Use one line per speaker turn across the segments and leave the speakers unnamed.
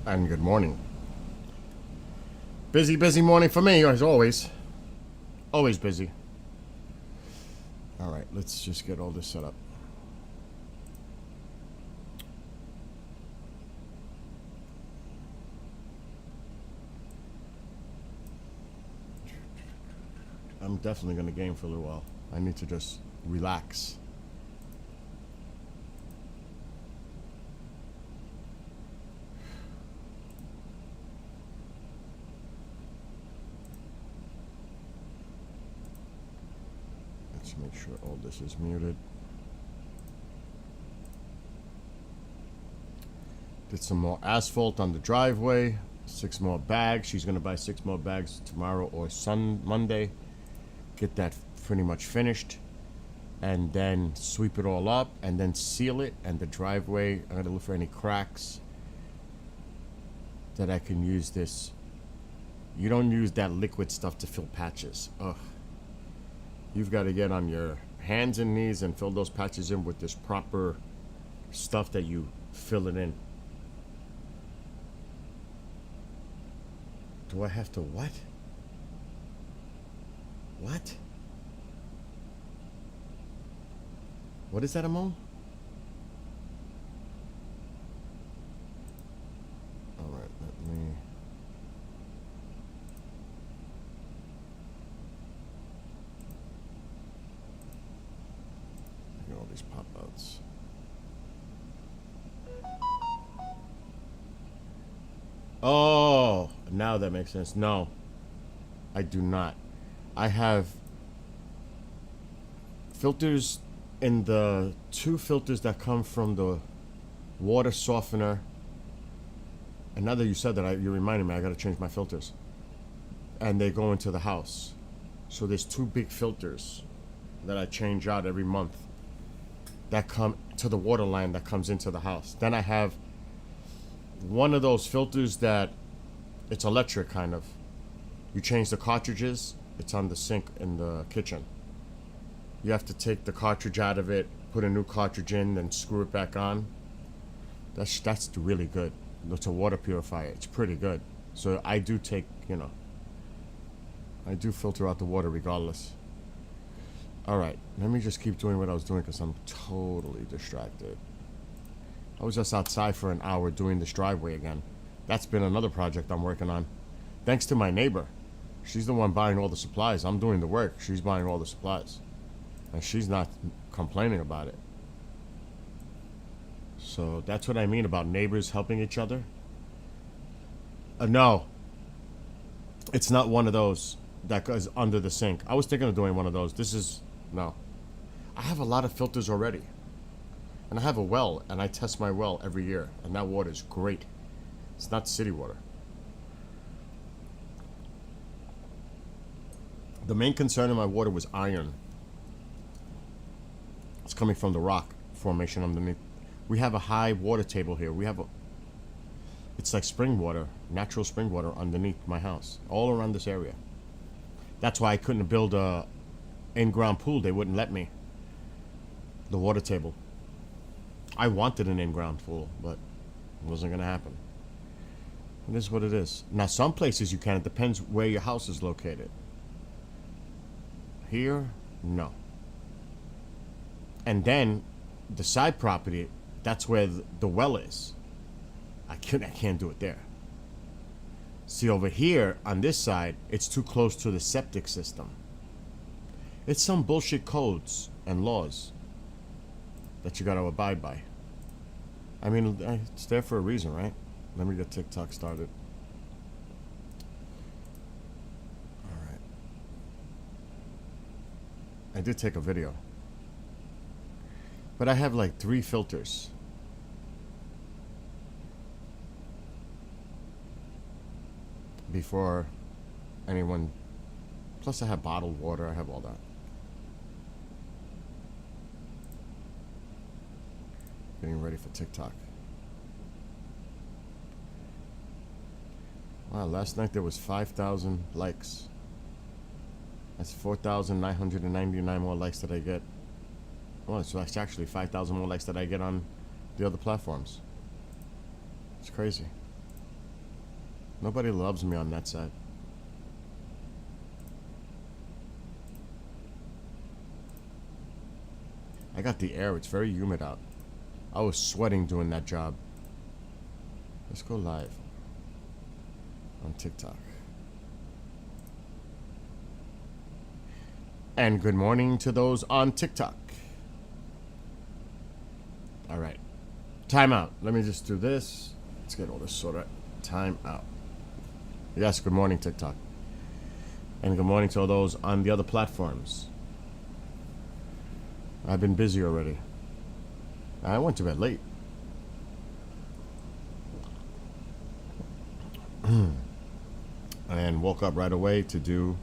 And good morning. Busy, busy morning for me, as always. Always busy. Alright, let's just get all this set up. I'm definitely going to game for a little while. I need to just relax. Let's make sure all this is muted. Did some more asphalt on the driveway. 6 more bags. She's going to buy 6 more bags tomorrow or Monday. Get that pretty much finished. And then sweep it all up. And then seal it. And the driveway, I'm going to look for any cracks that I can use this. You don't use that liquid stuff to fill patches. Ugh. You've got to get on your hands and knees and fill those patches in with this proper stuff that you fill it in. Do I have to what? What? What is that, Amon? Alright, let me... Get all these pop-outs. Oh, now that makes sense. No, I do not. I have filters in the 2 filters that come from the water softener. And now that you said that, you reminded me I gotta change my filters. And they go into the house. So there's 2 big filters that I change out every month that come to the water line that comes into the house. Then I have one of those filters that it's electric kind of. You change the cartridges. It's on the sink in the kitchen. You have to take the cartridge out of it, put a new cartridge in, then screw it back on. That's really good. It's a water purifier. It's pretty good. So I do take, I do filter out the water regardless. Alright, let me just keep doing what I was doing because I'm totally distracted. I was just outside for an hour doing this driveway again. That's been another project I'm working on. Thanks to my neighbor. She's the one buying all the supplies. I'm doing the work. She's buying all the supplies. And she's not complaining about it. So that's what I mean about neighbors helping each other. No. It's not one of those that goes under the sink. I was thinking of doing one of those. This is... No. I have a lot of filters already. And I have a well, and I test my well every year. And that water is great. It's not city water. The main concern in my water was iron. It's coming from the rock formation underneath. We have a high water table here. We have a... It's like spring water, natural spring water underneath my house. All around this area. That's why I couldn't build a in-ground pool. They wouldn't let me. The water table. I wanted an in-ground pool, but it wasn't going to happen. It is what it is. Now, some places you can. It depends where your house is located. Here, no. And then, the side property, that's where the well is. I can't do it there. See, over here, on this side, it's too close to the septic system. It's some bullshit codes and laws that you gotta abide by. I mean, it's there for a reason, right? Let me get TikTok started. Alright. I did take a video. But I have like 3 filters. Before anyone... Plus I have bottled water, I have all that. Getting ready for TikTok. Wow, last night there was 5,000 likes. That's 4,999 more likes that I get. Well, so that's actually 5,000 more likes that I get on the other platforms. It's crazy. Nobody loves me on that side. I got the air. It's very humid out. I was sweating doing that job. Let's go live on TikTok. And good morning to those on TikTok. All right. Time out. Let me just do this. Let's get all this sorted. Time out. Yes, good morning, TikTok. And good morning to all those on the other platforms. I've been busy already. I went to bed late. And woke up right away to do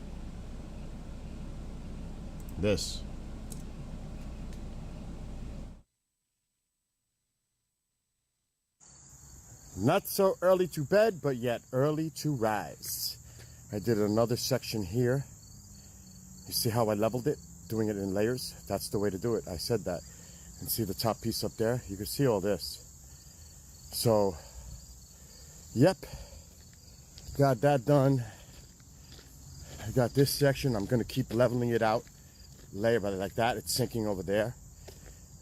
this. Not so early to bed, but yet early to rise. I did another section here. You see how I leveled it? Doing it in layers. That's the way to do it. I said that. And see the top piece up there? You can see all this. So, yep. Got that done. I got this section. I'm going to keep leveling it out. Layer by like that. It's sinking over there.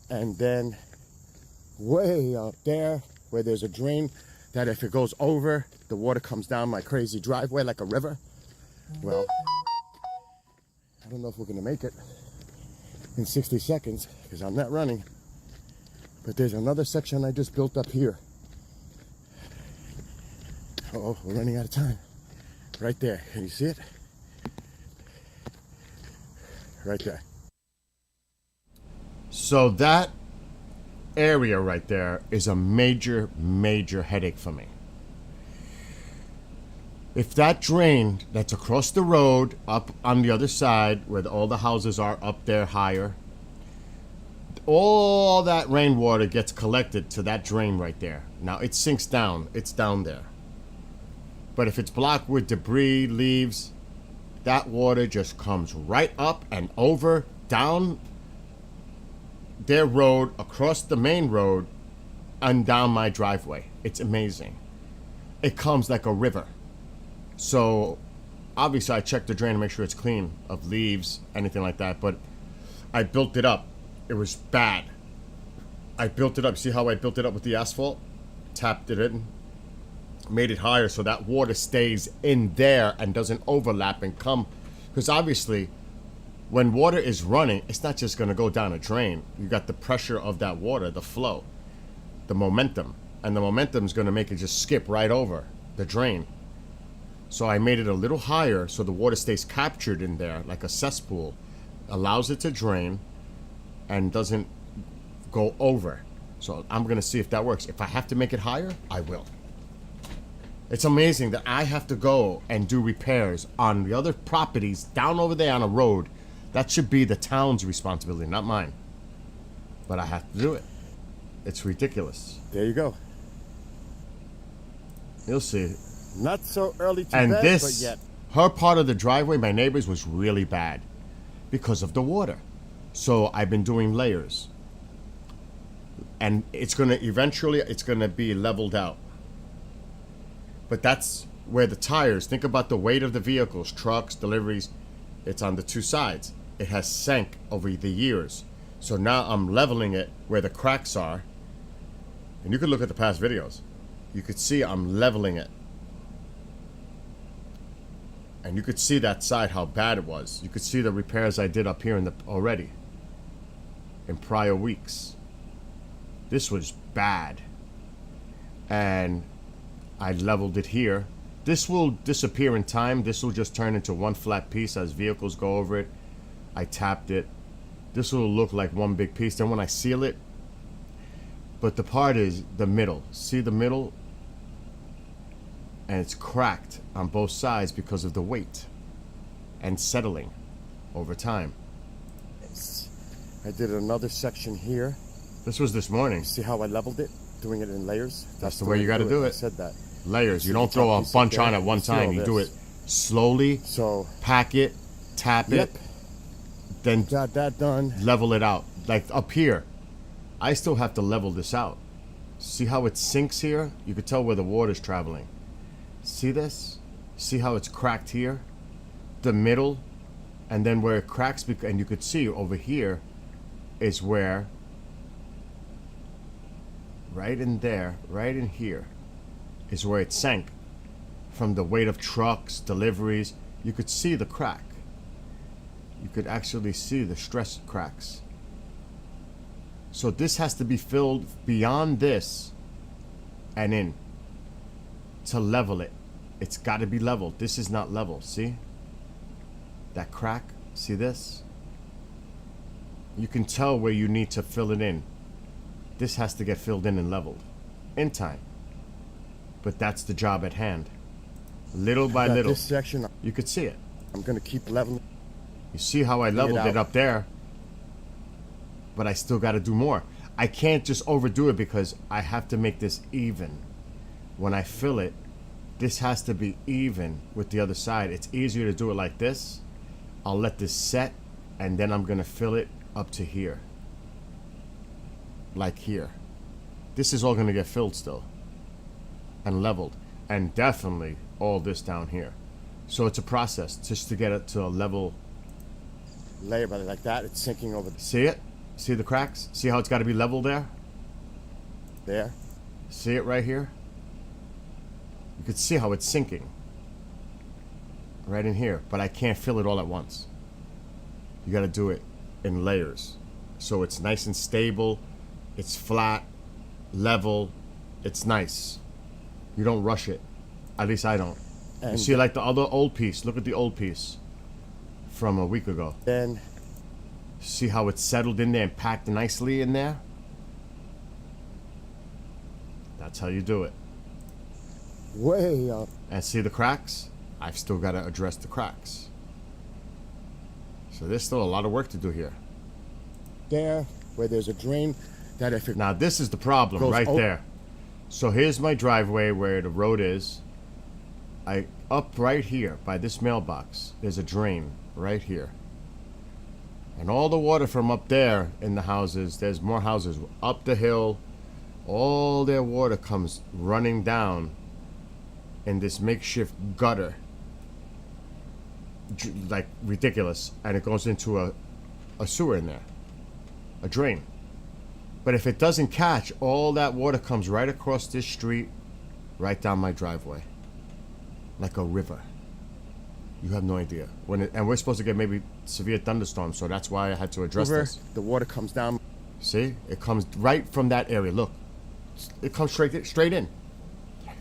And then way up there where there's a drain that if it goes over, the water comes down my crazy driveway like a river. Well, I don't know if we're going to make it in 60 seconds because I'm not running. But there's another section I just built up here. Uh-oh, we're running out of time. Right there. Can you see it? Right there. So that area right there is a major, major headache for me. If that drain that's across the road, up on the other side, where all the houses are up there higher, all that rainwater gets collected to that drain right there. Now it sinks down, it's down there. But if it's blocked with debris, leaves, that water just comes right up and over, down their road, across the main road, and down my driveway. It's amazing. It comes like a river. So obviously I checked the drain to make sure it's clean of leaves, anything like that, but I built it up. It was bad. I built it up. See how I built it up with the asphalt? Tapped it in, made it higher so that water stays in there and doesn't overlap and come. Because obviously when water is running, it's not just going to go down a drain. You got the pressure of that water, the flow, the momentum. And the momentum is going to make it just skip right over the drain. So I made it a little higher so the water stays captured in there like a cesspool. Allows it to drain and doesn't go over. So I'm going to see if that works. If I have to make it higher, I will. It's amazing that I have to go and do repairs on the other properties down over there on a road. That should be the town's responsibility, not mine. But I have to do it. It's ridiculous. There you go. You'll see. Not so early to bed, but yet. Her part of the driveway, my neighbor's, was really bad because of the water. So I've been doing layers. And it's going to, eventually, it's going to be leveled out. But that's where the tires, think about the weight of the vehicles, trucks, deliveries, it's on the two sides. It has sank over the years. So now I'm leveling it where the cracks are. And you could look at the past videos. You could see I'm leveling it. And you could see that side, how bad it was. You could see the repairs I did up here already. In prior weeks. This was bad. And I leveled it here. This will disappear in time. This will just turn into one flat piece as vehicles go over it. I tapped it. This will look like one big piece. Then when I seal it, but the part is the middle. See the middle? And it's cracked on both sides because of the weight and settling over time. I did another section here. This was this morning. See how I leveled it? Doing it in layers. That's the way you got to do it. I said that. Layers. You don't throw a bunch on at one time. You do it slowly. So pack it, tap it, then got that done. Level it out. Like up here, I still have to level this out. See how it sinks here? You could tell where the water's traveling. See this? See how it's cracked here? The middle, and then where it cracks, and you could see over here is where, right in there, right in here, is where it sank from the weight of trucks, deliveries. You could see the crack. You could actually see the stress cracks. So this has to be filled beyond this and in to level it. It's got to be leveled. This is not level. See? That crack? See this? You can tell where you need to fill it in. This has to get filled in and leveled in time. But that's the job at hand. Little by little.
This section,
you could see it.
I'm going to keep leveling.
You see how I leveled it up there? But I still got to do more. I can't just overdo it because I have to make this even. When I fill it, this has to be even with the other side. It's easier to do it like this. I'll let this set, and then I'm going to fill it up to here. Like here. This is all going to get filled still. And leveled. And definitely all this down here. So it's a process just to get it to a level.
Layer by like that, it's sinking over
See it? See the cracks? See how it's got to be level there?
there.
See it right here? You could see how it's sinking. Right in here. But I can't fill it all at once. You got to do it in layers. So it's nice and stable. It's flat. Level. It's nice. You don't rush it. At least I don't.
And
you see like the other old piece. Look at the old piece from a week ago.
then
See how it's settled in there and packed nicely in there? That's how you do it.
way up
And see the cracks? I've still got to address the cracks. So there's still a lot of work to do here.
there, where there's a drain, that if it
Now this is the problem
Goes
right
o-
there. So here's my driveway where the road is. Up right here by this mailbox, there's a drain right here. And all the water from up there in the houses, there's more houses up the hill. All their water comes running down in this makeshift gutter. Like ridiculous. And it goes into a sewer in there. A drain. But if it doesn't catch, all that water comes right across this street, right down my driveway. Like a river. You have no idea. And we're supposed to get maybe severe thunderstorms, so that's why I had to address
river,
this.
the water comes down.
See? It comes right from that area. Look. It comes straight in.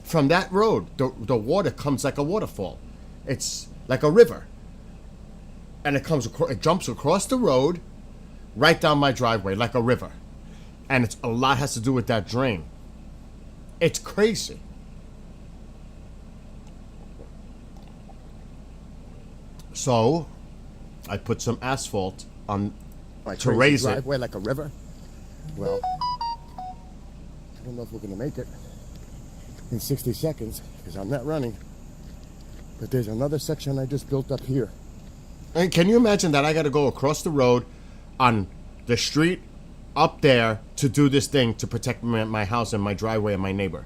From that road, the water comes like a waterfall. It's like a river. And it jumps across the road, right down my driveway, like a river. And a lot has to do with that drain. It's crazy. So, I put some asphalt on
My
to raise it.
driveway like a river. Well, I don't know if we're gonna make it in 60 seconds because I'm not running. But there's another section I just built up here.
And can you imagine that I got to go across the road on the street up there to do this thing to protect my house and my driveway and my neighbor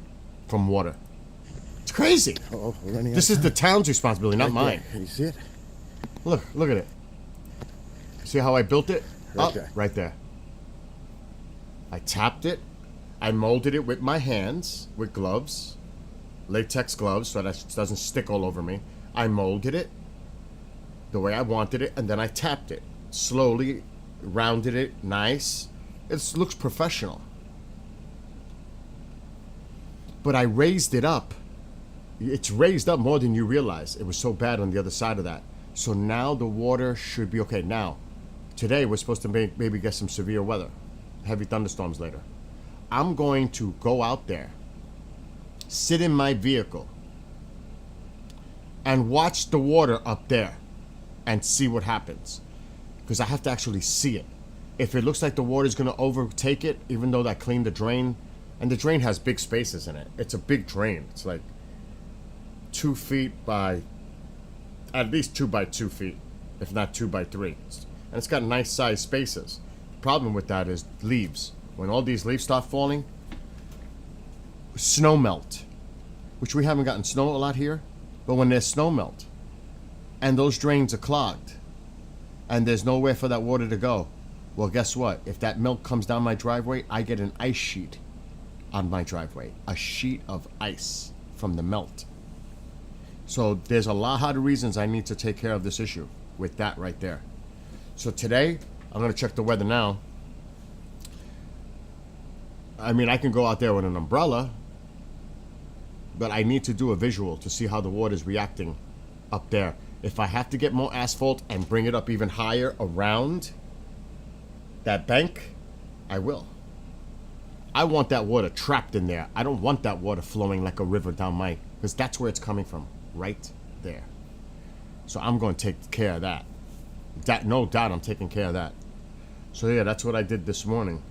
from water? It's crazy.
Oh, we're running.
This
out
is
of
the
time.
town's responsibility, not
Right
mine.
there. Can you see it?
Look at it. See how I built it?
Right
Up,
there.
right there. I tapped it. I molded it with my hands, with gloves, latex gloves, so that it doesn't stick all over me. I molded it the way I wanted it, and then I tapped it. Slowly rounded it, nice. It looks professional. But I raised it up. It's raised up more than you realize. It was so bad on the other side of that. So now the water should be okay. Now, today we're supposed to maybe get some severe weather. Heavy thunderstorms later. I'm going to go out there, sit in my vehicle, and watch the water up there and see what happens. Because I have to actually see it. If it looks like the water's going to overtake it, even though I cleaned the drain, and the drain has big spaces in it. It's a big drain. It's like 2 feet by, at least 2 by 2 feet, if not 2 by 3. And it's got nice sized spaces. The problem with that is leaves. When all these leaves start falling, snow melt. which we haven't gotten snow a lot here, but when there's snow melt and those drains are clogged and there's nowhere for that water to go, well, guess what? If that milk comes down my driveway, I get an ice sheet on my driveway, a sheet of ice from the melt. So there's a lot of reasons I need to take care of this issue with that right there. So today, I'm going to check the weather now. I mean, I can go out there with an umbrella, but I need to do a visual to see how the water's reacting up there. If I have to get more asphalt and bring it up even higher around that bank, I will. I want that water trapped in there. I don't want that water flowing like a river down my, because that's where it's coming from, right there. So I'm going to take care of that. That, no doubt I'm taking care of that. So yeah, that's what I did this morning,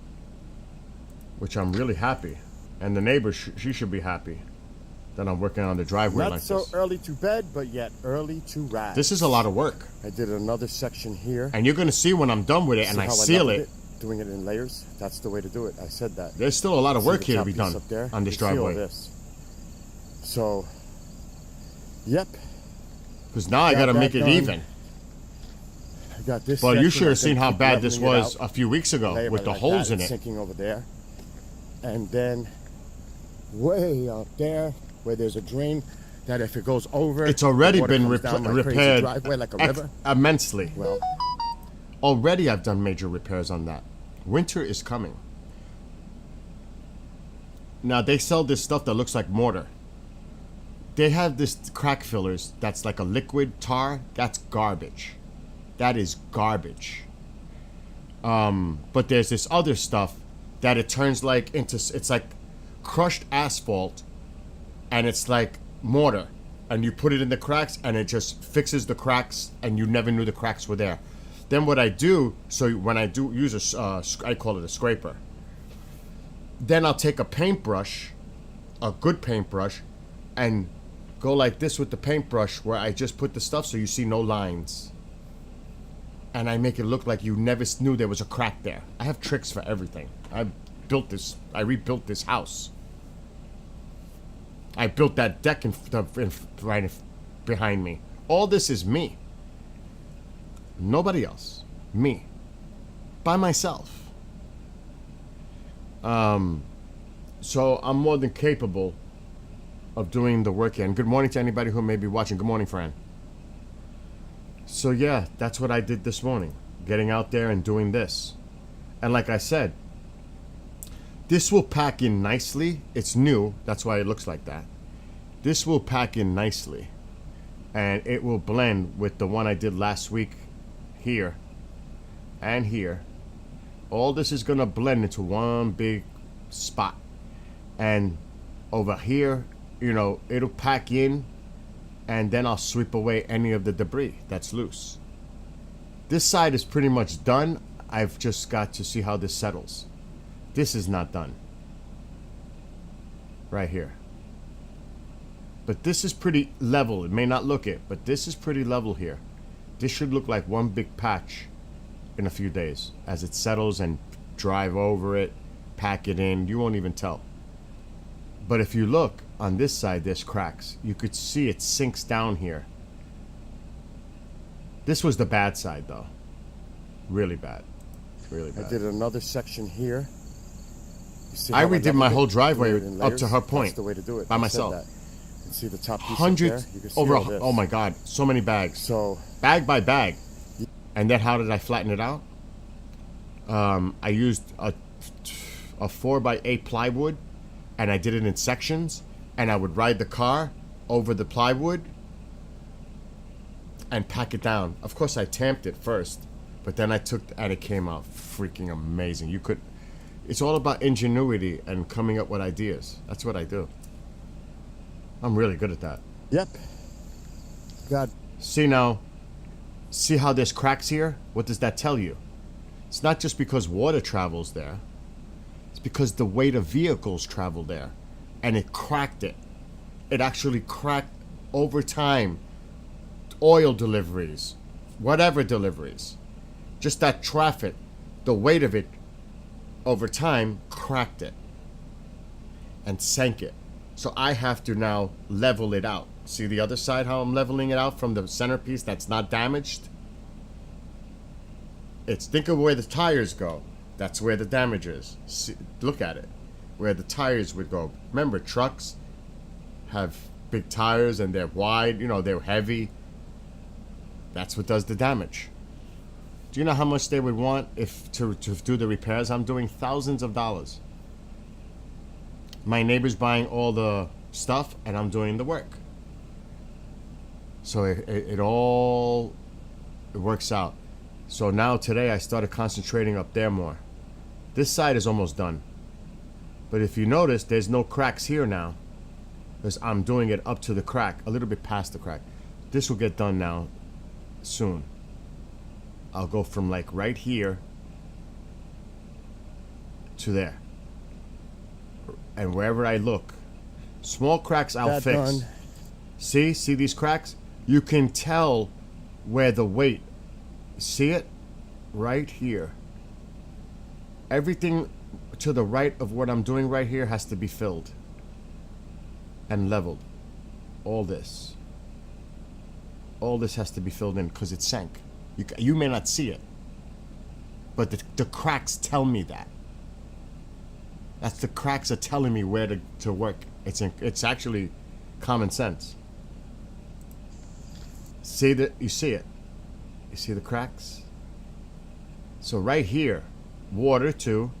which I'm really happy. And the neighbor, she should be happy that I'm working on the driveway
Not
like
so
this.
early to bed, but yet early to rise.
This is a lot of work.
I did another section here.
And you're going to see when I'm done with it and
See
I
how
seal
leveled
it.
Doing it in layers. That's the way to do it. I said that.
There's still a lot of
See
work
the
here to
top
be
piece
done
up there?
on this
You see all
driveway.
this. So, yep.
Because now I
Got
got to
that
make it
done.
even.
I got this.
But you
section.
should
I
have seen
think
how
keep
bad this
leveling it
was
out.
a few weeks ago
Lay it
with
right
the
like
holes
that.
in
It's
it.
sinking over there. And then way up there where there's a drain that if it goes over,
It's already
the water
been
comes down like crazy
repaired
driveway like a river.
immensely.
Well,
Already I've done major repairs on that. Winter is coming. Now they sell this stuff that looks like mortar. They have this crack fillers that's like a liquid tar. That's garbage. That is garbage. But there's this other stuff that it turns like into, it's like crushed asphalt and it's like mortar. And you put it in the cracks and it just fixes the cracks and you never knew the cracks were there. Then what I do, so when I do use I call it a scraper. Then I'll take a paintbrush, a good paintbrush, and go like this with the paintbrush where I just put the stuff so you see no lines. And I make it look like you never knew there was a crack there. I have tricks for everything. I rebuilt this house. I built that deck right behind me. All this is me. Nobody else. Me. By myself. So I'm more than capable of doing the work here. And good morning to anybody who may be watching. Good morning, Fran. So yeah, that's what I did this morning. Getting out there and doing this. And like I said, this will pack in nicely. It's new. That's why it looks like that. This will pack in nicely. And it will blend with the one I did last week here and here. All this is going to blend into one big spot. And over here, you know, it'll pack in and then I'll sweep away any of the debris that's loose. This side is pretty much done. I've just got to see how this settles. This is not done. Right here. But this is pretty level. It may not look it, but this is pretty level here. This should look like one big patch in a few days. As it settles and drive over it, pack it in, you won't even tell. But if you look on this side, there's cracks. You could see it sinks down here. This was the bad side though. Really bad. Really bad.
I did another section here. You see
I
how
redid
leveled
my
it?
whole
Doing
driveway
it in
up to
layers?
her point.
That's the way to do it.
By
I said
myself.
that. You see the top piece up
Hundreds,
there? You can see
over,
all this.
oh my God, so many bags.
So
Bag by bag. And then how did I flatten it out? I used a 4x8 plywood and I did it in sections and I would ride the car over the plywood and pack it down. Of course I tamped it first, but then I took, and it came out freaking amazing. You could, it's all about ingenuity and coming up with ideas. That's what I do. I'm really good at that.
yep. God,
See now, see how there's cracks here? What does that tell you? It's not just because water travels there. It's because the weight of vehicles travel there. And it cracked it. It actually cracked over time. Oil deliveries, whatever deliveries. Just that traffic, the weight of it over time cracked it and sank it. So I have to now level it out. See the other side, how I'm leveling it out from the centerpiece that's not damaged? Think of where the tires go. That's where the damage is. See, look at it. Where the tires would go. Remember, trucks have big tires and they're wide, they're heavy. That's what does the damage. Do you know how much they would want if to do the repairs I'm doing? Thousands of dollars. My neighbor's buying all the stuff and I'm doing the work. So it all works out. So now today I started concentrating up there more. This side is almost done. But if you notice, there's no cracks here now. Because I'm doing it up to the crack, a little bit past the crack. This will get done now, soon. I'll go from like right here to there. And wherever I look, small cracks I'll fix.
Done.
See these cracks? You can tell where the weight, see it? Right here. Everything to the right of what I'm doing right here has to be filled and leveled. All this has to be filled in because it sank. You may not see it, but the cracks tell me that. That's the cracks are telling me where to work. It's actually common sense. See that? You see it? You see the cracks? So right here, water too.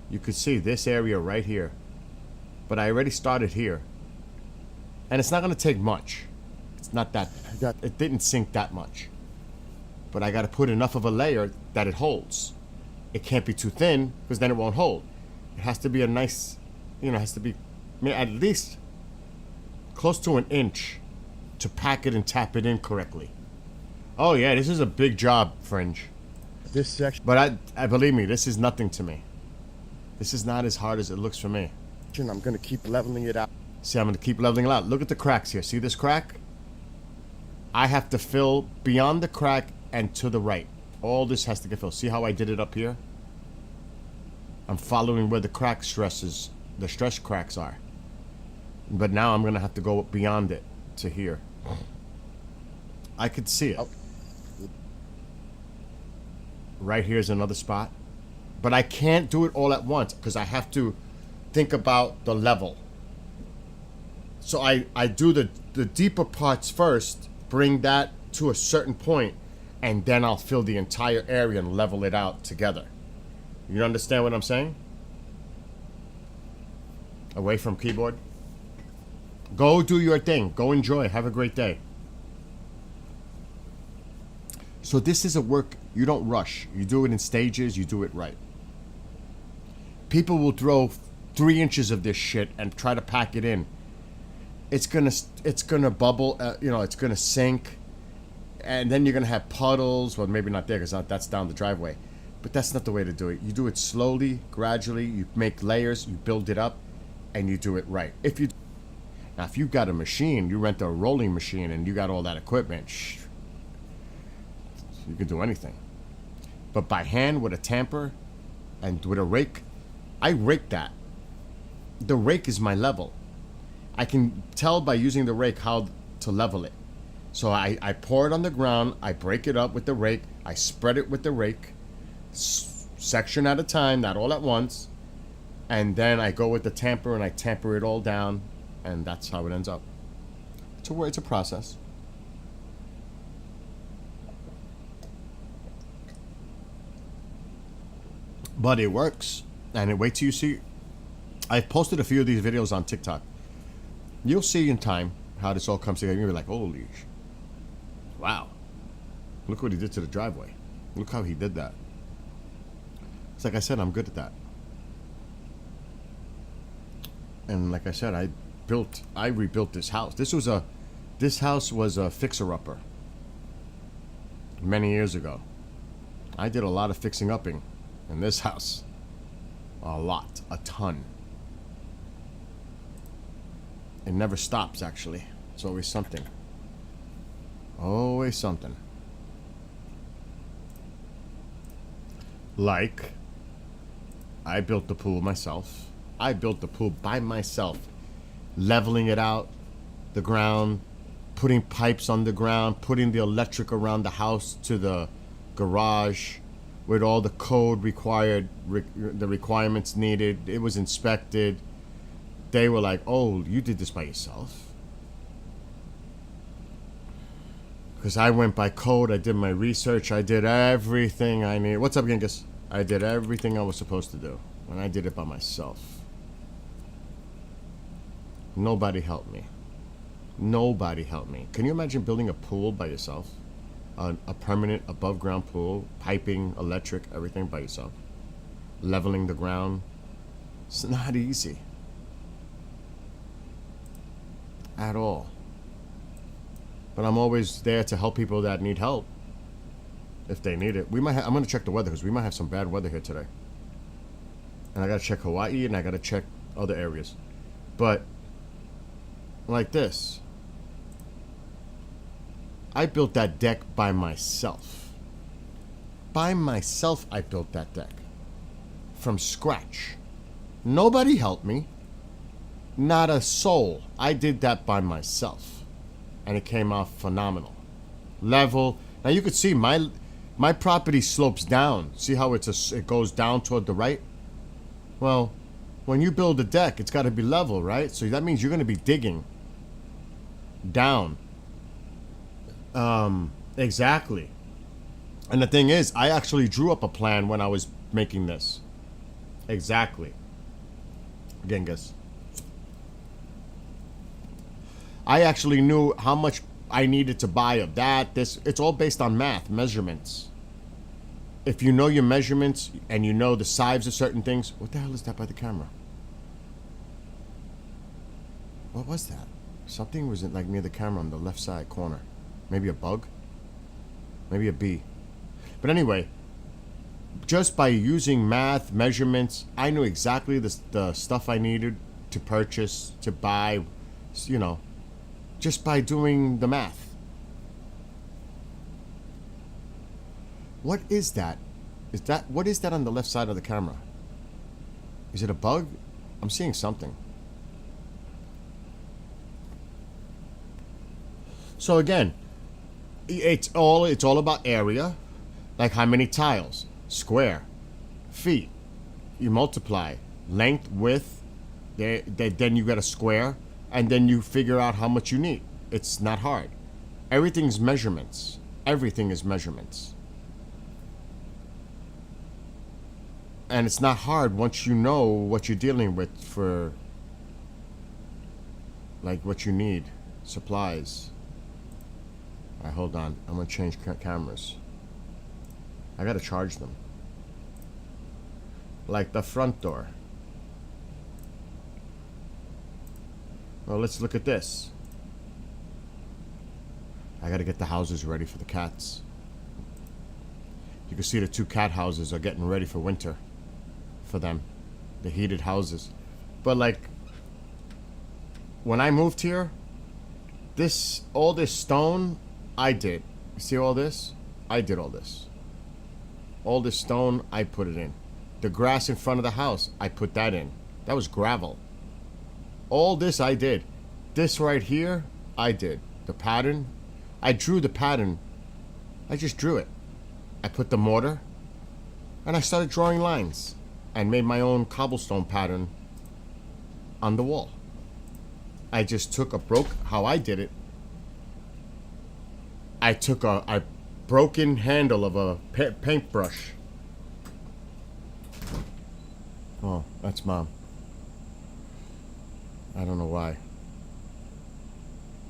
You could see this area right here. But I already started here. And it's not going to take much. It's not that... It didn't sink that much. But I got to put enough of a layer that it holds. It can't be too thin, because then it won't hold. It has to be a nice... it has to be at least close to an inch to pack it and tap it in correctly. Oh yeah, this is a big job, Fringe.
This section,
But I believe me, this is nothing to me. This is not as hard as it looks for me.
I'm going to keep leveling it out.
See, I'm going to keep leveling it out. Look at the cracks here. See this crack? I have to fill beyond the crack and to the right. All this has to get filled. See how I did it up here? I'm following where the crack stresses, the stress cracks are. But now I'm going to have to go beyond it to here. I could see it. Right here is another spot. But I can't do it all at once because I have to think about the level. So I do the deeper parts first, bring that to a certain point, and then I'll fill the entire area and level it out together. You understand what I'm saying? Away from keyboard. Go do your thing. Go enjoy. Have a great day. So this is a work you don't rush. You do it in stages. You do it right. People will throw 3 inches of this shit and try to pack it in. It's gonna bubble. It's gonna sink, and then you're gonna have puddles. Well, maybe not there because that's down the driveway. But that's not the way to do it. You do it slowly, gradually. You make layers. You build it up, and you do it right. If you've got a machine, you rent a rolling machine, and you got all that equipment, you can do anything. But by hand with a tamper and with a rake, I rake that. The rake is my level. I can tell by using the rake how to level it. So I pour it on the ground, I break it up with the rake, I spread it with the rake, section at a time, not all at once, and then I go with the tamper and I tamper it all down, and that's how it ends up. It's a process. But it works. And wait till you see. I've posted a few of these videos on TikTok. You'll see in time how this all comes together. You'll be like, holy wow. Look what he did to the driveway. Look how he did that. It's like I said, I'm good at that. And like I said, I rebuilt this house. This house was a fixer-upper many years ago. I did a lot of fixing-upping in this house. A ton. It never stops, actually. It's always something. Always something. Like, I built the pool myself. I built the pool by myself. leveling it out, the ground, putting pipes underground, putting the electric around the house to the garage with all the code required, the requirements needed. It was inspected. They were like, oh, you did this by yourself? Because I went by code, I did my research, I did everything I needed. What's up, Genghis? I did everything I was supposed to do, and I did it by myself. Nobody helped me. Nobody helped me. Can you imagine building a pool by yourself? A permanent above ground pool, piping, electric, everything by yourself. Leveling the ground. It's not easy. At all. But I'm always there to help people that need help. If they need it. I'm going to check the weather because we might have some bad weather here today. And I got to check Hawaii and I got to check other areas. But like this. I built that deck by myself. By myself, I built that deck. From scratch. Nobody helped me. Not a soul. I did that by myself. And it came out phenomenal. Level. Now you could see my property slopes down. See how it goes down toward the right? Well, when you build a deck, it's got to be level, right? So that means you're going to be digging down. Exactly. And the thing is, I actually drew up a plan when I was making this. Exactly. Genghis. I actually knew how much I needed to buy of that. It's all based on math, measurements. If you know your measurements and you know the size of certain things, what the hell is that by the camera? What was that? Something was like near the camera on the left side corner. Maybe a bug? Maybe a bee. But anyway, just by using math, measurements, I knew exactly the stuff I needed to purchase, to buy, you know, just by doing the math. What is that? What is that on the left side of the camera? Is it a bug? I'm seeing something. So again, it's all about area, like how many tiles, square, feet. You multiply length, width, then you get a square, and then you figure out how much you need. It's not hard. Everything's measurements. Everything is measurements. And it's not hard once you know what you're dealing with for, like, what you need, supplies. All right, hold on. I'm gonna change cameras. I gotta charge them. Like the front door. Well, let's look at this. I gotta get the houses ready for the cats. You can see the 2 cat houses are getting ready for winter. For them. The heated houses. But like, when I moved here, all this stone, I did. You see all this? I did all this. All this stone, I put it in. The grass in front of the house, I put that in. That was gravel. All this I did. This right here, I did. The pattern, I drew the pattern. I just drew it. I put the mortar, and I started drawing lines, and made my own cobblestone pattern on the wall. I just took how I did it. I took a broken handle of a paintbrush. Oh, that's Mom. I don't know why.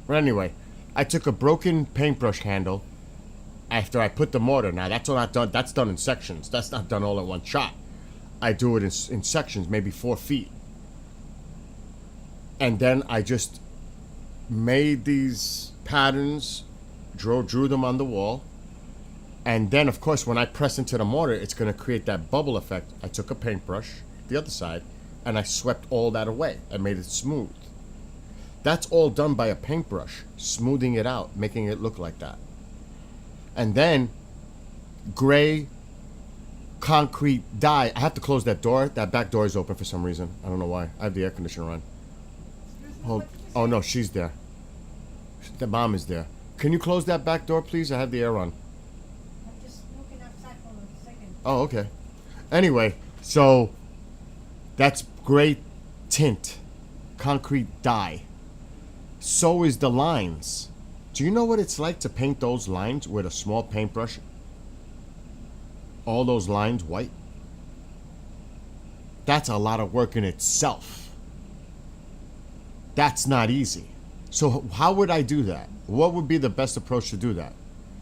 But anyway, I took a broken paintbrush handle after I put the mortar. Now that's not done. That's done in sections. That's not done all at one shot. I do it in sections, maybe 4 feet. And then I just made these patterns, drew them on the wall. And then, of course, when I press into the mortar, it's going to create that bubble effect. I took a paintbrush, the other side, and I swept all that away and made it smooth. That's all done by a paintbrush, smoothing it out, making it look like that. And then, gray concrete dye. I have to close that door. That back door is open for some reason. I don't know why. I have the air conditioner on.
Excuse
Hold. Oh no, she's there. The mom is there. Can you close that back door, please? I have the air on.
I'm just looking outside for a second.
Oh, okay. Anyway, so that's gray tint, concrete dye. So is the lines. Do you know what it's like to paint those lines with a small paintbrush? All those lines white? That's a lot of work in itself. That's not easy. So how would I do that? What would be the best approach to do that?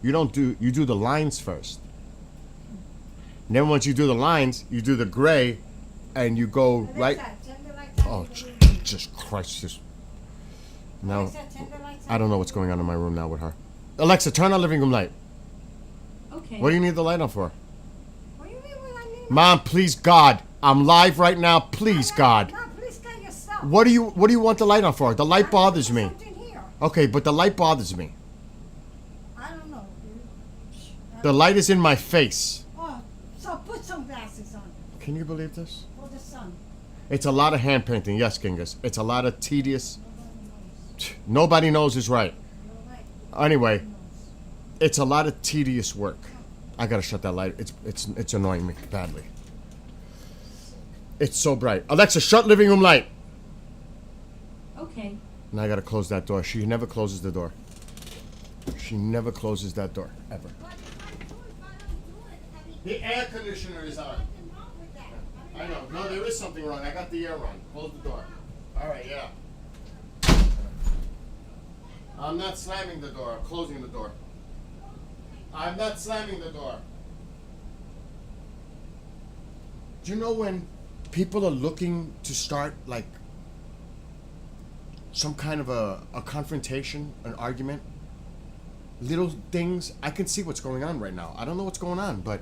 You do the lines first. And then once you do the lines, you do the gray and you go right.
Alexa, turn the lights on
Oh,
in the room.
Jesus Christ. Just now,
Alexa, turn the lights
I
on
don't know
in
what's
the
going on
room.
in my room now with her. Alexa, turn on living room light.
Okay.
What do you need the light on for?
What do you mean what I need?
Mom, please God. I'm live right now. Please God.
Mom, please get yourself.
What do you want the light on for? The light bothers me.
Something here.
Okay, but the light bothers me.
I don't know, dude.
The light is in my face.
Oh, so put some glasses on
Can you believe this?
for the sun.
It's a lot of hand painting, yes, Genghis. It's a lot of tedious.
Nobody knows.
Nobody knows is right.
You're right.
Anyway,
Nobody knows.
it's a lot of tedious work. I gotta shut that light. It's annoying me badly. It's so bright. Alexa, shut living room light.
Okay.
Now I gotta close that door. She never closes the door. She never closes that door ever.
But if I do it, if I don't do it, I mean,
The air conditioner is on.
nothing wrong with that. I mean,
I know. No, there is something wrong. I got the air on. Close the door. All right, yeah. I'm not slamming the door. I'm closing the door. I'm not slamming the door. Do you know when people are looking to start like some kind of a confrontation, an argument? Little things. I can see what's going on right now. I don't know what's going on, but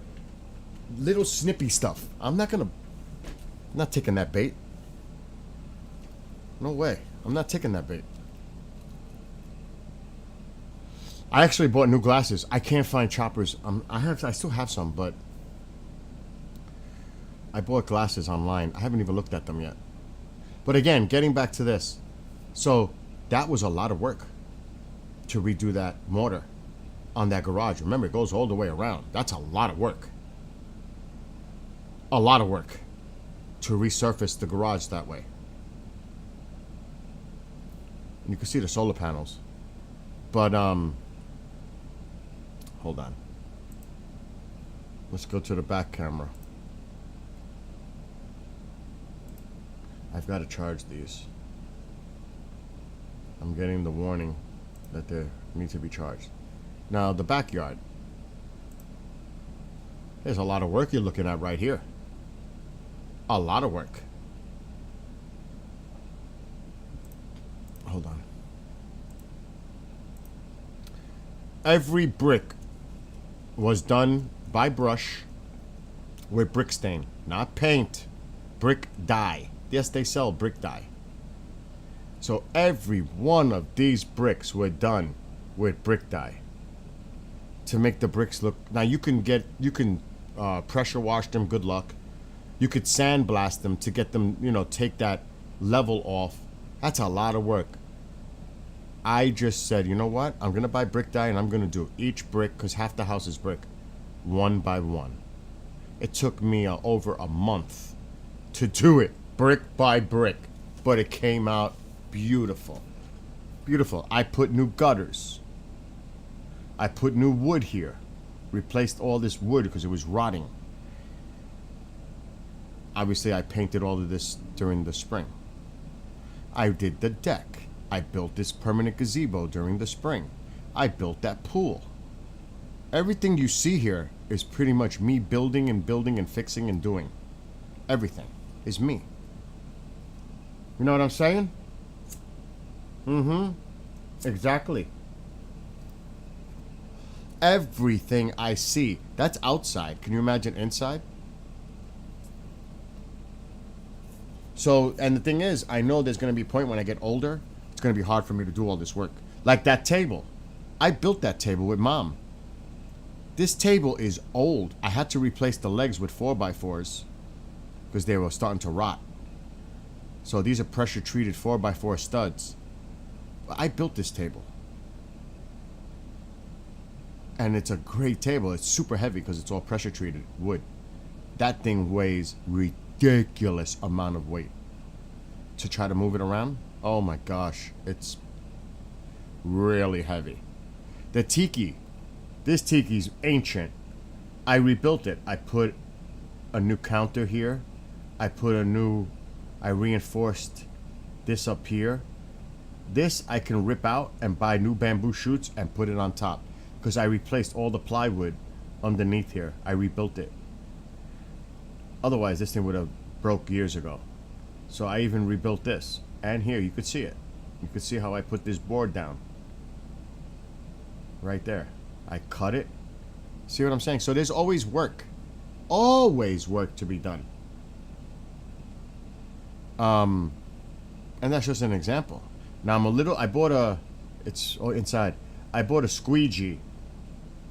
little snippy stuff. I'm not taking that bait. No way. I'm not taking that bait. I actually bought new glasses. I can't find choppers. I still have some, but I bought glasses online. I haven't even looked at them yet. But again, getting back to this. So that was a lot of work to redo that mortar on that garage. Remember, it goes all the way around. That's a lot of work. A lot of work to resurface the garage that way. And you can see the solar panels. But, hold on. Let's go to the back camera. I've got to charge these. I'm getting the warning that they need to be charged. Now, the backyard. There's a lot of work you're looking at right here. A lot of work. Hold on. Every brick was done by brush with brick stain, not paint, brick dye. Yes, they sell brick dye. So every one of these bricks were done with brick dye to make the bricks look. Now you can pressure wash them. Good luck. You could sandblast them to get them, take that level off. That's a lot of work. I just said, you know what? I'm going to buy brick dye and I'm going to do each brick, because half the house is brick, one by one. It took me over a month to do it, brick by brick. But it came out beautiful. Beautiful. I put new gutters. I put new wood here. Replaced all this wood because it was rotting. Obviously, I painted all of this during the spring. I did the deck. I built this permanent gazebo during the spring. I built that pool. Everything you see here is pretty much me building and fixing and doing. Everything is me. You know what I'm saying? Mm-hmm. Exactly. Everything I see, that's outside. Can you imagine inside? So, and the thing is, I know there's going to be a point when I get older, it's going to be hard for me to do all this work. Like that table. I built that table with Mom. This table is old. I had to replace the legs with 4x4s because they were starting to rot. So these are pressure treated 4x4 studs. I built this table. And it's a great table. It's super heavy because it's all pressure treated wood. That thing weighs ridiculous amount of weight. To try to move it around, oh my gosh, it's really heavy. The tiki, this tiki's ancient. I rebuilt it. I put a new counter here. I reinforced this up here. This I can rip out and buy new bamboo shoots and put it on top. Because I replaced all the plywood underneath here. I rebuilt it. Otherwise, this thing would have broke years ago. So I even rebuilt this. And here, you could see it. You could see how I put this board down. Right there. I cut it. See what I'm saying? So there's always work. Always work to be done. And that's just an example. Now I bought a, it's inside. I bought a squeegee.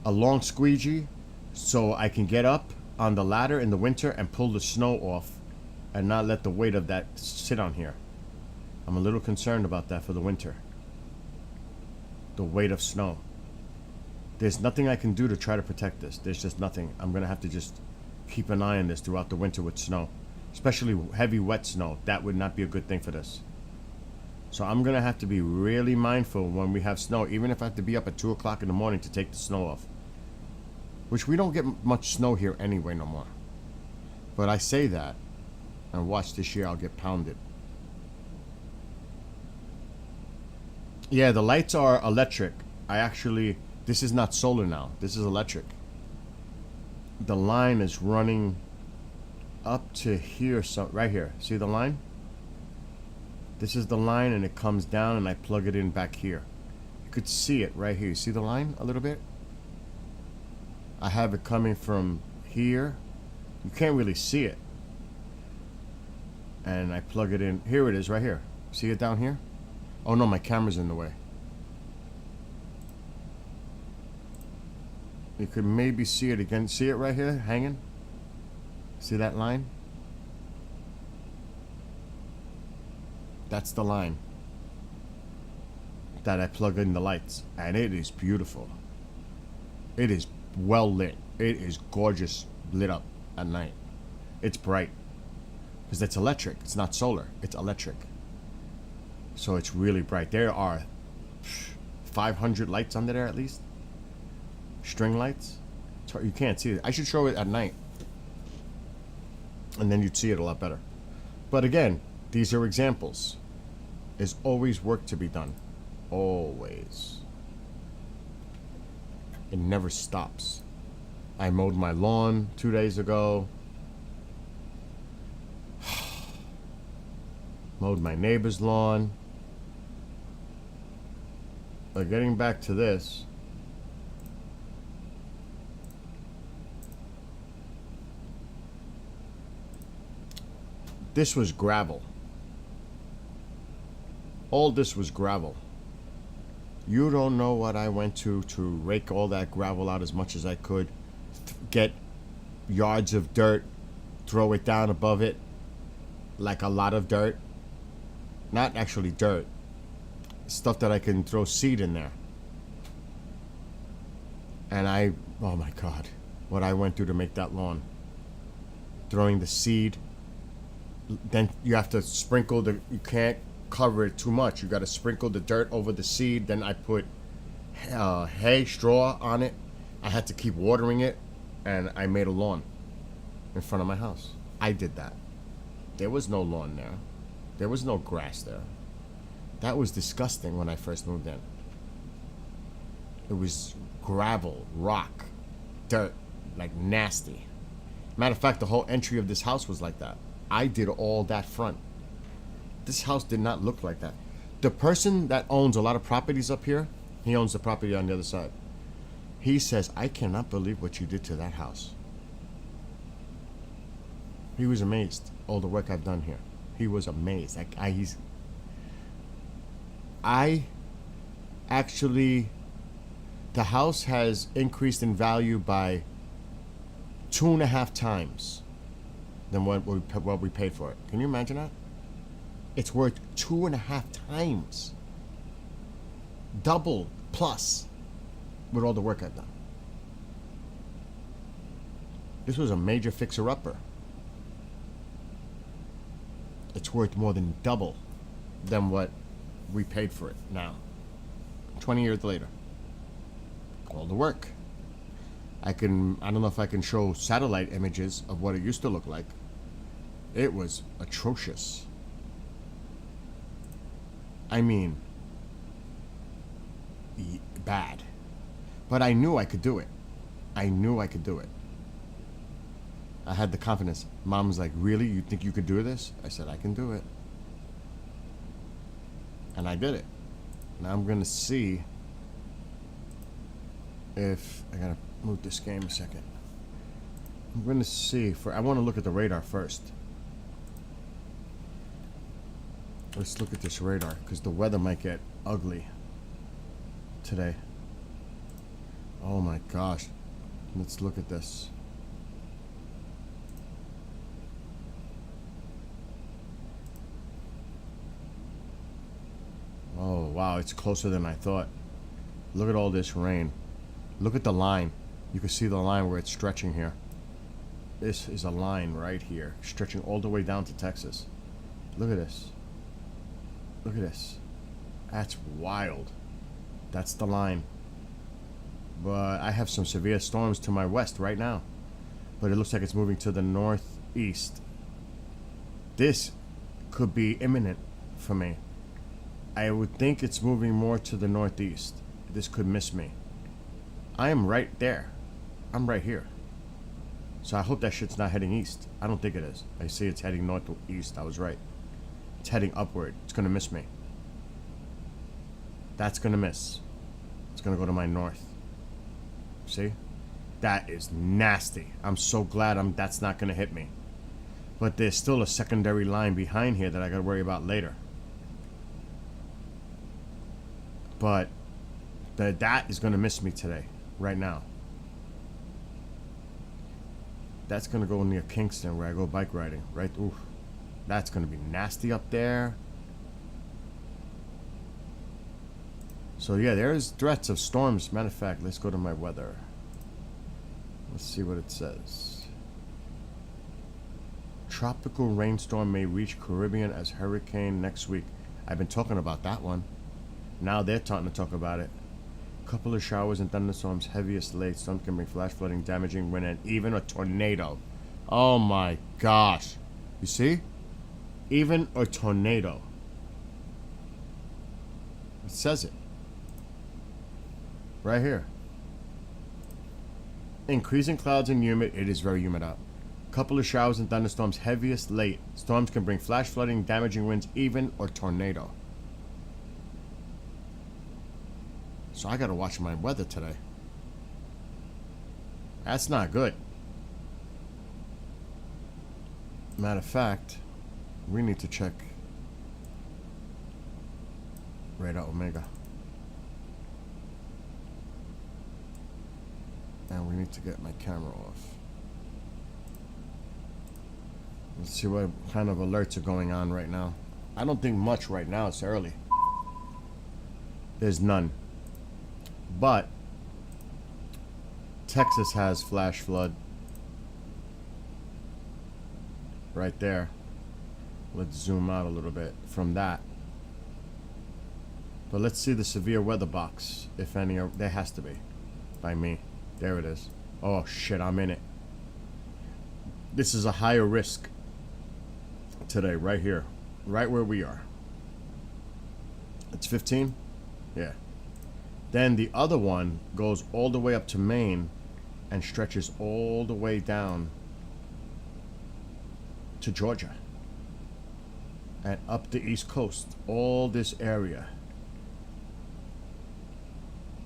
A long squeegee. So I can get up on the ladder in the winter and pull the snow off. And not let the weight of that sit on here. I'm a little concerned about that for the winter. The weight of snow. There's nothing I can do to try to protect this. There's just nothing. I'm going to have to just keep an eye on this throughout the winter with snow. Especially heavy, wet snow. That would not be a good thing for this. So I'm going to have to be really mindful when we have snow. Even if I have to be up at 2 o'clock in the morning to take the snow off. Which we don't get much snow here anyway no more. But I say that. And watch this year I'll get pounded. Yeah, the lights are electric. This is not solar now. This is electric. The line is running up to here, so right here. See the line? This is the line and it comes down and I plug it in back here. You could see it right here. You see the line a little bit? I have it coming from here. You can't really see it. And I plug it in. Here it is, right here. See it down here? Oh no, my camera's in the way. You could maybe see it again. See it right here, hanging? See that line? That's the line that I plug in the lights. And it is beautiful. It is well lit. It is gorgeous lit up at night. It's bright. Because it's electric. It's not solar. It's electric. So it's really bright. There are 500 lights under there at least. String lights. You can't see it. I should show it at night. And then you'd see it a lot better. But again, these are examples. There's always work to be done. Always. It never stops. I mowed my lawn 2 days ago. Mowed my neighbor's lawn. But getting back to this. This was gravel. All this was gravel. You don't know what I went to rake all that gravel out as much as I could. Get yards of dirt. Throw it down above it. Like a lot of dirt. Not actually dirt. Stuff that I can throw seed in there. And oh my God. What I went through to make that lawn. Throwing the seed. Then you have to sprinkle you can't cover it too much. You got to sprinkle the dirt over the seed. Then I put hay, straw on it. I had to keep watering it. And I made a lawn in front of my house. I did that. There was no lawn there. There was no grass there. That was disgusting when I first moved in. It was gravel, rock, dirt, like nasty. Matter of fact, the whole entry of this house was like that. I did all that front. This house did not look like that. The person that owns a lot of properties up here, he owns the property on the other side. He says, I cannot believe what you did to that house. He was amazed. All the work I've done here. He was amazed. I actually, the house has increased in value by 2.5 times than what we paid for it. Can you imagine that? It's worth 2.5 times. Double plus with all the work I've done. This was a major fixer-upper. It's worth more than double than what we paid for it now. 20 years later. All the work. I don't know if I can show satellite images of what it used to look like. It was atrocious. I mean, bad. But I knew I could do it. I knew I could do it. I had the confidence. Mom was like, really? You think you could do this? I said, I can do it. And I did it. Now I'm going to see if... I got to move this game a second. I'm going to see... I want to look at the radar first. Let's look at this radar, because the weather might get ugly today. Oh my gosh. Let's look at this. Oh wow, it's closer than I thought. Look at all this rain. Look at the line. You can see the line where it's stretching here. This is a line right here, stretching all the way down to Texas. Look at this. Look at this. That's wild. That's the line. But I have some severe storms to my west right now. But it looks like it's moving to the northeast. This could be imminent for me. I would think it's moving more to the northeast. This could miss me. I am right there. I'm right here. So I hope that shit's not heading east. I don't think it is. I see it's heading northeast. I was right. It's heading upward. It's going to miss me. That's going to miss. It's going to go to my north. See? That is nasty. I'm so glad that's not going to hit me. But there's still a secondary line behind here that I got to worry about later. But that is going to miss me today, right now. That's going to go near Kingston where I go bike riding, right? Oof. That's going to be nasty up there. So yeah, there's threats of storms. Matter of fact, let's go to my weather. Let's see what it says. Tropical rainstorm may reach Caribbean as hurricane next week. I've been talking about that one. Now they're starting to talk about it. Couple of showers and thunderstorms, heaviest late. Some can bring flash flooding, damaging wind, and even a tornado. Oh my gosh. You see? Even a tornado. It says it. Right here. Increasing clouds and humid. It is very humid out. Couple of showers and thunderstorms, heaviest late. Storms can bring flash flooding, damaging winds, even a tornado. So I gotta watch my weather today. That's not good. Matter of fact, we need to check Radar Omega. And we need to get my camera off. Let's see what kind of alerts are going on right now. I don't think much right now. It's early. There's none. But Texas has flash flood right there. Let's zoom out a little bit from that. But let's see the severe weather box, if any. There has to be. By me. There it is. Oh shit, I'm in it. This is a higher risk today, right here. Right where we are. It's 15? Yeah. Then the other one goes all the way up to Maine and stretches all the way down to Georgia and up the East Coast, all this area.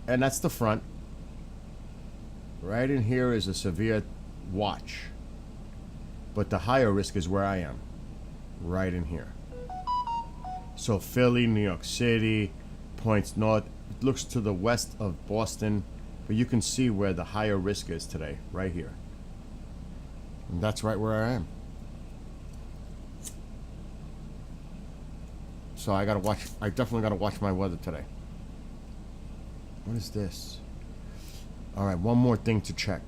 And that's the front. Right in here is a severe watch. But the higher risk is where I am. Right in here. So Philly, New York City, points north. It looks to the west of Boston, but you can see where the higher risk is today, right here. And that's right where I am. So I gotta watch. I definitely gotta watch my weather today. What is this? All right, one more thing to check.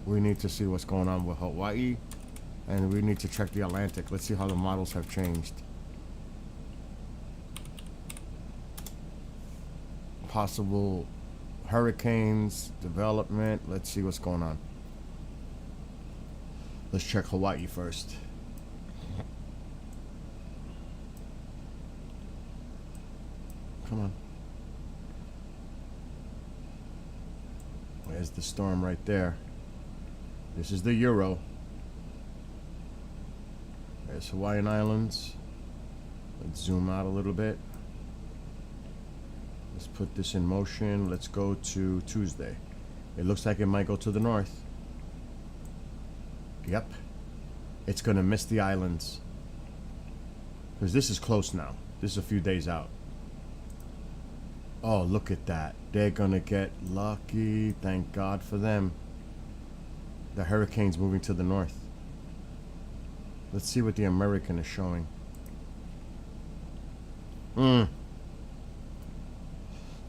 We need to see what's going on with Hawaii, and we need to check the Atlantic. Let's see how the models have changed. Possible hurricanes, development. Let's see what's going on. Let's check Hawaii first. Come on. There's the storm right there. This is the Euro. There's Hawaiian Islands. Let's zoom out a little bit. Let's put this in motion. Let's go to Tuesday. It looks like it might go to the north. Yep. It's gonna miss the islands. Because this is close now. This is a few days out. Oh, look at that. They're gonna get lucky. Thank God for them. The hurricane's moving to the north. Let's see what the American is showing. The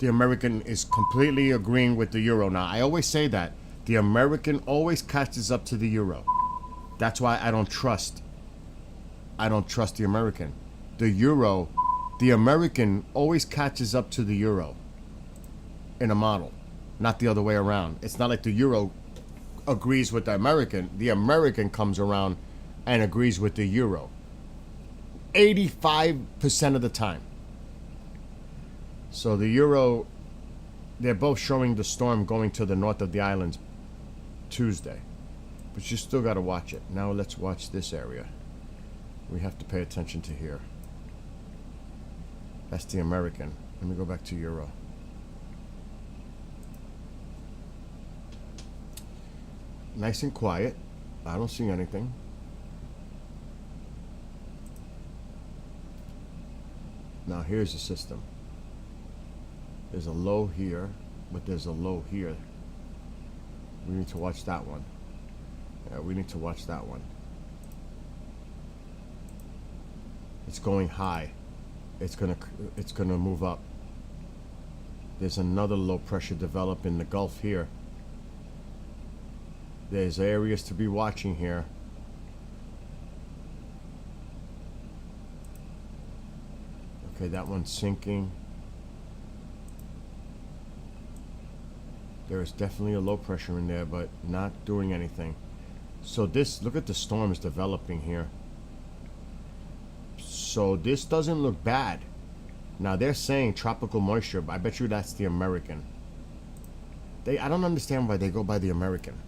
American is completely agreeing with the Euro. Now, I always say that. The American always catches up to the Euro. That's why I don't trust the American. The American always catches up to the Euro in a model, not the other way around. It's not like the Euro agrees with the American comes around and agrees with the Euro 85% of the time. So the Euro, they're both showing the storm going to the north of the islands Tuesday, but you still got to watch it. Now let's watch this area. We have to pay attention to here. That's the American. Let me go back to Euro. Nice and quiet. I don't see anything. Now here's the system. There's a low here, but there's a low here. We need to watch that one. Yeah, we need to watch that one. It's going high. It's gonna move up. There's another low pressure develop in the Gulf here. There's areas to be watching here. Okay, that one's sinking. There is definitely a low pressure in there, but not doing anything. So this, look at the storms developing here. So this doesn't look bad. Now they're saying tropical moisture, but I bet you that's the American. I don't understand why they go by the American.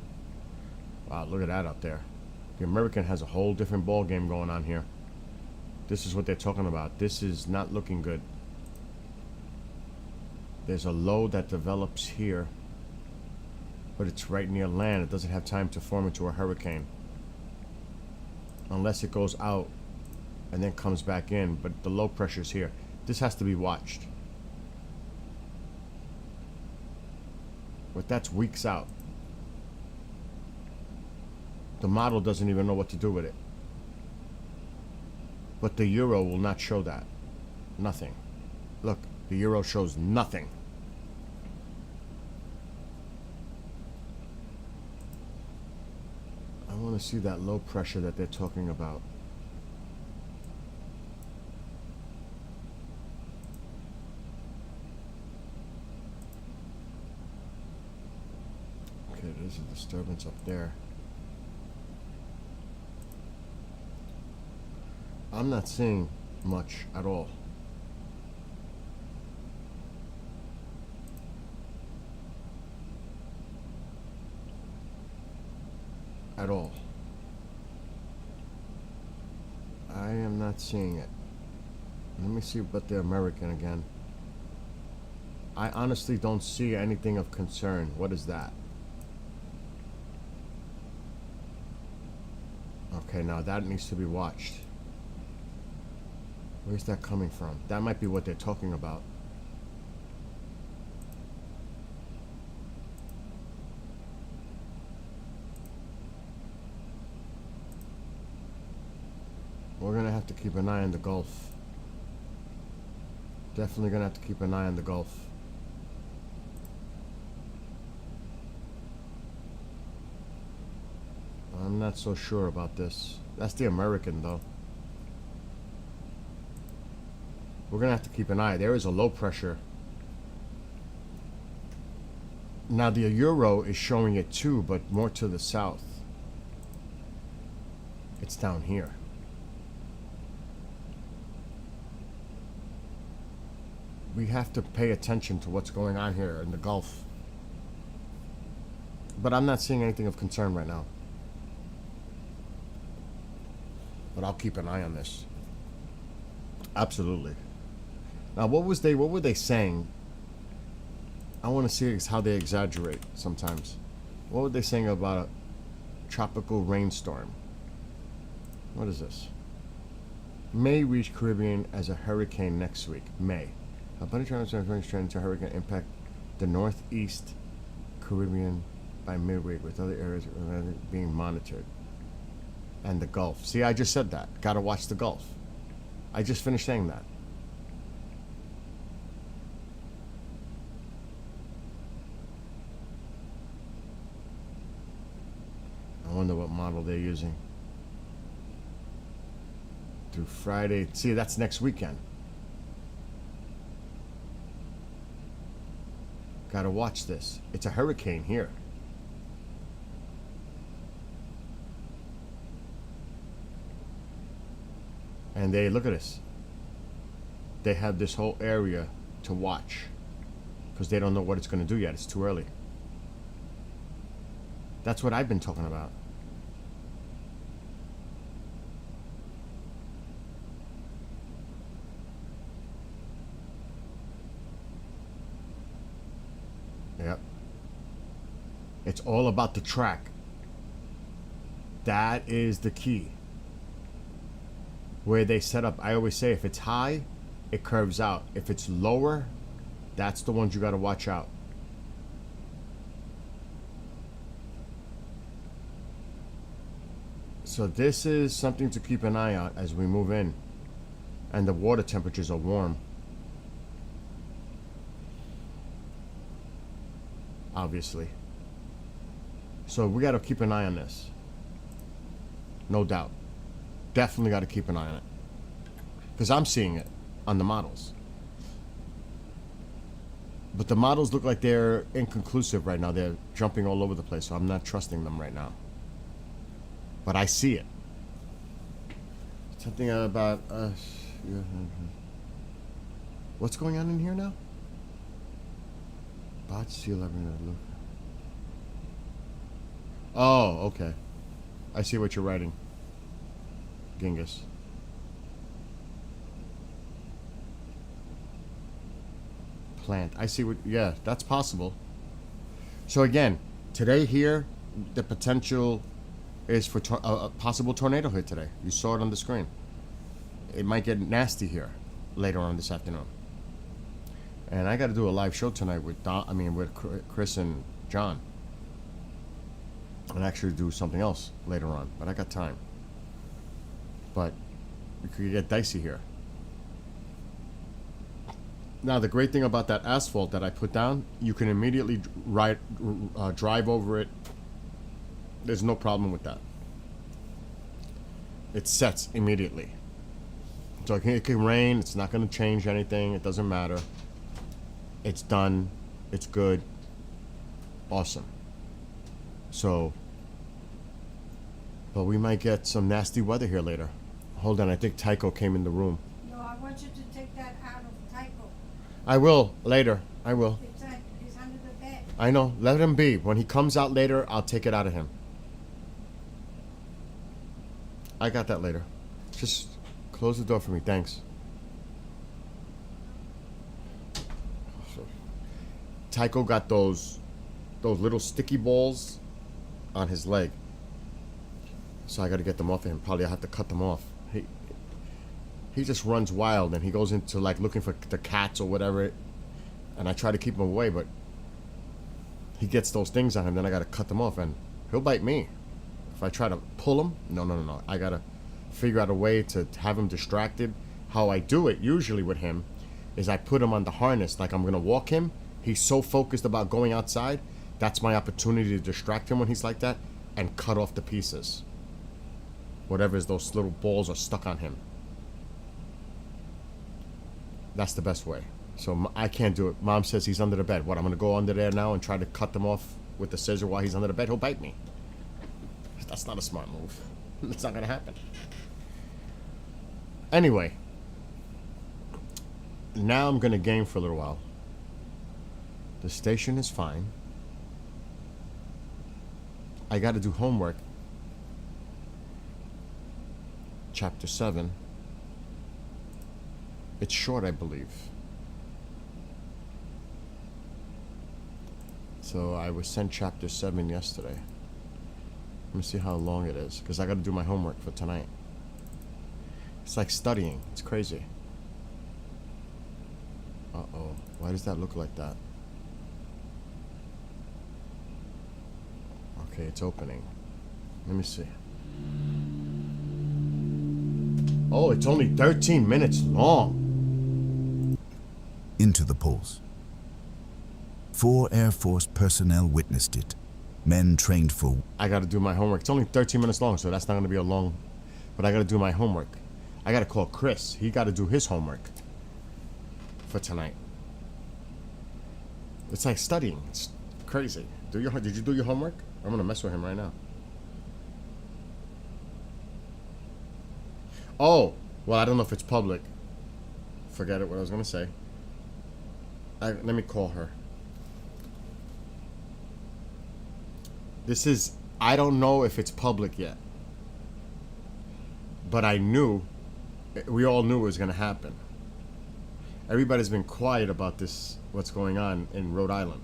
Wow, look at that up there. The American has a whole different ball game going on here. This is what they're talking about. This is not looking good. There's a low that develops here, but it's right near land. It doesn't have time to form into a hurricane unless it goes out and then comes back in, but the low pressure's here. This has to be watched. But that's weeks out. The model doesn't even know what to do with it. But the Euro will not show that. Nothing. Look, the Euro shows nothing. I want to see that low pressure that they're talking about. Okay, there's a disturbance up there. I'm not seeing much at all. At all. I am not seeing it. Let me see about the American again. I honestly don't see anything of concern. What is that? Okay, now that needs to be watched. Where's that coming from? That might be what they're talking about. We're gonna have to keep an eye on the Gulf. Definitely gonna have to keep an eye on the Gulf. I'm not so sure about this. That's the American, though. We're gonna have to keep an eye. There is a low pressure. Now the Euro is showing it too, but more to the south. It's down here. We have to pay attention to what's going on here in the Gulf. But I'm not seeing anything of concern right now. But I'll keep an eye on this. Absolutely. Now, what were they saying? I want to see how they exaggerate sometimes. What were they saying about a tropical rainstorm? What is this? May reach Caribbean as a hurricane next week. May. A bunch of trend to hurricane impact the northeast Caribbean by midweek, with other areas being monitored. And the Gulf. See, I just said that. Gotta watch the Gulf. I just finished saying that. I wonder what model they're using. Through Friday. See, that's next weekend. Gotta watch this. It's a hurricane here. And they, look at this. They have this whole area to watch. Because they don't know what it's going to do yet. It's too early. That's what I've been talking about. Yep. It's all about the track. That is the key. Where they set up, I always say if it's high, it curves out. If it's lower, that's the ones you got to watch out. So this is something to keep an eye on as we move in. And the water temperatures are warm. Obviously. So we got to keep an eye on this. No doubt. Definitely got to keep an eye on it. Because I'm seeing it on the models. But the models look like they're inconclusive right now. They're jumping all over the place, so I'm not trusting them right now. But I see it. Something about us. What's going on in here now? Bot sea level. Oh, okay. I see what you're writing. Genghis. Plant. I see what. Yeah, that's possible. So again, today here, the potential is for a possible tornado hit today. You saw it on the screen. It might get nasty here later on this afternoon. And I got to do a live show tonight with with Chris and John, and actually do something else later on. But I got time. But it could get dicey here. Now, the great thing about that asphalt that I put down, you can immediately drive over it. There's no problem with that. It sets immediately. So it can rain. It's not going to change anything. It doesn't matter. It's done. It's good. Awesome. So, but we might get some nasty weather here later. Hold on, I think Tycho came in the room.
No, I want you to take that out of Tycho.
I will, later. I will.
It's under the bed.
I know, let him be. When he comes out later, I'll take it out of him. I got that later. Just close the door for me, thanks. Tycho got those little sticky balls on his leg. So I gotta get them off of him. Probably I'll have to cut them off. He just runs wild and he goes into like looking for the cats or whatever, and I try to keep him away, but he gets those things on him. Then I gotta cut them off, and he'll bite me if I try to pull him. No. I gotta figure out a way to have him distracted. How I do it usually with him is I put him on the harness, like I'm gonna walk him. He's so focused about going outside, that's my opportunity to distract him when he's like that and cut off the pieces. Whatever is those little balls are stuck on him. That's the best way. So I can't do it. Mom says he's under the bed. What, I'm gonna go under there now and try to cut them off with the scissor while he's under the bed? He'll bite me. That's not a smart move. It's not gonna happen. Anyway, now I'm gonna game for a little while. The station is fine. I gotta do homework. Chapter 7. It's short, I believe. So I was sent chapter 7 yesterday. Let me see how long it is, because I gotta do my homework for tonight. It's like studying. It's crazy. Uh-oh. Why does that look like that? Okay, it's opening. Let me see. Oh, it's only 13 minutes long.
Into the polls. 4 Air Force personnel witnessed it. Men trained for...
I gotta do my homework. It's only 13 minutes long, so that's not gonna be a long... But I gotta do my homework. I gotta call Chris. He gotta do his homework for tonight. It's like studying. It's crazy. Did you do your homework? I'm gonna mess with him right now. Oh, well, I don't know if it's public. Forget it, what I was gonna say. Let me call her. This is, I don't know if it's public yet. But I knew, we all knew it was gonna happen. Everybody's been quiet about this, what's going on in Rhode Island.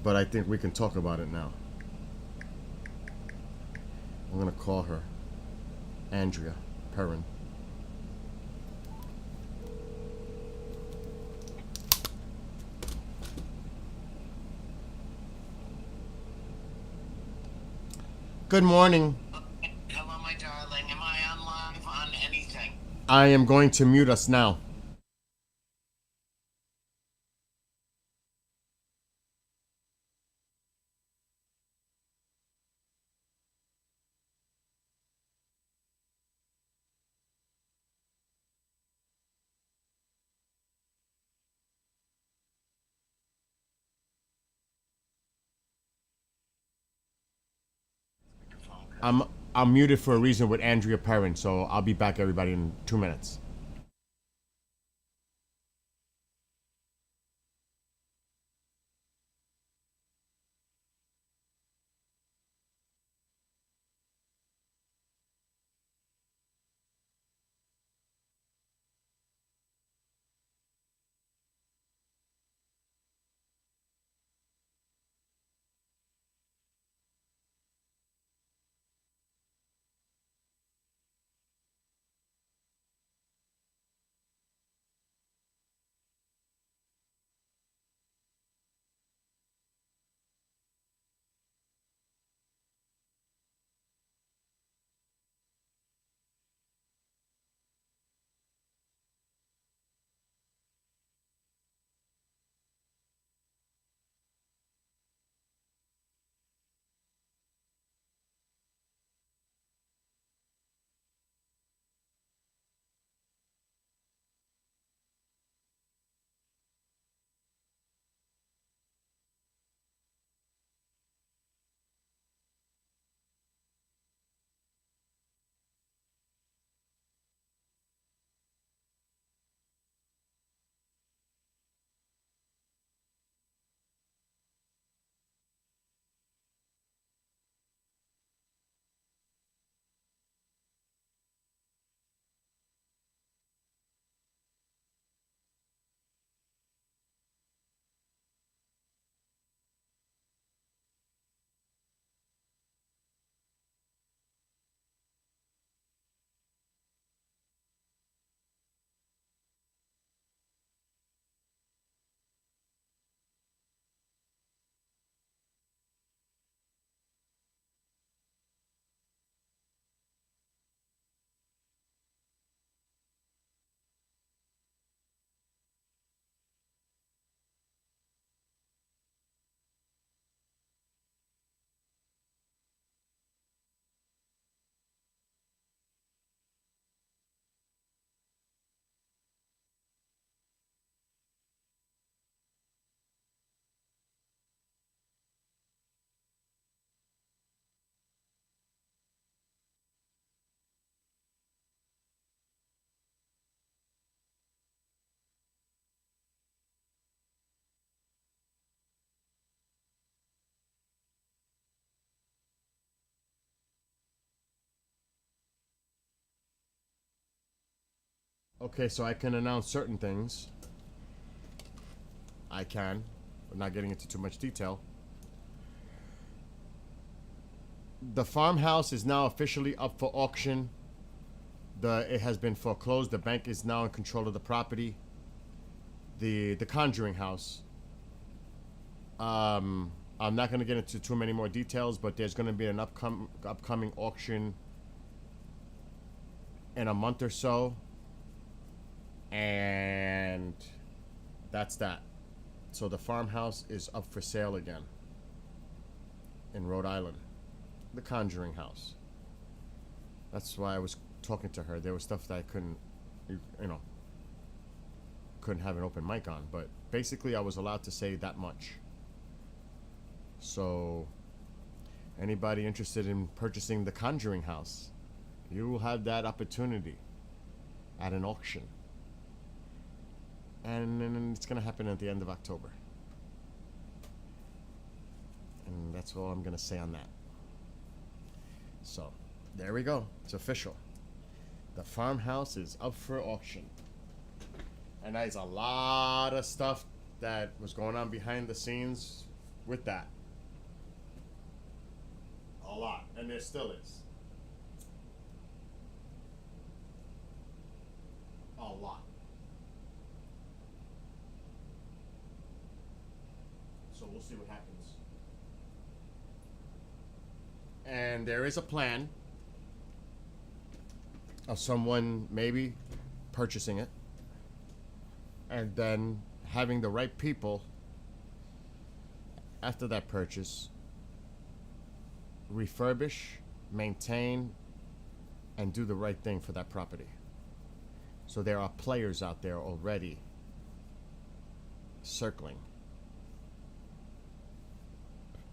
But I think we can talk about it now. I'm gonna call her. Andrea Perrin. Good morning.
Hello, my darling. Am I on live on anything?
I am going to mute us now. I'm muted for a reason with Andrea Perrin, so I'll be back, everybody, in 2 minutes. Okay, so I can announce certain things. I can. I'm not getting into too much detail. The farmhouse is now officially up for auction. It has been foreclosed. The bank is now in control of the property. The Conjuring House. I'm not going to get into too many more details, but there's going to be an upcoming auction in a month or so. And that's that. So the farmhouse is up for sale again in Rhode Island. The Conjuring House. That's why I was talking to her. There was stuff that I couldn't, couldn't have an open mic on. But basically, I was allowed to say that much. So, anybody interested in purchasing the Conjuring House, you will have that opportunity at an auction. And it's going to happen at the end of October. And that's all I'm going to say on that. So, there we go. It's official. The farmhouse is up for auction. And there's a lot of stuff that was going on behind the scenes with that. A lot. And there still is. A lot. So we'll see what happens. And there is a plan of someone maybe purchasing it and then having the right people after that purchase refurbish, maintain, and do the right thing for that property. So there are players out there already circling.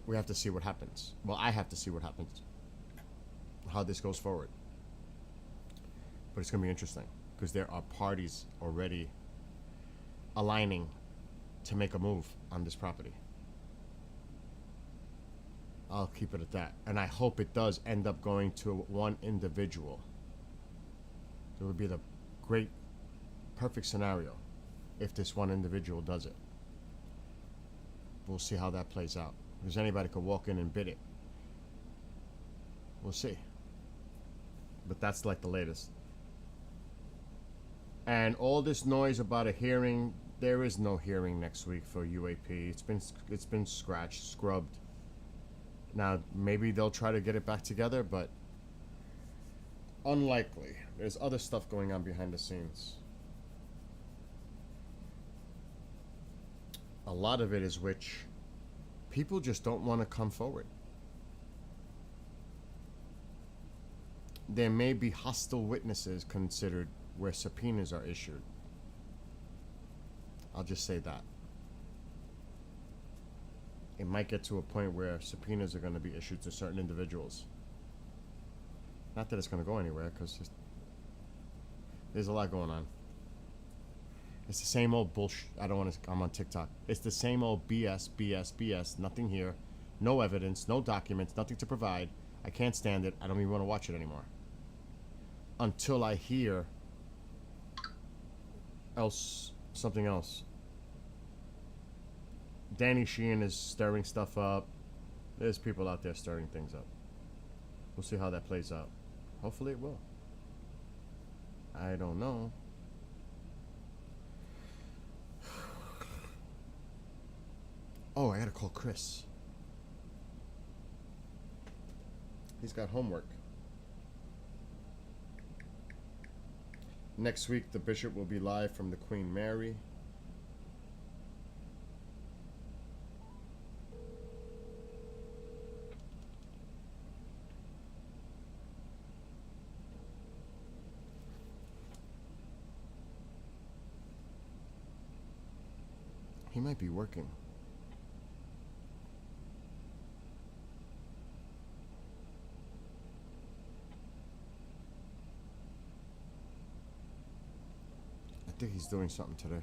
We have to see what happens. Well, I have to see what happens. How this goes forward. But it's going to be interesting because there are parties already aligning to make a move on this property. I'll keep it at that. And I hope it does end up going to one individual. It would be the great, perfect scenario if this one individual does it. We'll see how that plays out. Because anybody could walk in and bid it. We'll see. But that's like the latest. And all this noise about a hearing, there is no hearing next week for UAP. It's been scrubbed. Now maybe they'll try to get it back together, but unlikely. There's other stuff going on behind the scenes. A lot of it is which people just don't want to come forward. There may be hostile witnesses considered where subpoenas are issued. I'll just say that. It might get to a point where subpoenas are going to be issued to certain individuals. Not that it's going to go anywhere, because there's a lot going on. It's the same old bullshit. I don't want to. I'm on TikTok. It's the same old BS. Nothing here. No evidence. No documents. Nothing to provide. I can't stand it. I don't even want to watch it anymore. Until I hear something else. Danny Sheehan is stirring stuff up. There's people out there stirring things up. We'll see how that plays out. Hopefully it will. I don't know. Oh, I gotta call Chris. He's got homework. Next week, the bishop will be live from the Queen Mary. He might be working. I think he's doing something today.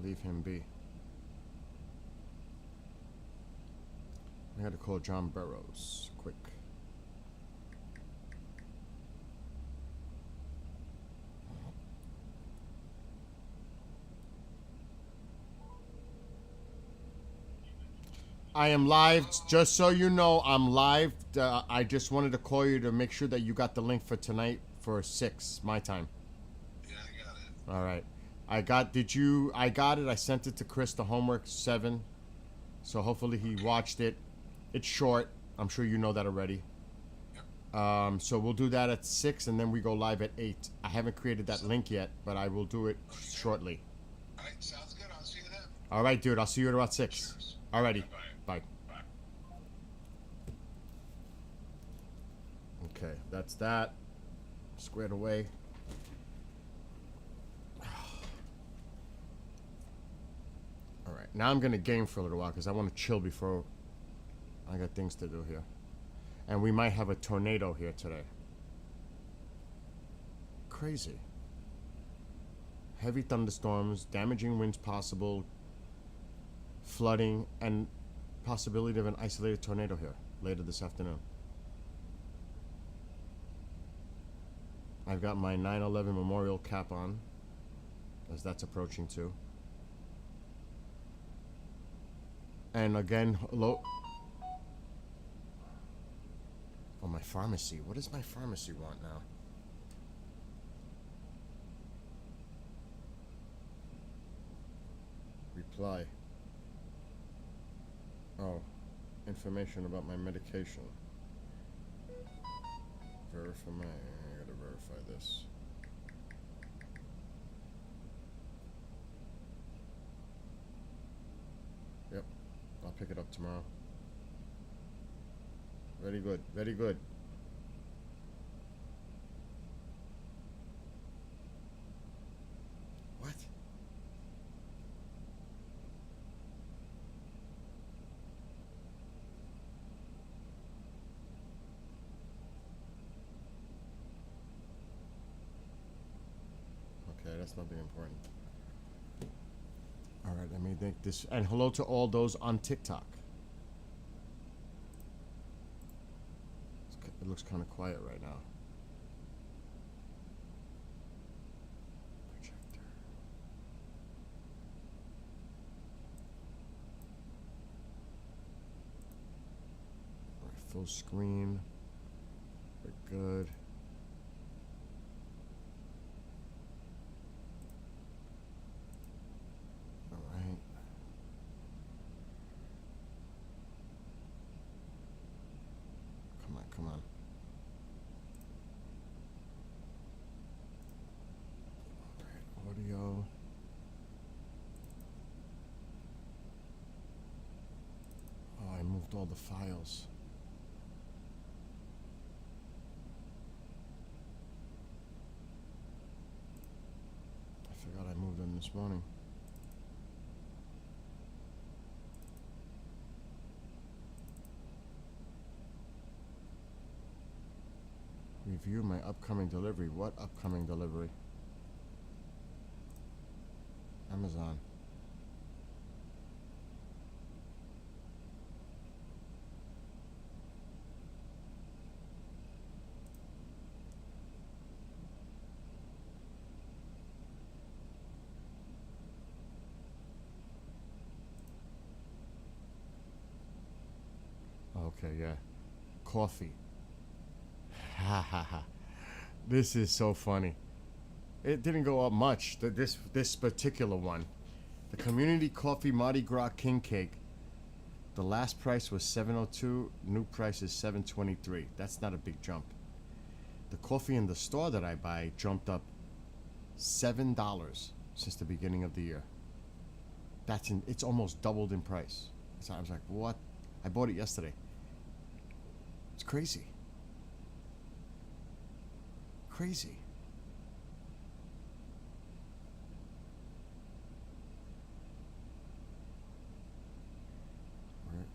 Leave him be. I gotta call John Burroughs quick. I am live. Just so you know, I'm live. I just wanted to call you to make sure that you got the link for tonight for 6 my time.
Yeah, I got it.
All right. I got it. I sent it to Chris, the homework 7. So hopefully he watched it. It's short. I'm sure you know that already. So we'll do that at 6 and then we go live at 8. I haven't created that link yet, but I will do it shortly.
All right, sounds good. I'll see you then.
All right, dude. I'll see you at about 6.
Cheers.
Alrighty.
Bye.
Bye. Okay, that's that. Squared away. Alright, now I'm gonna game for a little while because I want to chill before I got things to do here. And we might have a tornado here today. Crazy. Heavy thunderstorms, damaging winds possible, flooding, and possibility of an isolated tornado here later this afternoon. I've got my 9/11 memorial cap on, as that's approaching too. And again, hello. Oh, my pharmacy. What does my pharmacy want now? Reply. Oh, information about my medication. Verify my. I gotta verify this. Yep, I'll pick it up tomorrow. Very good, very good. What? Okay, that's nothing important. All right, let me think this. And hello to all those on TikTok. It looks kind of quiet right now. Projector. All right, full screen. We're good. All right. Come on, come on. Audio. Oh, I moved all the files. I forgot I moved them this morning. Review my upcoming delivery. What upcoming delivery? Amazon. Okay, yeah. Coffee. Ha ha ha. This is so funny. It didn't go up much. This particular one, the Community Coffee Mardi Gras King Cake. The last price was $7.02. New price is $7.23. That's not a big jump. The coffee in the store that I buy jumped up $7 since the beginning of the year. It's almost doubled in price. So I was like, what? I bought it yesterday. It's crazy. Crazy.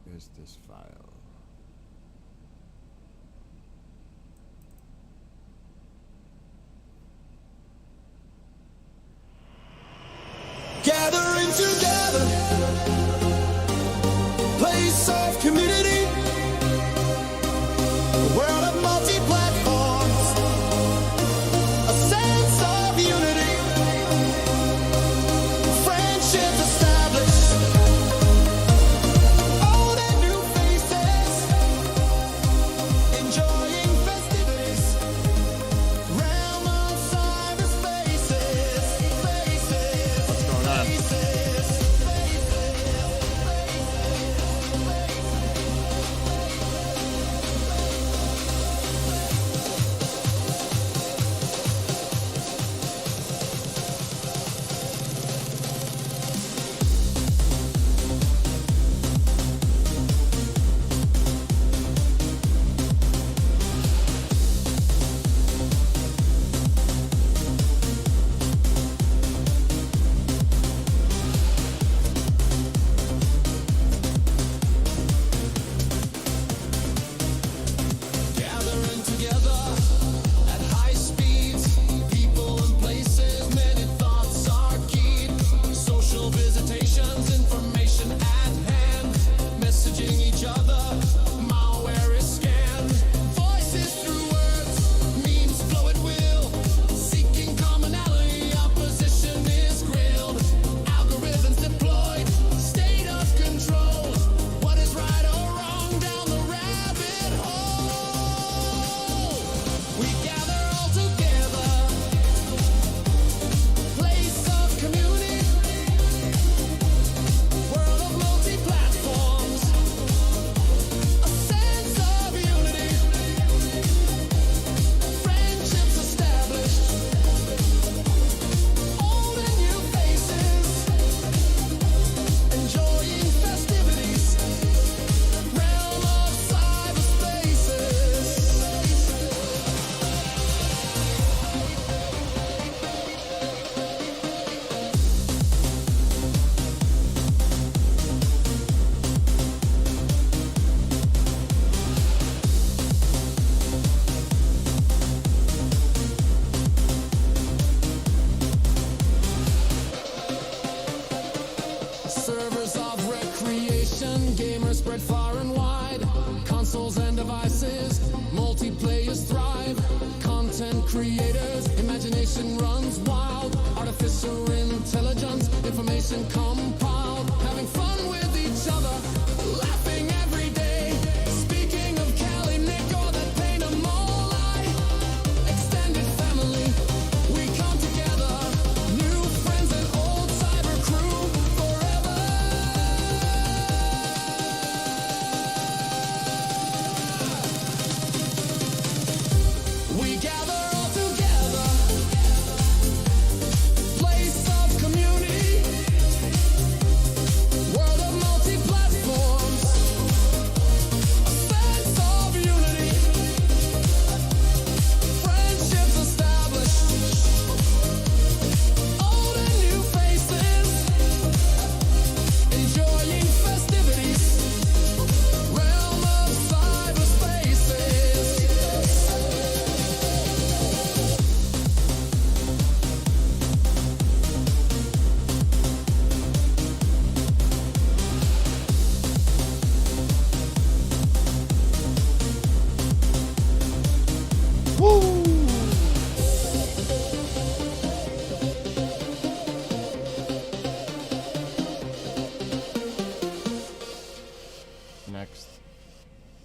Where is this file?
Gathering together, place of community, a world of multi-platforms, a sense of unity, friendships established, old and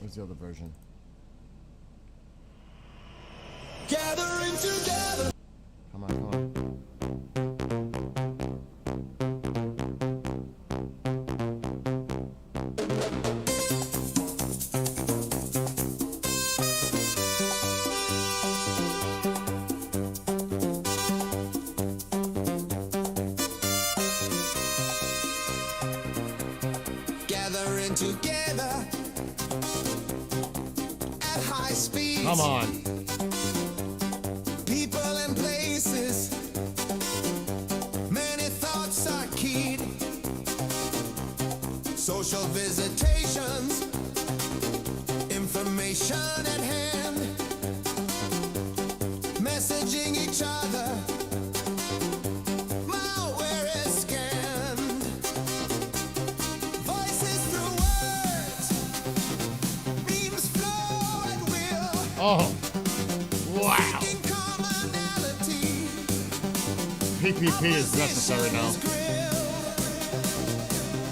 Where's the other version?
Gathering together.
Come on, come on.
Gathering together at high speed.
Come on.
People and places. Many thoughts are keyed. Social visitations. Information at hand. Messaging each other. Malware is scanned. Voices through words. Memes flow at will.
Oh. Wow.
In commonality.
PPP is necessary now.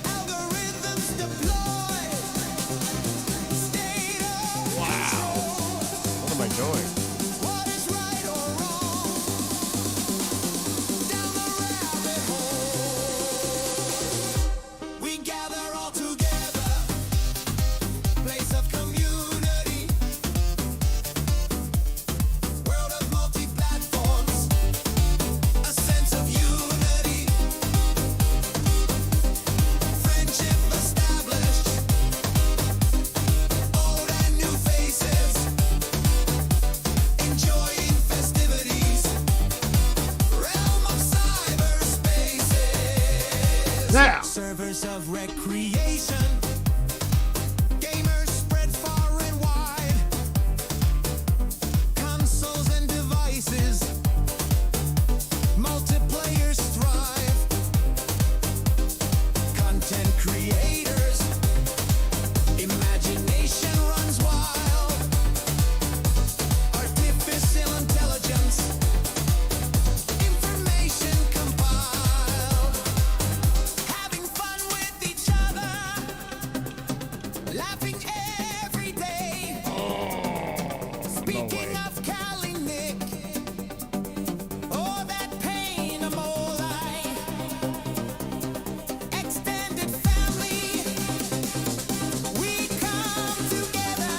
Algorithms deployed. State of
Wow. What am I doing?
what is right or wrong. Down the rabbit hole. We gather all together. Place of community. World of multi-platforms. A sense of unity. Friendship established. Old and new faces. Enjoying festivities. Realm of cyberspaces.
Now.
Servers of recreation. Gamers spread far and wide. Consoles and devices. Multiplayers thrive. Content creators. Imagination runs wild. Artificial intelligence. Information compiled. Having fun with each other. Laughing every day. Speaking of Kalinick. Oh, that pain of Molai. Extended family. We come together.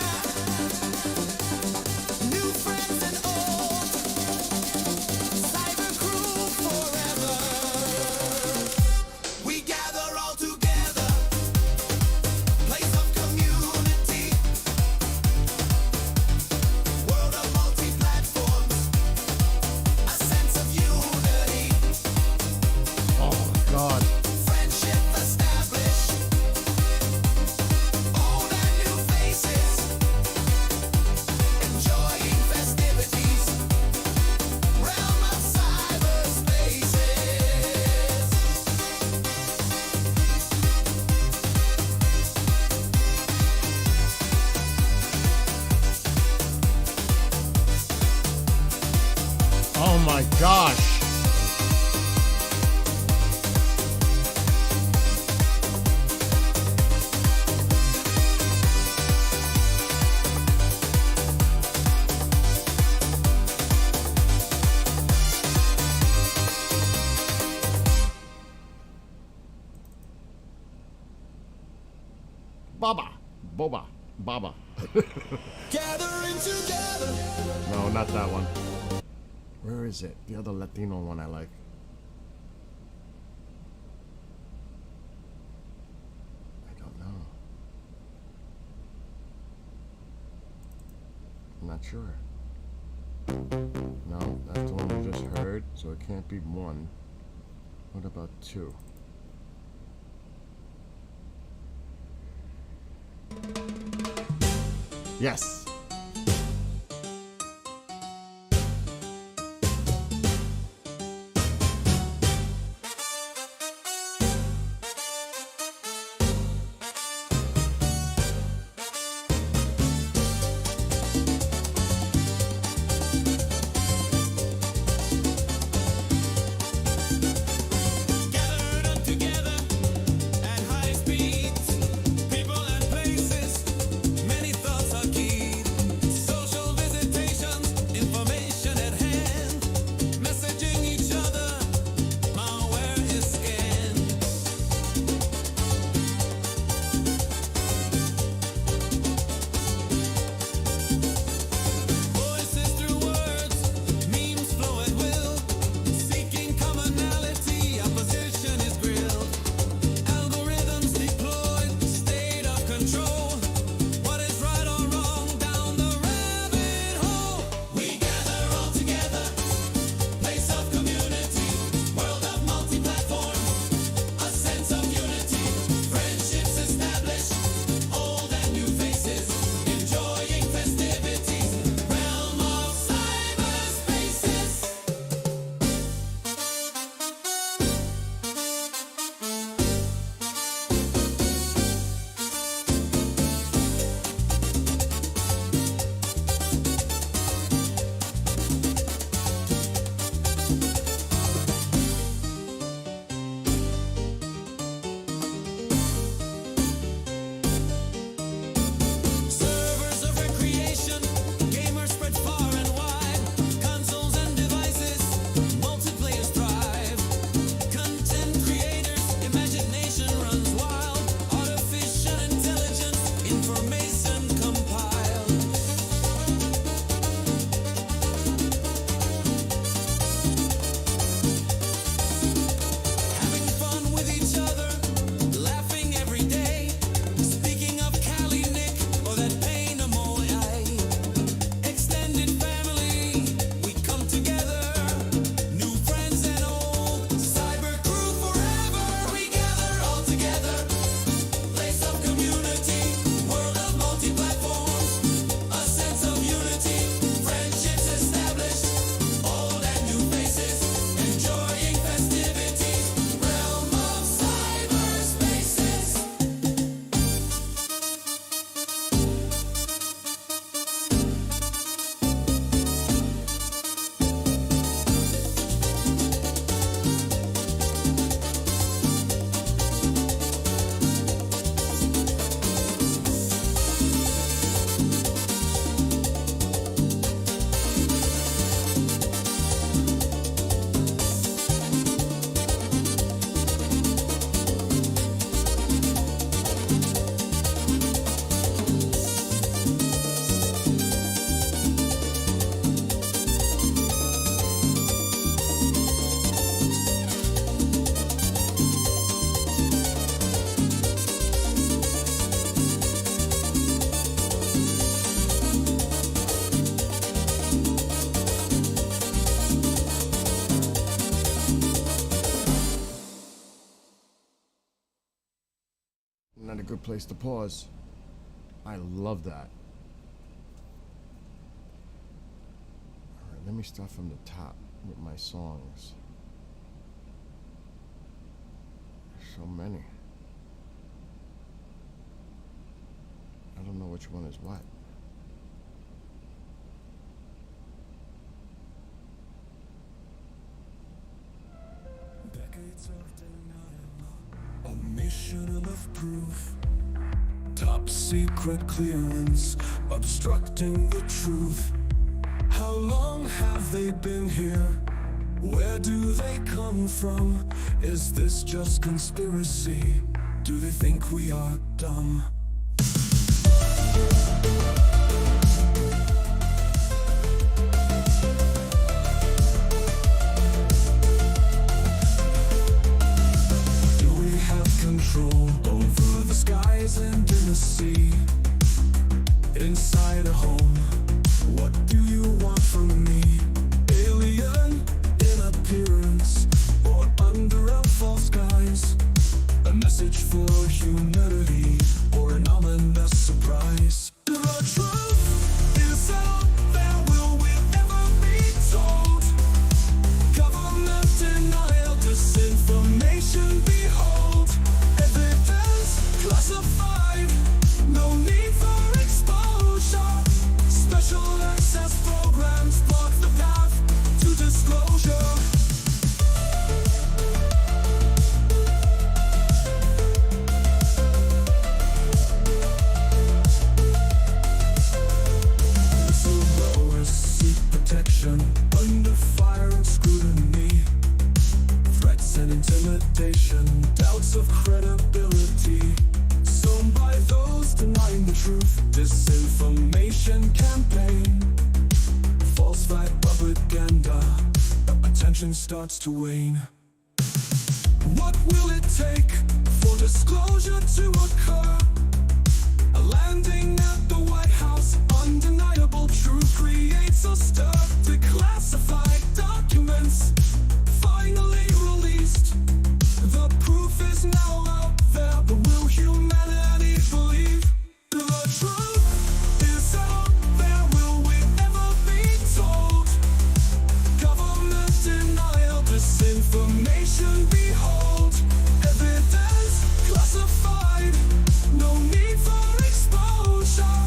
New friends and old. Cyber crew forever. We gather all together. Place of community. World of multi-platforms. A sense of unity.
Oh, God.
Friendship established. Old and new faces. Enjoying festivities. Realm of cyberspaces.
Oh, my gosh. Baba. Boba. Baba.
Gathering together.
No, not that one. Where is it? The other Latino one I like. I don't know. I'm not sure. No, that's the one we just heard, so it can't be one. What about two? Yes.
Gathered up together at high speeds. People and places. Many thoughts.
good place to pause. I love that. Alright, let me start from the top with my songs. There's so many. I don't know which one is what.
Decades of denial, a mission of proof. Top secret clearance, obstructing the truth. How long have they been here? Where do they come from? Is this just conspiracy? Do they think we are dumb? Do we have control over the skies and in the sea? Inside a home, what do you want from me? Alien in appearance, or under a false guise? A message for humanity, or an ominous surprise? The truth is out there, will we ever be told? Government denial, disinformation, behold. Evidence classified, no need for exposure. Special access programs block the path to disclosure. Whistleblowers seek protection under fire and scrutiny. Threats and intimidation, doubts of credibility. Sown by those denying the truth. Disinformation campaign, false flag propaganda. Attention starts to wane. What will it take for disclosure to occur? A landing at the White House, undeniable truth creates a stir. Declassified documents finally released. The proof is now out there, but will humanity believe? The truth is out there, will we ever be told? Government denial, disinformation, behold. Evidence classified, no need for exposure.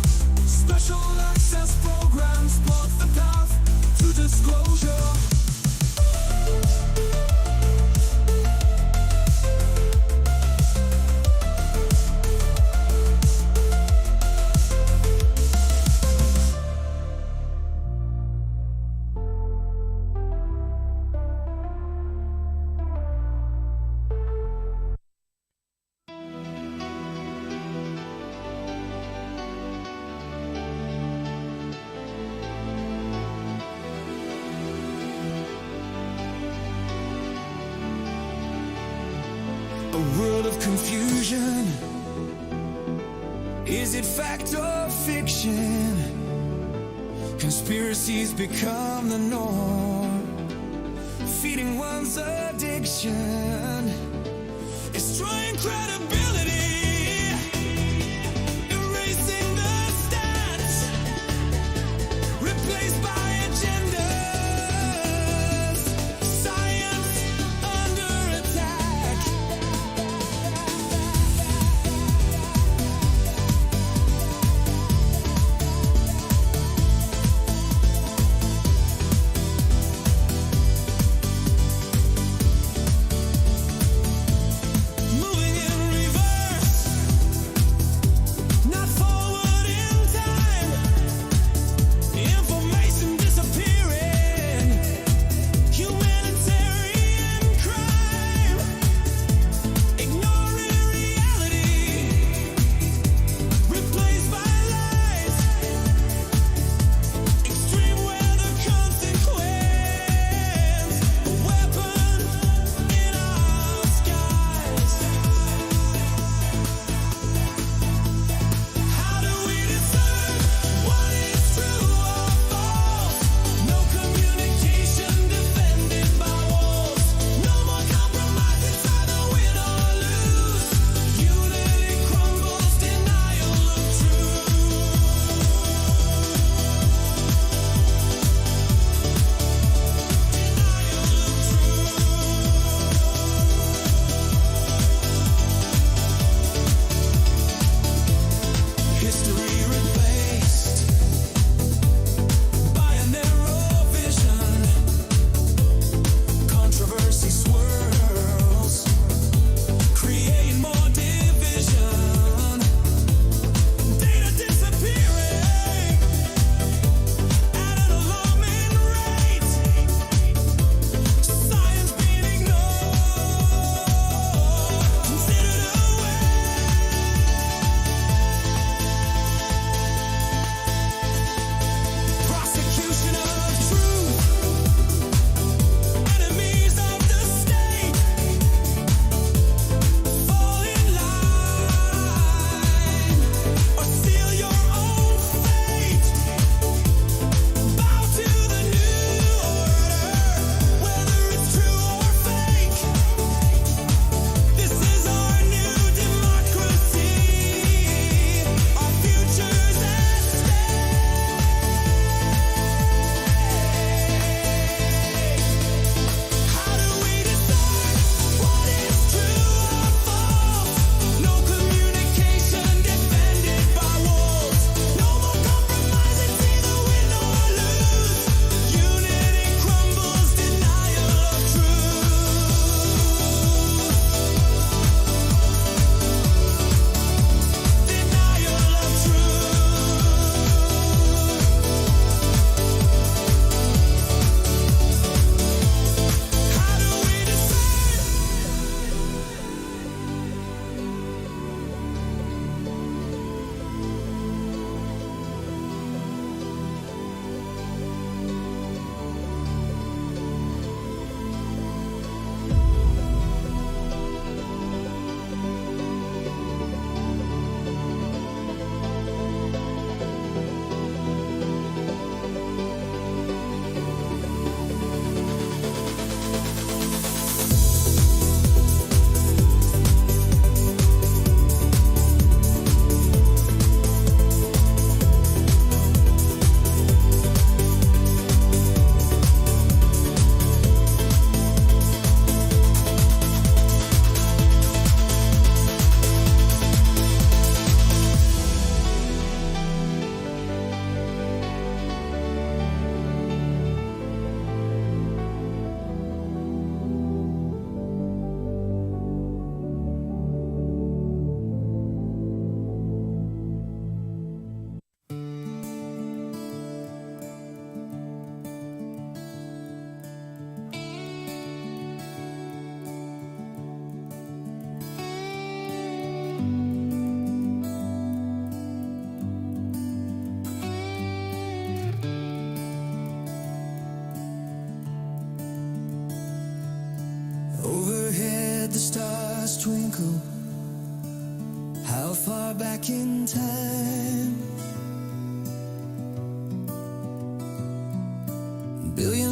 Special access programs block the path to disclosure. A world of confusion. Is it fact or fiction? Conspiracies become the norm, feeding one's addiction, destroying credibility, erasing the stats, replaced by agendas, science under attack. Moving in reverse.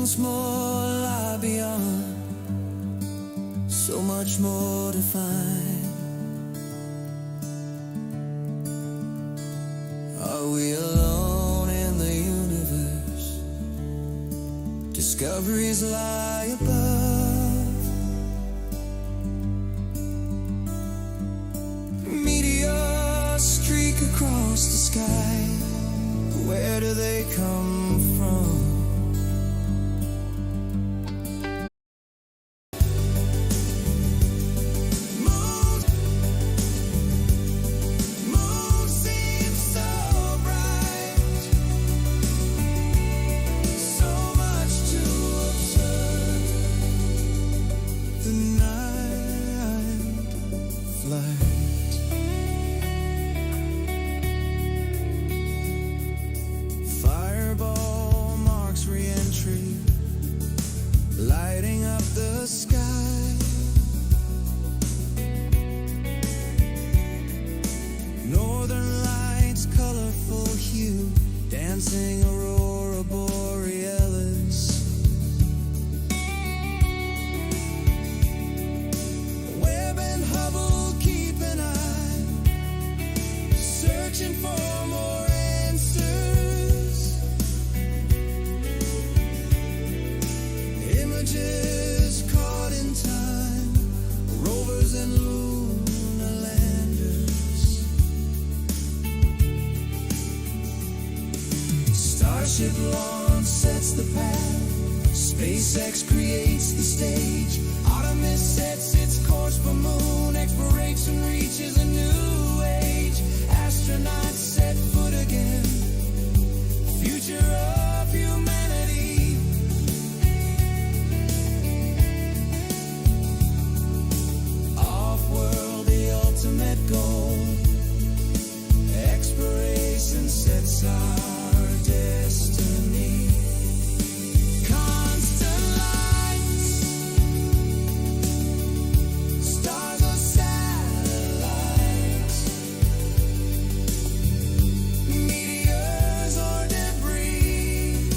once more lie beyond, so much more to find. Are we alone in the universe? Discoveries lie above. Meteors streak across the sky. Where do they come from? Moon seems so bright, so much to observe. The night flight. Fireball marks re-entry, lighting up the sky. Northern lights, colorful hue, dancing aurora borealis. Webb and Hubble keep an eye, searching for more answers. Images caught in time, rovers and lunar landers. Starship launch sets the path, SpaceX creates the stage. Artemis sets its course for moon, exploration reaches a new age. Astronauts set foot again, future of humanity. Off-world, the ultimate goal. Exploration sets our destiny. Constant lights, stars or satellites, meteors or debris,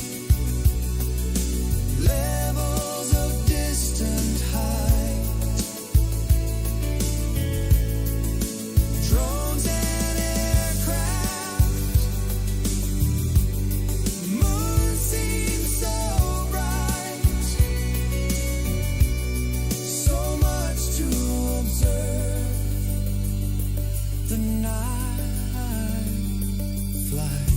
levels of distant height. Drones and aircraft, moon seems so bright, so much to observe. The night flight.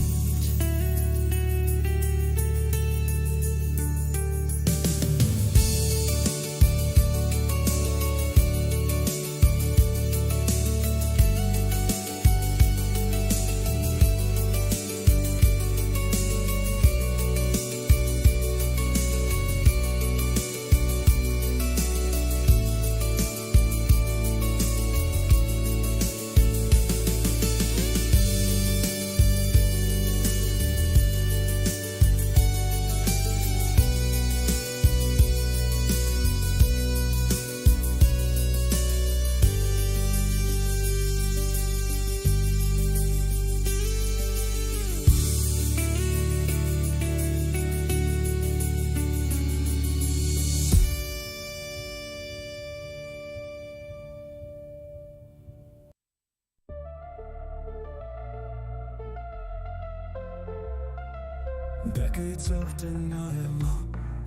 Decades of denial,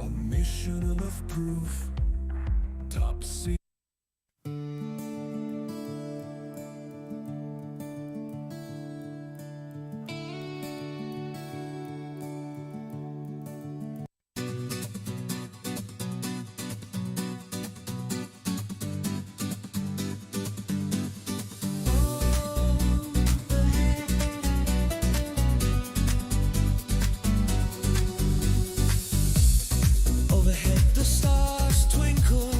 a mission of proof. Top secret. Overhead the stars twinkle,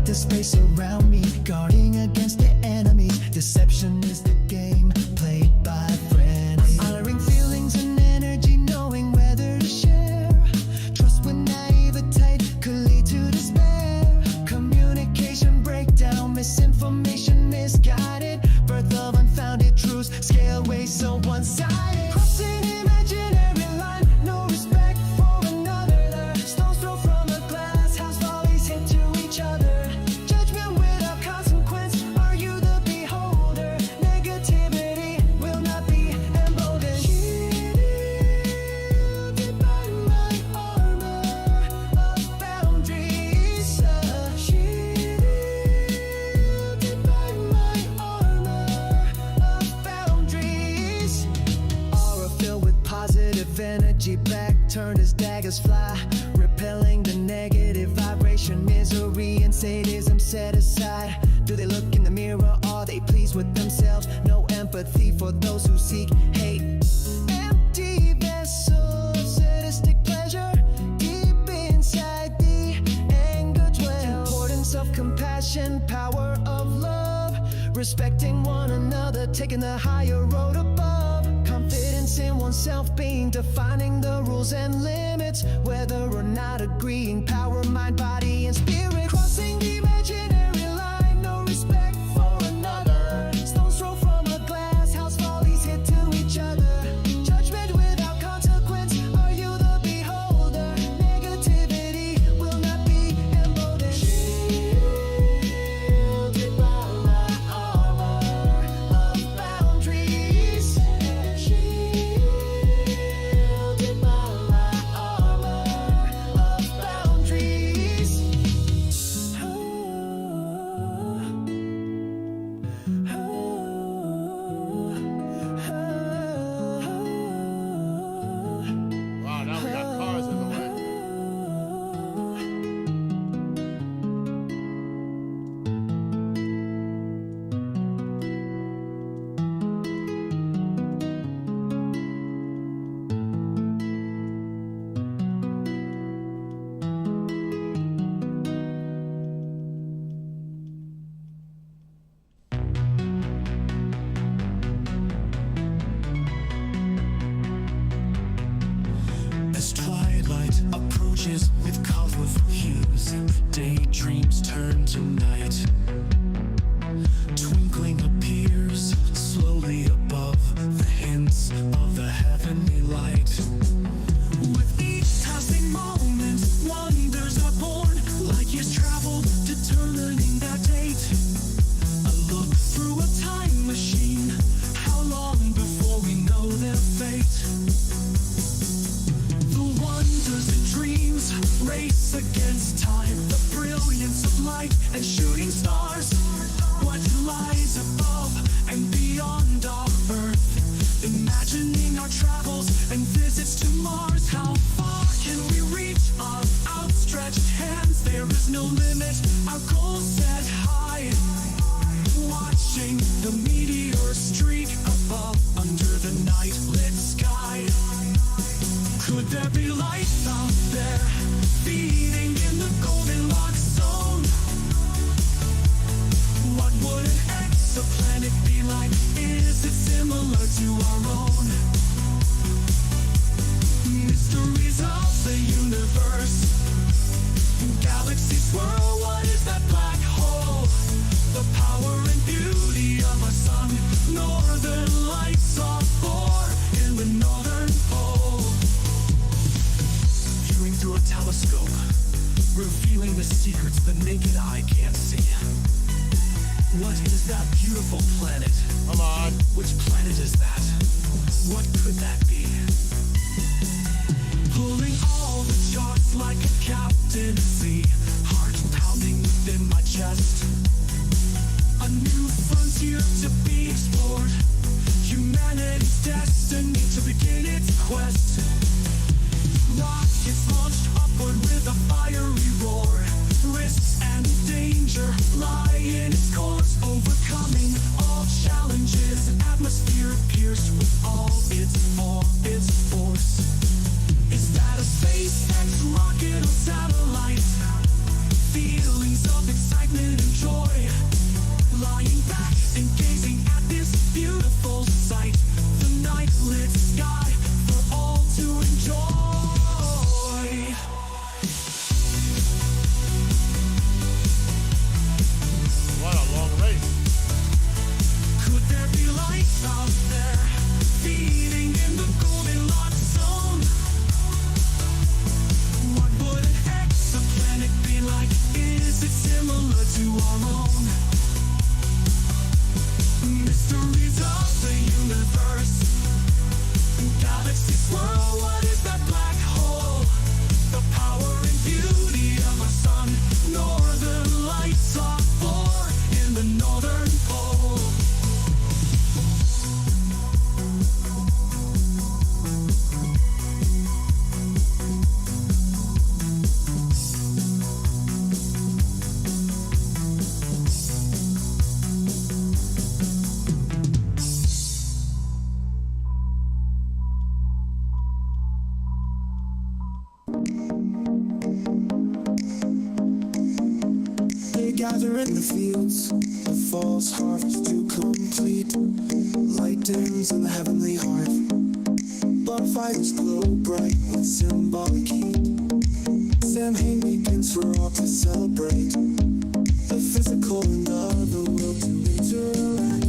the space around me, guarding against the enemy. Deception is the game played by friends. Honoring feelings and energy, knowing whether to share. Trust with naivete could lead to despair. Communication breakdown, misinformation, misguided. Birth of unfounded truths, scale way so one-sided. Crossing imaginary line, no respect for another. Stones thrown from a glass house, volleys hit to each other. Judgment without consequence, are you the beholder? Negativity will not be emboldened. Shielded by my armor of boundaries. Shielded by my armor of boundaries. Aura filled with positive energy, back turned as daggers fly, repelling the negative vibration, misery and sadism set aside. Do they look in the mirror? Are they pleased with themselves? No empathy for those who seek hate. Empty vessels, sadistic pleasure, deep inside the anger dwells. Importance of compassion, power of love, respecting one another, taking the higher road above. Confidence in oneself being, defining the rules and limits, whether or not agreeing. Power, mind, body, and spirit. Crossing the imaginary line, no respect for another. Stones thrown from a glass house, volleys hit to each other. Judgment without consequence, are you the beholder? Negativity will not be emboldened. Shielded by my armor of boundaries. Shielded by my armor of boundaries.
Wow, now we got cars in the way.
As twilight approaches with colorful hues, daydreams turn to night. Twinkling appears slowly above the hints of the heavenly light. With each passing moment, wonders are born, like years traveled, determining that date. A look through a time machine, how long before we know their fate? The wonders and dreams race against time. The brilliance of light and shooting stars. What lies above and beyond our Earth? Imagining our travels and visits to Mars. How far can we reach our outstretched hands? There is no limit, our goals set high. Watching the meteor streak above under the night lit sky. Could there be life out there, feeding in the Goldilocks zone? What would an exoplanet be like? Is it similar to our own? Mysteries of the universe, galaxies swirl, what is that black hole? The power and beauty of our sun, northern lights are born in the northern pole. Viewing through a telescope, revealing the secrets the naked eye can't see. What is that beautiful planet?
Come on.
Which planet is that? What could that be? Pulling all the charts like a captain at sea, heart pounding within my chest. A new frontier to be explored, humanity's destiny to begin its quest. Rockets launched upward with a fiery roar, risks and danger lie in its course, overcoming all challenges, atmosphere pierced with all its force. Is that a SpaceX rocket or satellite? Feelings of excitement it's similar to our own. Mysteries of the universe. Galaxy swirl, what is that black hole? The power and beauty of our sun. Northern lights are born in the northern pole. They gather in the fields, the false harvest to complete. Light dims in the heavenly heart. Bonfires glow bright with symbolic heat. Samhain begins for all to celebrate. The physical and other world to interact.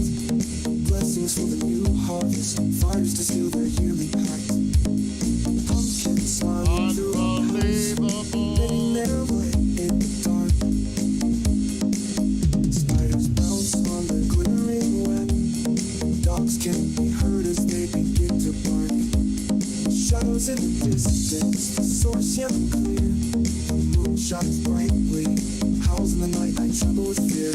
Blessings for the new harvest, fires to seal their yearly pact. Pumpkins smiling through our house, letting their way in the dark. Spiders bounce on the glittering web. Dogs can be heard as they begin to bark. Shadows in the distance, the source yet clear. The moon shines brightly, howls in the night, I tremble with fear.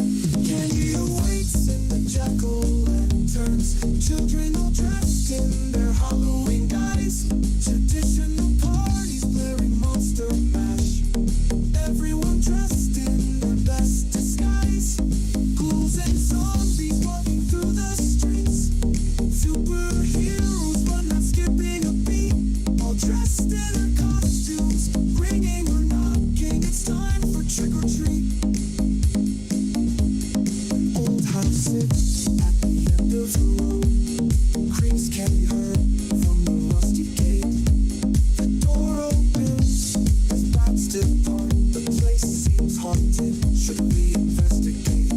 Candy awaits in the jack-o'-lanterns. Children all dressed in their Halloween guise. Traditional parties blaring Monster Mash. Everyone dressed in their best disguise. Ghouls and zombies walking through the streets. Superheroes but not skipping a beat. All dressed in their costumes, ringing or knocking. It's time for trick or treat. An old house sits at the end of the road. Creaks can be heard from the rusty gate. The door opens as bats depart. The place seems haunted. Should we investigate?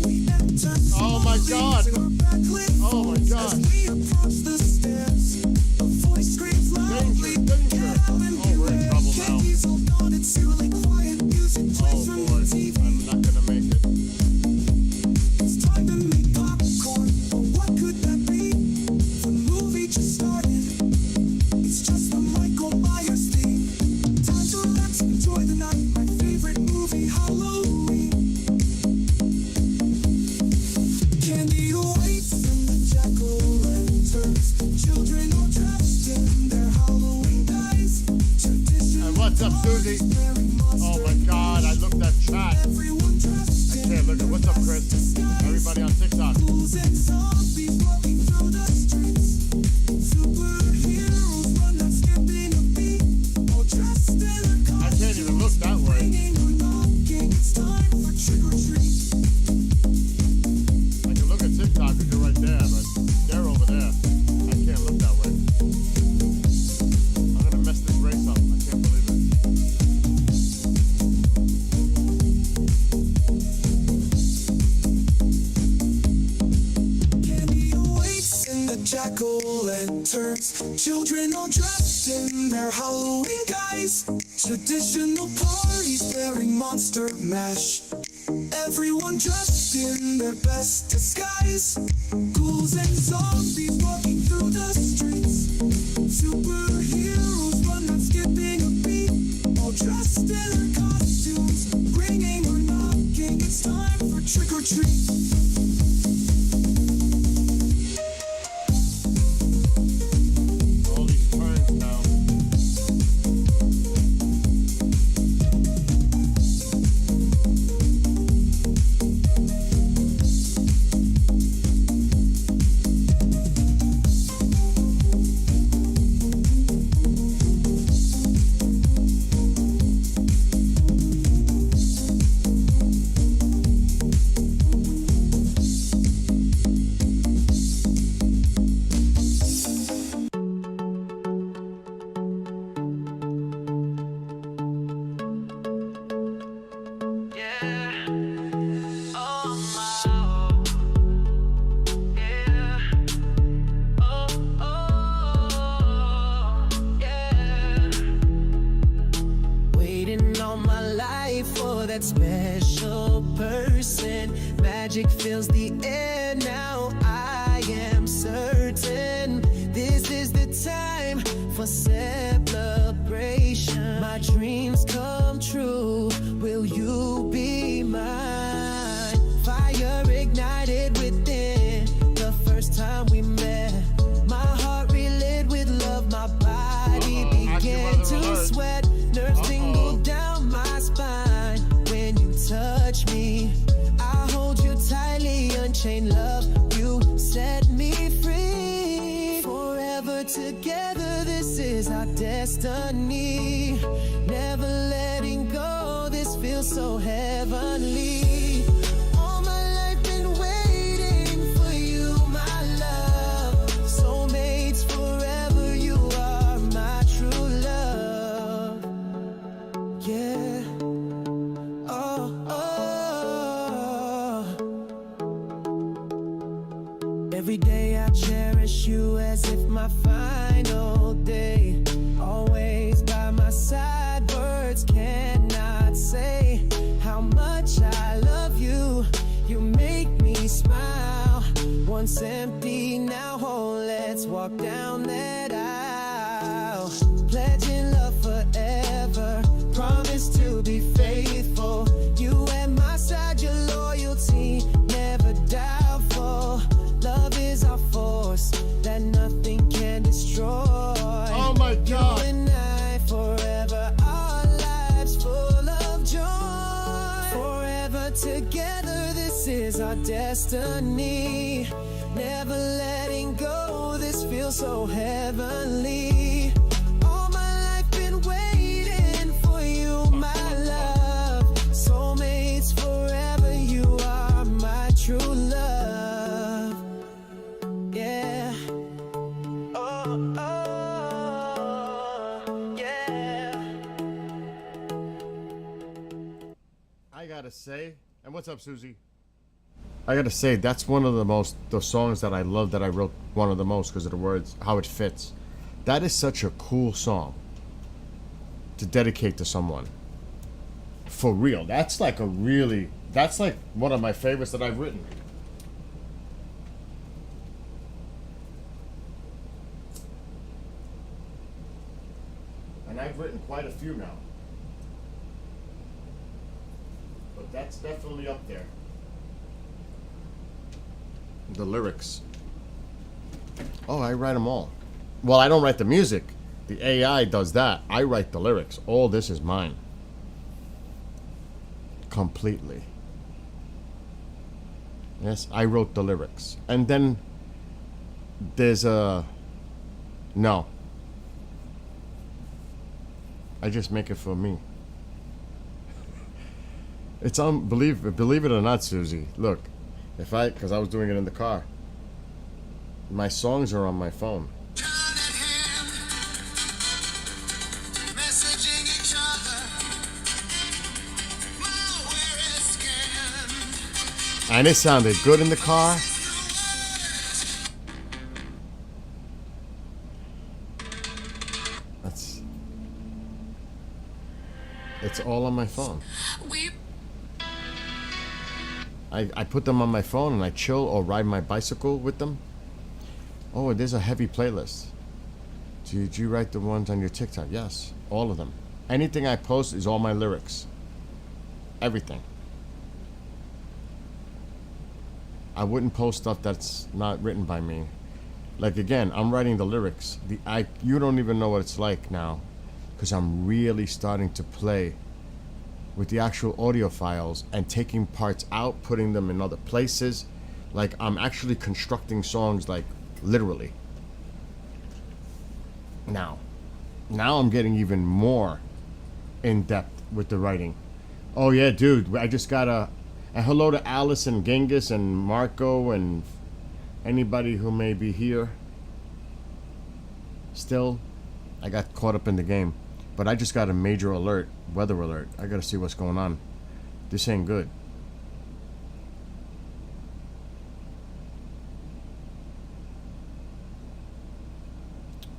We enter
Oh my God.
in our backlit
Oh my
phones.
God.
As we approach the stairs, a voice screams loudly,
Danger,
"Get out and
Oh, we're in
beware."
trouble now.
Candy's hold on, it's eerily quiet. Music
Oh
plays from
boy,
the TV.
I'm not gonna make it.
It's time to make popcorn, but what could that be? The movie just started. It's just the Michael Myers theme. Time to relax, enjoy the night. My favorite movie, Halloween. Candy awaits in the jack-o'-lanterns. Children all dressed in their Halloween guise. Traditional
And what's up, Susie?
parties blaring
Oh
Monster
my God, I looked at chat.
Everyone dressed
I can't look at what's up, Chris. Everybody on TikTok.
Ghouls and zombies walking through the streets. Superheroes but not skipping a beat. All dressed in their
I can't even look that way.
ringing or knocking. It's time for trick or treat.
I can look at TikTok because you're right there, but they're over there. I can't look that way. I'm gonna mess this race up. I can't believe it.
Candy awaits in the jack-o'-lanterns. Children all dressed in their Halloween guise. Traditional parties blaring Monster Mash. Everyone dressed in their best disguise. Ghouls and zombies walking through the streets. Superheroes but not skipping a beat. All dressed in their costumes, ringing or knocking. It's time for trick or treat.
All these turns now.
that special person. Magic fills the air now. I am certain this is the time for celebration. My dreams come true. Will you be mine? Fire ignited within the first time we met. My heart relit with love. My body began to sweat. Nerves tingle down my spine when you touch me. I hold you tightly, unchained love. You set me free. Forever together, this is our destiny. Never letting go, this feels so heavenly. All my life been waiting for you, my love. Soulmates forever, you are my true love. Yeah. Oh, oh. Every day I cherish you as if my final day. Always by my side, words cannot say how much I love you. You make me smile. Once empty, now whole. Let's walk down that aisle. Pledging love forever. Promise to be faithful. You at my side, your loyalty never doubtful. Love is our force that nothing can destroy.
Oh my God.
You and I forever, our lives full of joy. Forever together, this is our destiny. Never letting go, this feels so heavenly. All my life been waiting for you, my love. Soulmates forever, you are my true love. Yeah. Oh, oh, yeah.
I gotta say, and what's up, Susie? I gotta say, that's one of the songs that I love, that I wrote one of the most because of the words, how it fits. That is such a cool song to dedicate to someone. For real. That's like one of my favorites that I've written. And I've written quite a few now. But that's definitely up there. The lyrics. Oh, I write them all. Well, I don't write the music. The AI does that. I write the lyrics. All this is mine. Completely. Yes, I wrote the lyrics. And then there's a... No. I just make it for me. It's believe it or not, Susie. Look, because I was doing it in the car. My songs are on my phone. And it sounded good in the car. It's all on my phone. I put them on my phone and I chill or ride my bicycle with them. Oh, there's a heavy playlist. Did you write the ones on your TikTok? Yes, all of them. Anything I post is all my lyrics. Everything. I wouldn't post stuff that's not written by me. Like, again, I'm writing the lyrics. You don't even know what it's like now, because I'm really starting to play with the actual audio files and taking parts out, putting them in other places. Like, I'm actually constructing songs, like, literally. Now I'm getting even more in depth with the writing. Oh yeah, dude, I just got a hello to Alice and Genghis and Marco and anybody who may be here. Still, I got caught up in the game, but I just got a major alert, weather alert. I gotta see what's going on. This ain't good.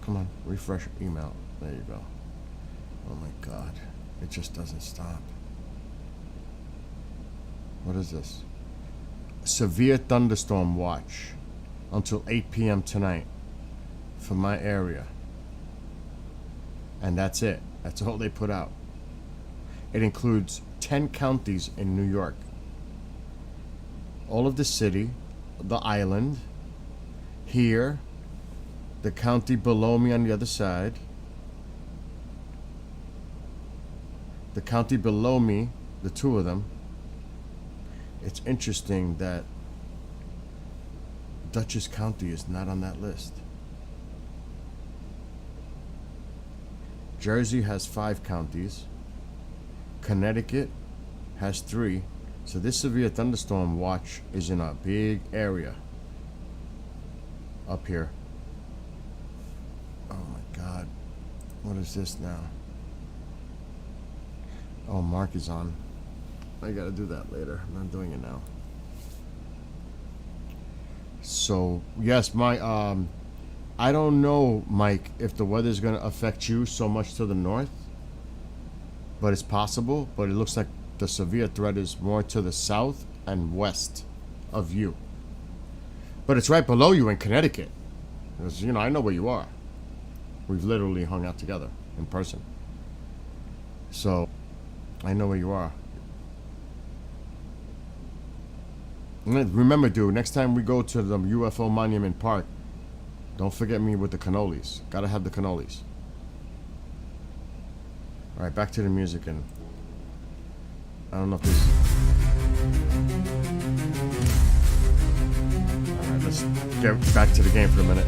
Come on, refresh email. There you go. Oh my God, it just doesn't stop. What is this? Severe thunderstorm watch until 8 p.m. tonight for my area. And that's it. That's all they put out. It includes 10 counties in New York. All of the city, the island, here, the county below me on the other side, the county below me, the two of them. It's interesting that Dutchess County is not on that list. Jersey has 5 counties. Connecticut has 3. So this severe thunderstorm watch is in a big area up here. Oh my God. What is this now? Oh, Mark is on. I gotta do that later. I'm not doing it now. So, yes, my, I don't know, Mike, if the weather's gonna affect you so much to the north, but it's possible. But it looks like the severe threat is more to the south and west of you. But it's right below you in Connecticut. Because, you know, I know where you are. We've literally hung out together in person. So, I know where you are. Remember, dude, next time we go to the UFO Monument Park, don't forget me with the cannolis. Gotta have the cannolis. Alright, back to the music, and I don't know if this... Alright, let's get back to the game for a minute.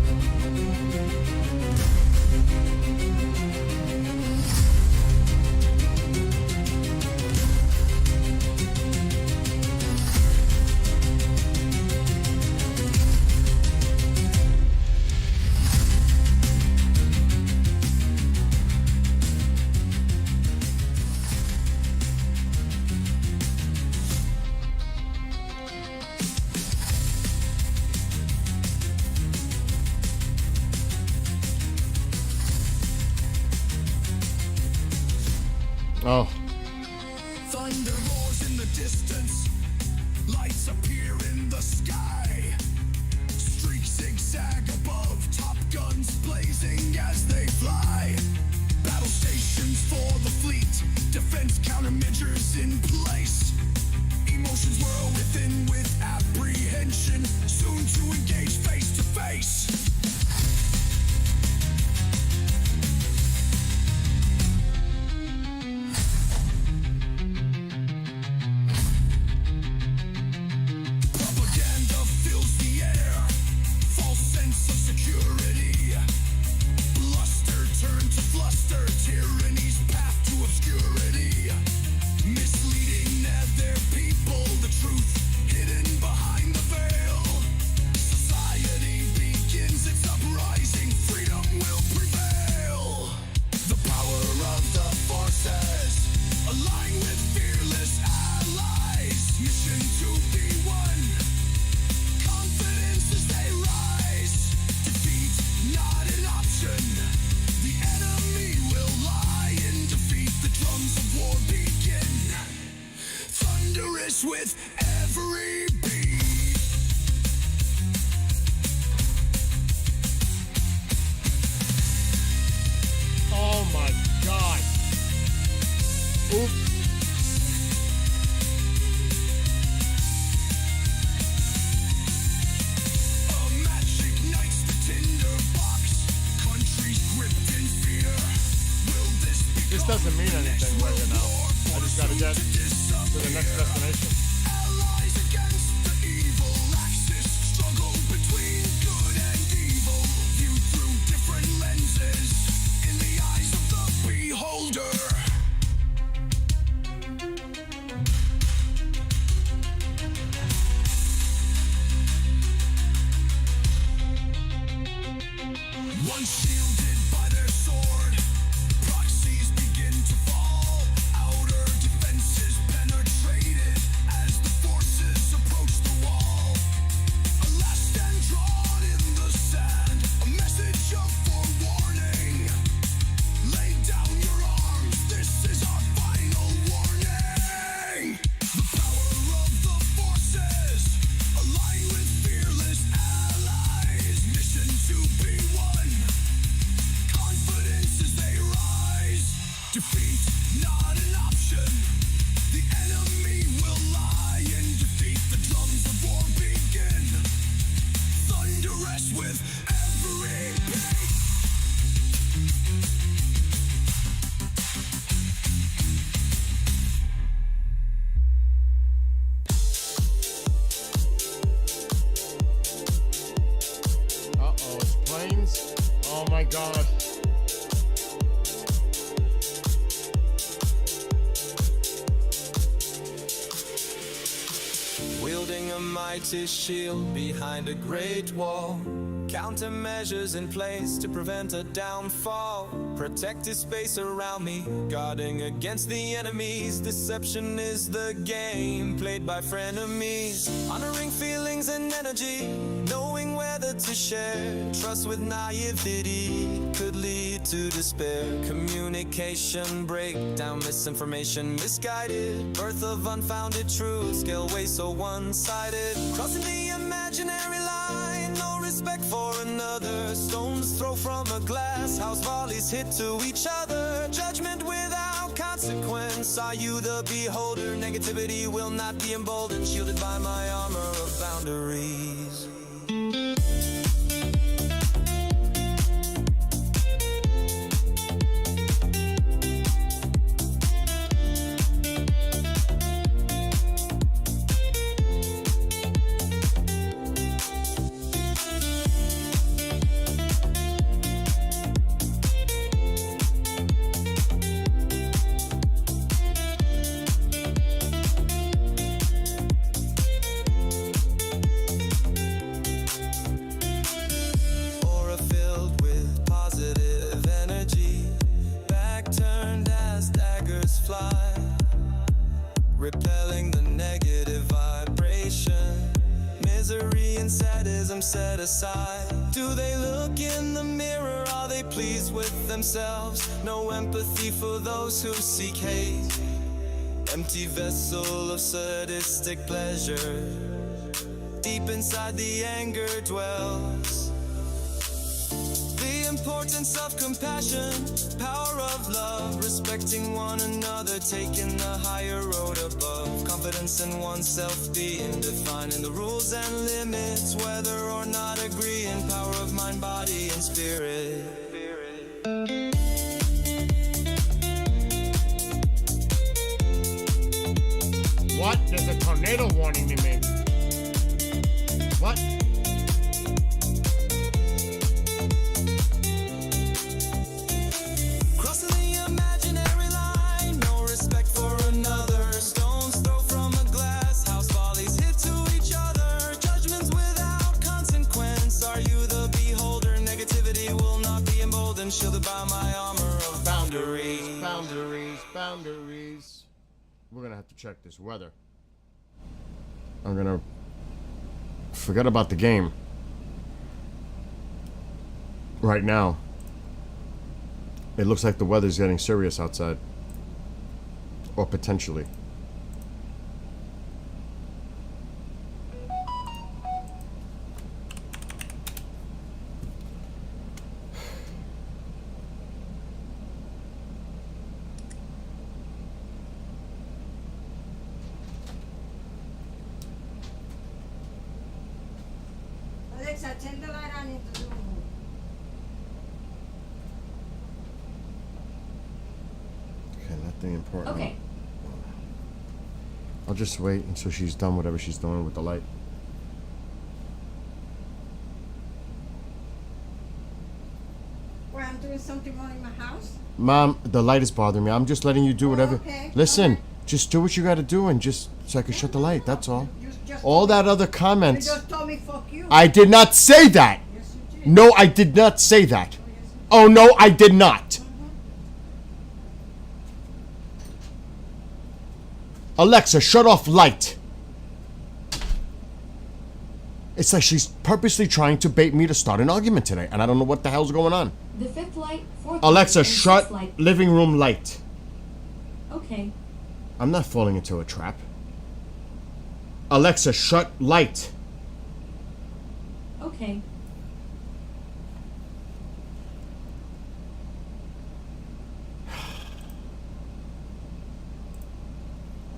Oh.
Thunder roars in the distance, lights appear in the sky. Streaks zigzag above, top guns blazing as they fly. Battle stations for the fleet, defense countermeasures in place. Emotions whirl within with apprehension, soon to engage face to face. Propaganda fills the air, false sense of security. Bluster turned to fluster, tyranny's path to obscurity. Misleading their people, the truth hidden behind the veil. Society begins its uprising, freedom will prevail. The power of the forces align with fearless allies. Mission to be one, confidence as they rise. Defeat not an option, the enemy will lie in defeat. The drums of war begin, thunderous with every beat.
Oh my God. Oops.
A match ignites the tinder box, countries gripped in fear. Will this
This doesn't mean anything right now. I just gotta get to the next destination.
allies against the evil axis, struggle between good and evil, viewed through different lenses in the eyes of the beholder. Once shielded by their sword, proxies begin to fall. Outer defenses penetrated as building a mighty shield behind a great wall. Countermeasures in place to prevent a downfall. Protected space around me, guarding against the enemies. Deception is the game played by frenemies. Honoring feelings and energy, knowing whether to share. Trust with naivety could lead to despair. Communication breakdown, misinformation misguided. Birth of unfounded truths, scale way so one-sided. Crossing the imaginary line, no respect for another. Stones throw from a glass house, volleys hit to each other. Judgment without consequence, are you the beholder? Negativity will not be emboldened, shielded by my armor of boundaries. Aura filled with positive energy, back turned as daggers fly, repelling the negative vibration. Misery and sadism set aside. Do they look in the mirror? Are they pleased with themselves? No empathy for those who seek hate. Empty vessel of sadistic pleasure. Deep inside the anger dwells. The importance of compassion, power of love, respecting one another, taking the higher road above. Confidence in oneself, being defining the rules and limits, whether or not agreeing. Power of mind, body, and spirit.
What? There's a tornado warning to me. What?
Crossing the imaginary line, no respect for another. Stones throw from a glass house, volleys hit to each other. Judgments without consequence, are you the beholder? Negativity will not be emboldened, shielded by my armor of boundaries.
Boundaries. We're gonna have to check this weather. I'm gonna forget about the game right now. It looks like the weather's getting serious outside, or potentially.
Alexa, turn the light on in the living room.
Okay, nothing important.
Okay.
I'll just wait until she's done whatever she's doing with the light.
Well, I'm doing something wrong in my house.
Mom, the light is bothering me. I'm just letting you do whatever.
Okay,
Listen,
okay.
just do what you gotta do and just so I can shut the light. That's all.
You just
All
told me-
that other
You
comments.
just told me fuck you.
I did not say that.
Yes, you did.
No, I did not say that. Oh, no, I did not. Alexa, shut off light. It's like she's purposely trying to bait me to start an argument today, and I don't know what the hell's going on.
The fifth light, fourth
Alexa,
light, and
shut
sixth light.
living room light.
Okay.
I'm not falling into a trap. Alexa, shut light.
Okay.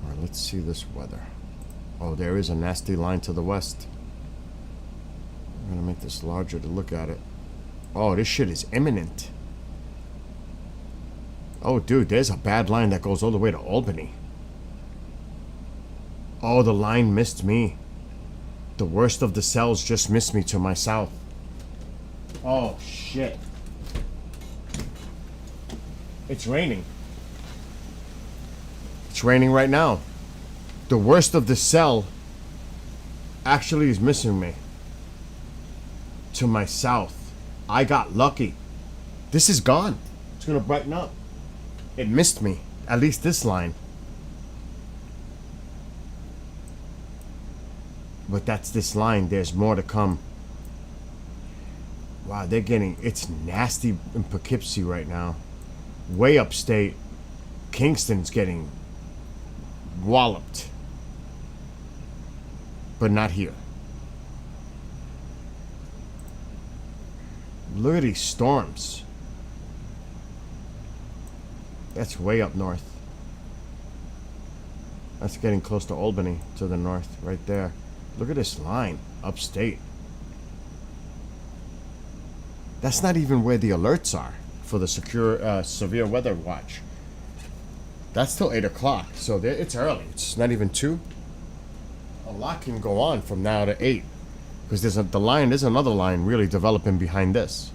All right, let's see this weather. Oh, there is a nasty line to the west. I'm gonna make this larger to look at it. Oh, this shit is imminent. Oh, dude, there's a bad line that goes all the way to Albany. Oh, the line missed me. The worst of the cells just missed me to my south. Oh, shit. It's raining. It's raining right now. The worst of the cell actually is missing me. To my south. I got lucky. This is gone. It's gonna brighten up. It missed me. At least this line. But that's this line. There's more to come. Wow, they're getting... It's nasty in Poughkeepsie right now. Way upstate. Kingston's getting walloped. But not here. Look at these storms. That's way up north. That's getting close to Albany, to the north, right there. Look at this line, upstate. That's not even where the alerts are for the severe weather watch. That's till 8 o'clock, so it's early. It's not even 2. A lot can go on from now to 8. Because there's another line really developing behind this.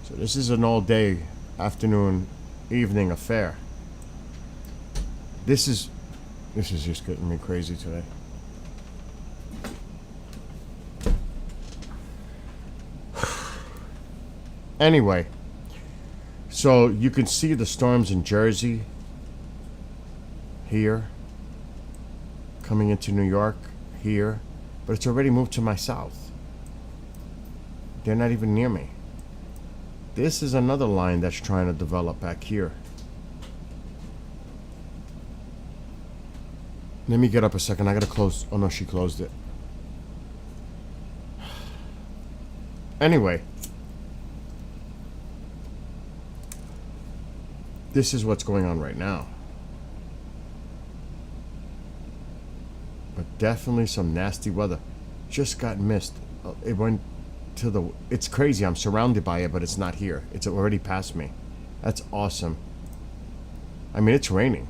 So this is an all-day, afternoon, evening affair. This is just getting me crazy today. Anyway, so you can see the storms in Jersey here, coming into New York here, but it's already moved to my south. They're not even near me. This is another line that's trying to develop back here. Let me get up a second. I gotta close. Oh no, she closed it. Anyway. This is what's going on right now. But definitely some nasty weather. Just got missed. It went to the... It's crazy. I'm surrounded by it, but it's not here. It's already past me. That's awesome. I mean, it's raining.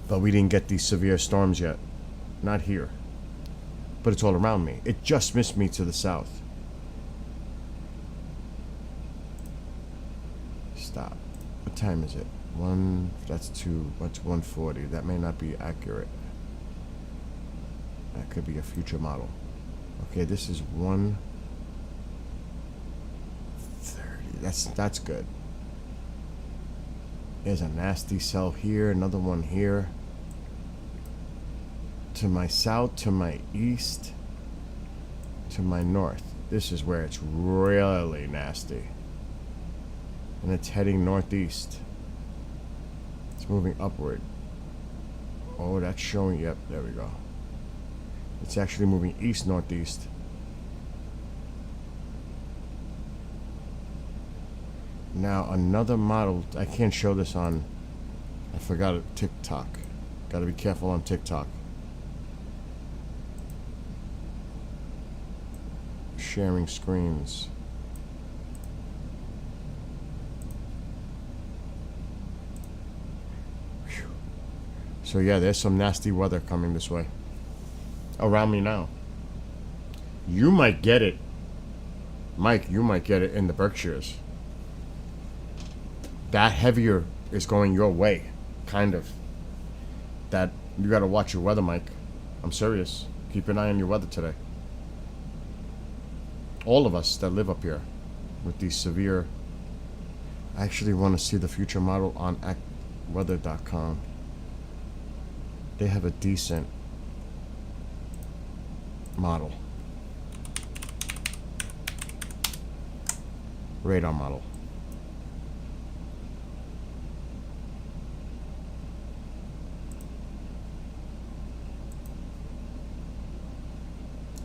But we didn't get these severe storms yet. Not here. But it's all around me. It just missed me to the south. Stop. What time is it? That's 2. What's 1:40? That may not be accurate. That could be a future model. Okay, this is 1:30. That's good. There's a nasty cell here, another one here. To my south, to my east, to my north. This is where it's really nasty. And it's heading northeast. It's moving upward. Oh, that's showing. Yep, there we go. It's actually moving east-northeast. Now, another model. I can't show this on... I forgot it. TikTok. Gotta be careful on TikTok. Sharing screens. So yeah, there's some nasty weather coming this way. Around me now. You might get it. Mike, you might get it in the Berkshires. That heavier is going your way. Kind of. That, you gotta watch your weather, Mike. I'm serious. Keep an eye on your weather today. All of us that live up here with these severe... I actually want to see the future model on weather.com. They have a decent model. Radar model.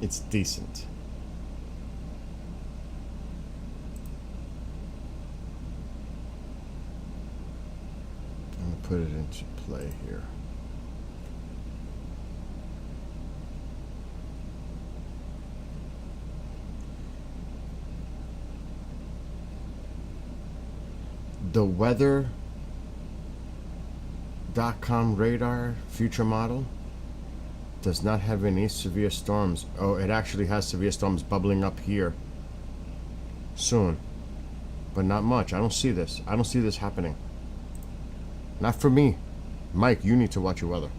It's decent. I'm gonna put it into play here. The weather.com radar future model does not have any severe storms. Oh, it actually has severe storms bubbling up here soon, but not much. I don't see this. I don't see this happening. Not for me. Mike, you need to watch your weather.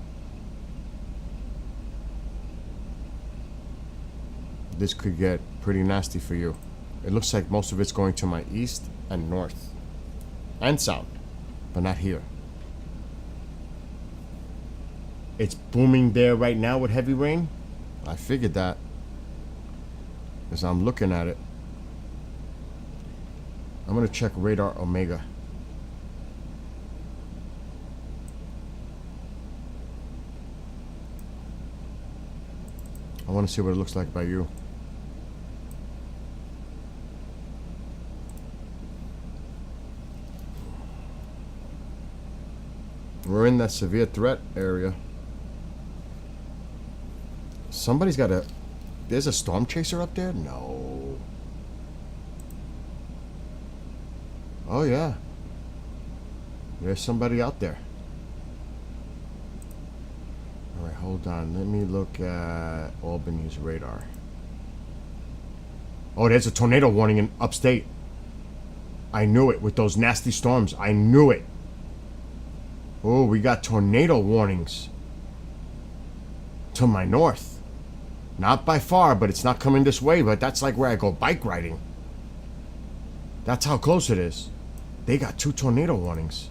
this could get pretty nasty for you. It looks like most of it's going to my east and north and south, but not here. It's booming there right now with heavy rain. I figured that as I'm looking at it. I'm gonna check radar Omega. I want to see what it looks like by you. We're in that severe threat area. Somebody's got a... There's a storm chaser up there? No. Oh, yeah. There's somebody out there. Alright, hold on. Let me look at Albany's radar. Oh, there's a tornado warning in upstate. I knew it with those nasty storms. I knew it. Oh, we got tornado warnings to my north. Not by far, but it's not coming this way, but that's like where I go bike riding. That's how close it is. They got 2 tornado warnings.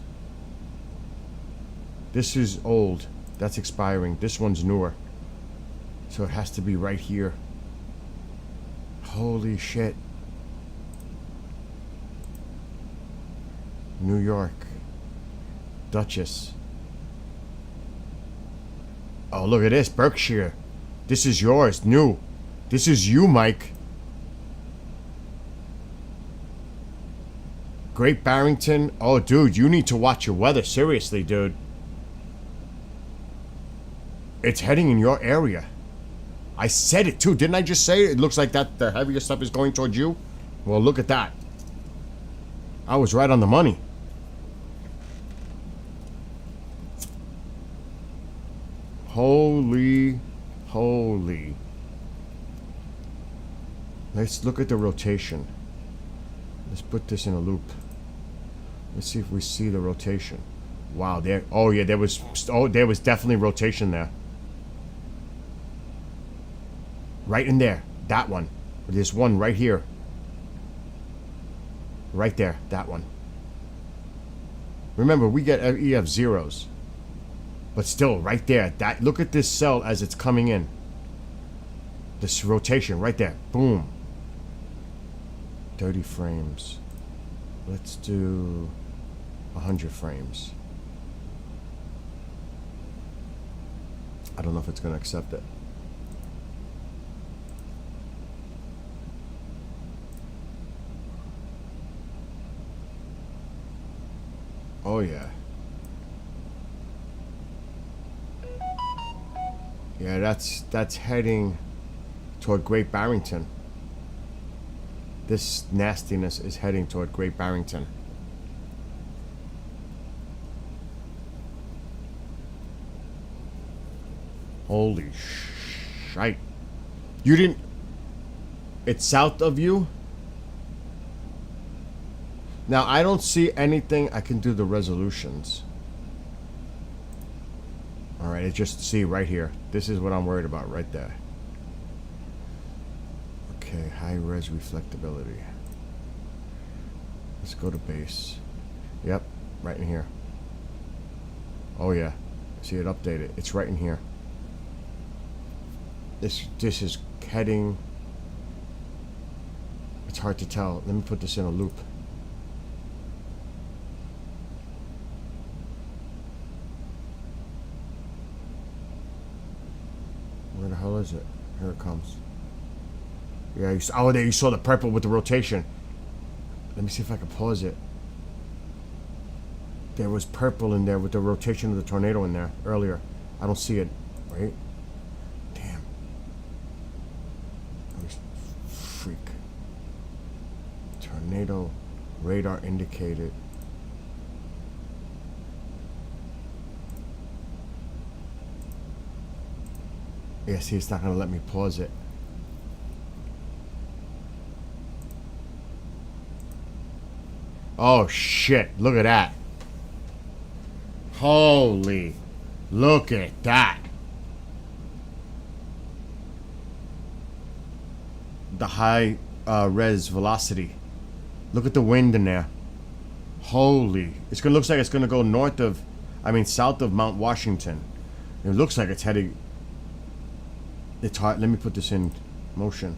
This is old. That's expiring. This one's newer. So it has to be right here. Holy shit. New York. Duchess. Oh, look at this. Berkshire. This is yours. New. This is you, Mike. Great Barrington. Oh, dude, you need to watch your weather. Seriously, dude. It's heading in your area. I said it, too. Didn't I just say it? It looks like that the heavier stuff is going towards you. Well, look at that. I was right on the money. Holy. Let's look at the rotation. Let's put this in a loop. Let's see if we see the rotation. Wow, there. Oh yeah, there was definitely rotation there. Right in there. That one. There's one right here. Right there. That one. Remember, we get EF zeros. But still, right there. That, look at this cell as it's coming in. This rotation right there. Boom. 30 frames. Let's do 100 frames. I don't know if it's going to accept it. Oh yeah. Yeah, that's heading toward Great Barrington. This nastiness is heading toward Great Barrington. Holy shite. You didn't... It's south of you? Now, I don't see anything. I can do the resolutions. Alright, it's just, see, right here. This is what I'm worried about, right there. Okay, high-res reflectability. Let's go to base. Yep, right in here. Oh, yeah. See it updated. It's right in here. This is heading... It's hard to tell. Let me put this in a loop. Where the hell is it? Here it comes. Yeah, oh, there you saw the purple with the rotation. Let me see if I can pause it. There was purple in there with the rotation of the tornado in there earlier. I don't see it. Wait. Damn. Freak. Tornado radar indicated. Yeah, see, it's not going to let me pause it. Oh, shit. Look at that. Holy. Look at that. the high res velocity. Look at the wind in there. Holy, looks like it's gonna go south of Mount Washington. It looks like it's heading. It's hard. Let me put this in motion.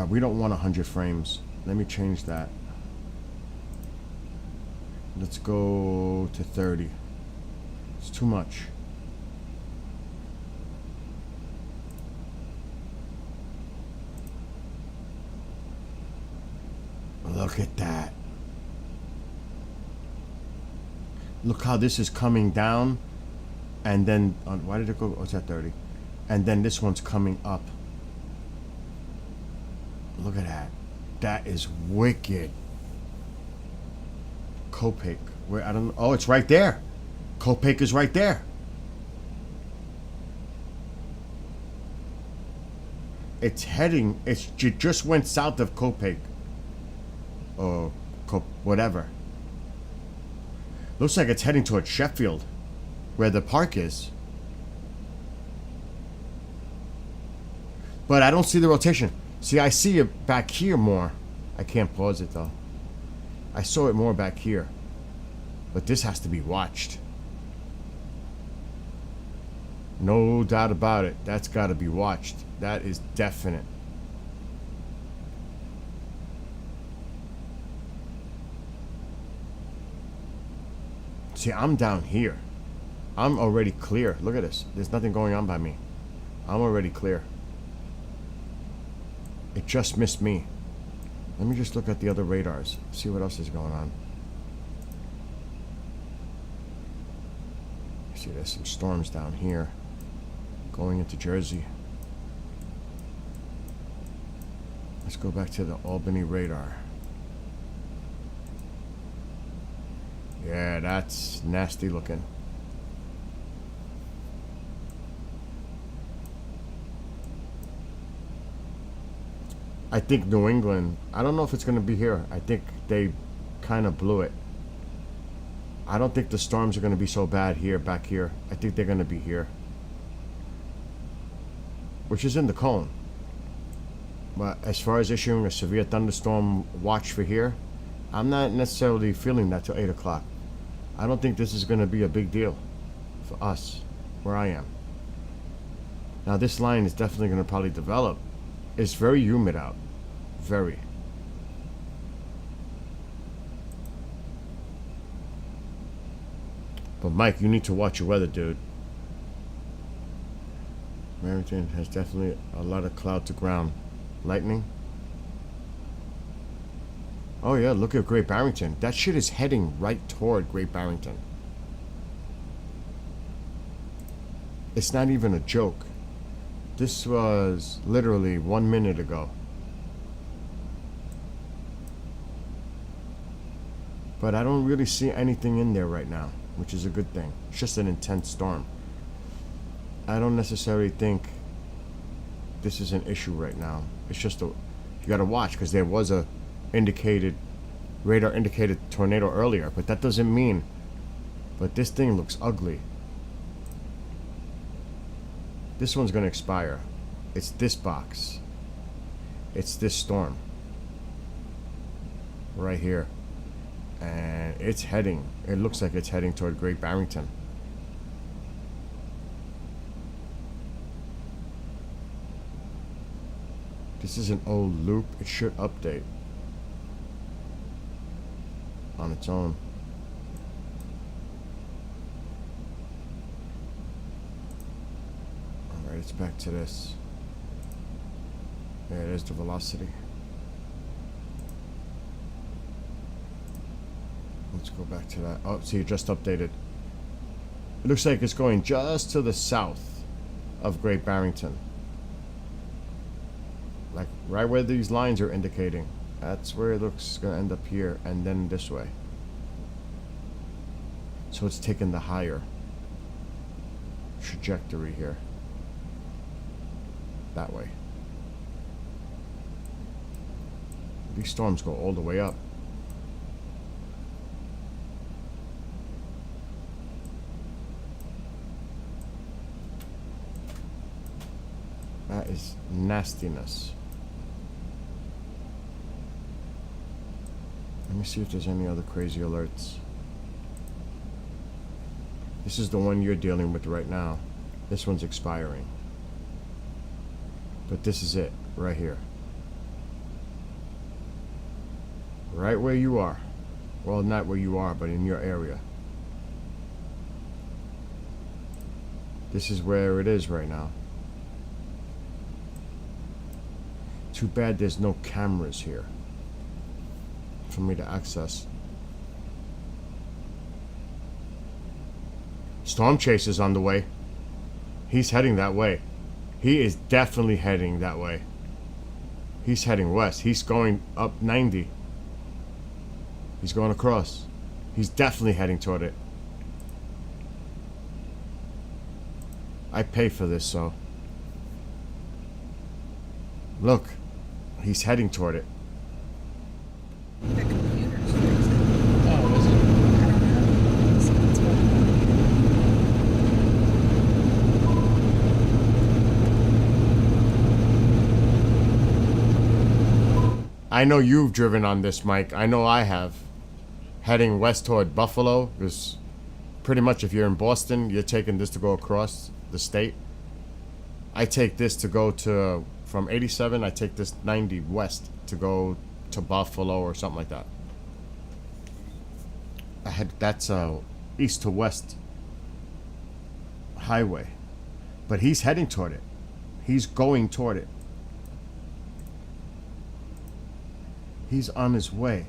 We don't want 100 frames. Let me change that. Let's go to 30. It's too much. Look at that. Look how this is coming down. And then, why did it go? Oh, it's at 30. And then this one's coming up. Look at that. That is wicked. Copake. Where, I don't know. Oh, it's right there. Copake is right there. It's heading, it just went south of Copake. Or whatever. Looks like it's heading towards Sheffield, where the park is. But I don't see the rotation. See, I see it back here more. I can't pause it though. I saw it more back here. But this has to be watched. No doubt about it. That's got to be watched. That is definite. See, I'm down here. I'm already clear. Look at this. There's nothing going on by me. I'm already clear. It just missed me. Let me just look at the other radars. See what else is going on. See, there's some storms down here. Going into Jersey. Let's go back to the Albany radar. Yeah, that's nasty looking. I think New England, I don't know if it's going to be here. I think they kind of blew it. I don't think the storms are going to be so bad here, back here. I think they're going to be here. Which is in the cone. But as far as issuing a severe thunderstorm watch for here, I'm not necessarily feeling that till 8 o'clock. I don't think this is going to be a big deal for us, where I am. Now this line is definitely going to probably develop. It's very humid out. Very. But Mike, you need to watch your weather, dude. Barrington has definitely a lot of cloud to ground. Lightning. Oh yeah, look at Great Barrington. That shit is heading right toward Great Barrington. It's not even a joke. This was literally 1 minute ago. But I don't really see anything in there right now, which is a good thing. It's just an intense storm. I don't necessarily think this is an issue right now. It's just you gotta watch, because there was a radar indicated tornado earlier, but that doesn't mean. But this thing looks ugly. This one's gonna expire. It's this box. It's this storm. Right here. And it's heading. It looks like it's heading toward Great Barrington. This is an old loop. It should update on its own. Alright, it's back to this. There it is, the velocity. Let's go back to that. Oh, see, it just updated. It looks like it's going just to the south of Great Barrington. Like right where these lines are indicating. That's where it looks going to end up here, and then this way. So it's taking the higher trajectory here. That way. These storms go all the way up. That That is nastiness. Let me see if there's any other crazy alerts. This is the one you're dealing with right now. This one's expiring. But this is it, right here. Right where you are. Well, not where you are, but in your area. This is where it is right now. Too bad there's no cameras here for me to access. Storm Chaser's on the way. He's heading that way. He is definitely heading that way. He's heading west. He's going up 90. He's going across. He's definitely heading toward it. I pay for this, so. Look. He's heading toward it.
The computer's frozen. Oh, is it? I don't know. Let's see what's going on.
I know you've driven on this, Mike. I know I have. Heading west toward Buffalo is pretty much, if you're in Boston, you're taking this to go across the state. I take this to go to, from 87, I take this 90 west to go to Buffalo or something like that. That's east to west highway. But he's heading toward it. He's going toward it. He's on his way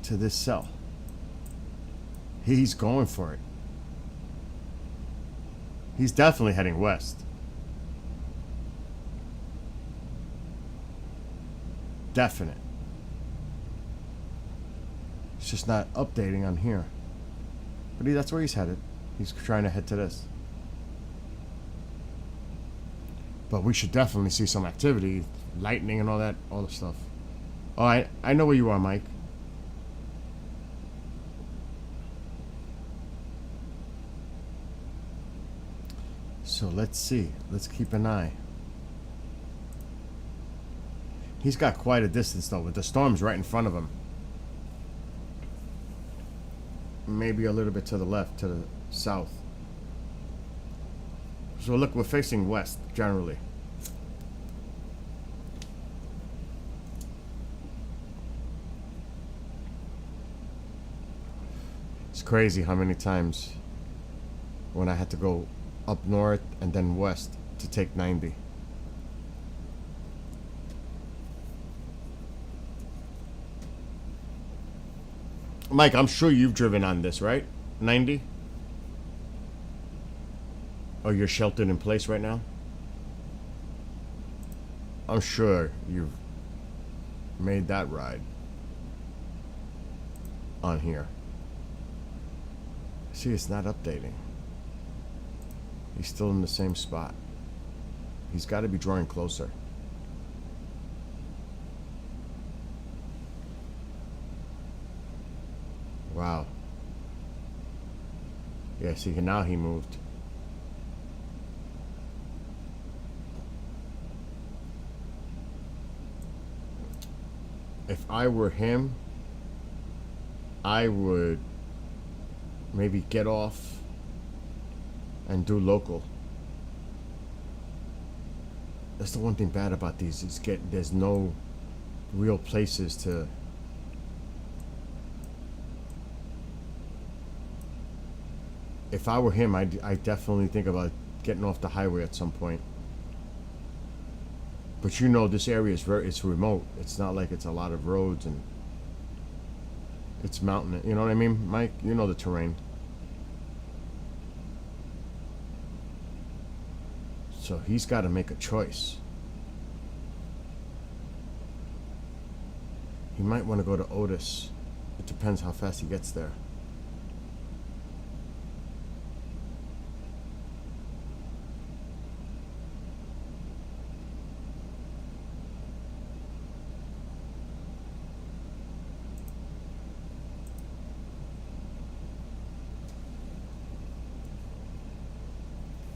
to this cell. He's going for it. He's definitely heading west. Definite. It's just not updating on here. But that's where he's headed. He's trying to head to this. But we should definitely see some activity, lightning and all that, all the stuff. Oh, I know where you are, Mike. So let's see. Let's keep an eye. He's got quite a distance though, with the storms right in front of him. Maybe a little bit to the left, to the south. So look, we're facing west generally. It's crazy how many times when I had to go up north and then west to take 90. Mike, I'm sure you've driven on this, right? 90? Oh, you're sheltered in place right now? I'm sure you've made that ride on here. See, it's not updating. He's still in the same spot. He's got to be drawing closer. Wow. Yeah, see, now he moved. If I were him, I would maybe get off and do local. That's the one thing bad about these is there's no real places to. If I were him, I definitely think about getting off the highway at some point. But you know, this area is it's remote. It's not like it's a lot of roads and it's mountain. You know what I mean, Mike? You know the terrain. So he's got to make a choice. He might want to go to Otis. It depends how fast he gets there.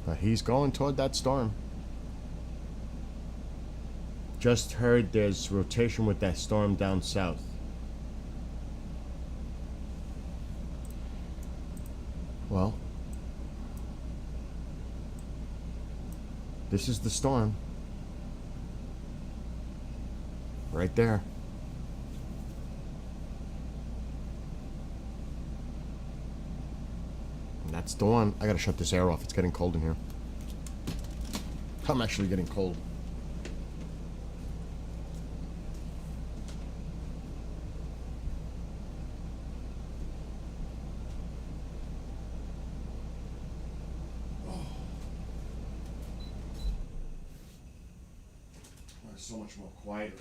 But he's going toward that storm. Just heard there's rotation with that storm down south. Well, this is the storm. Right there. And that's the one. I gotta shut this air off. It's getting cold in here. I'm actually getting cold. So much more quieter.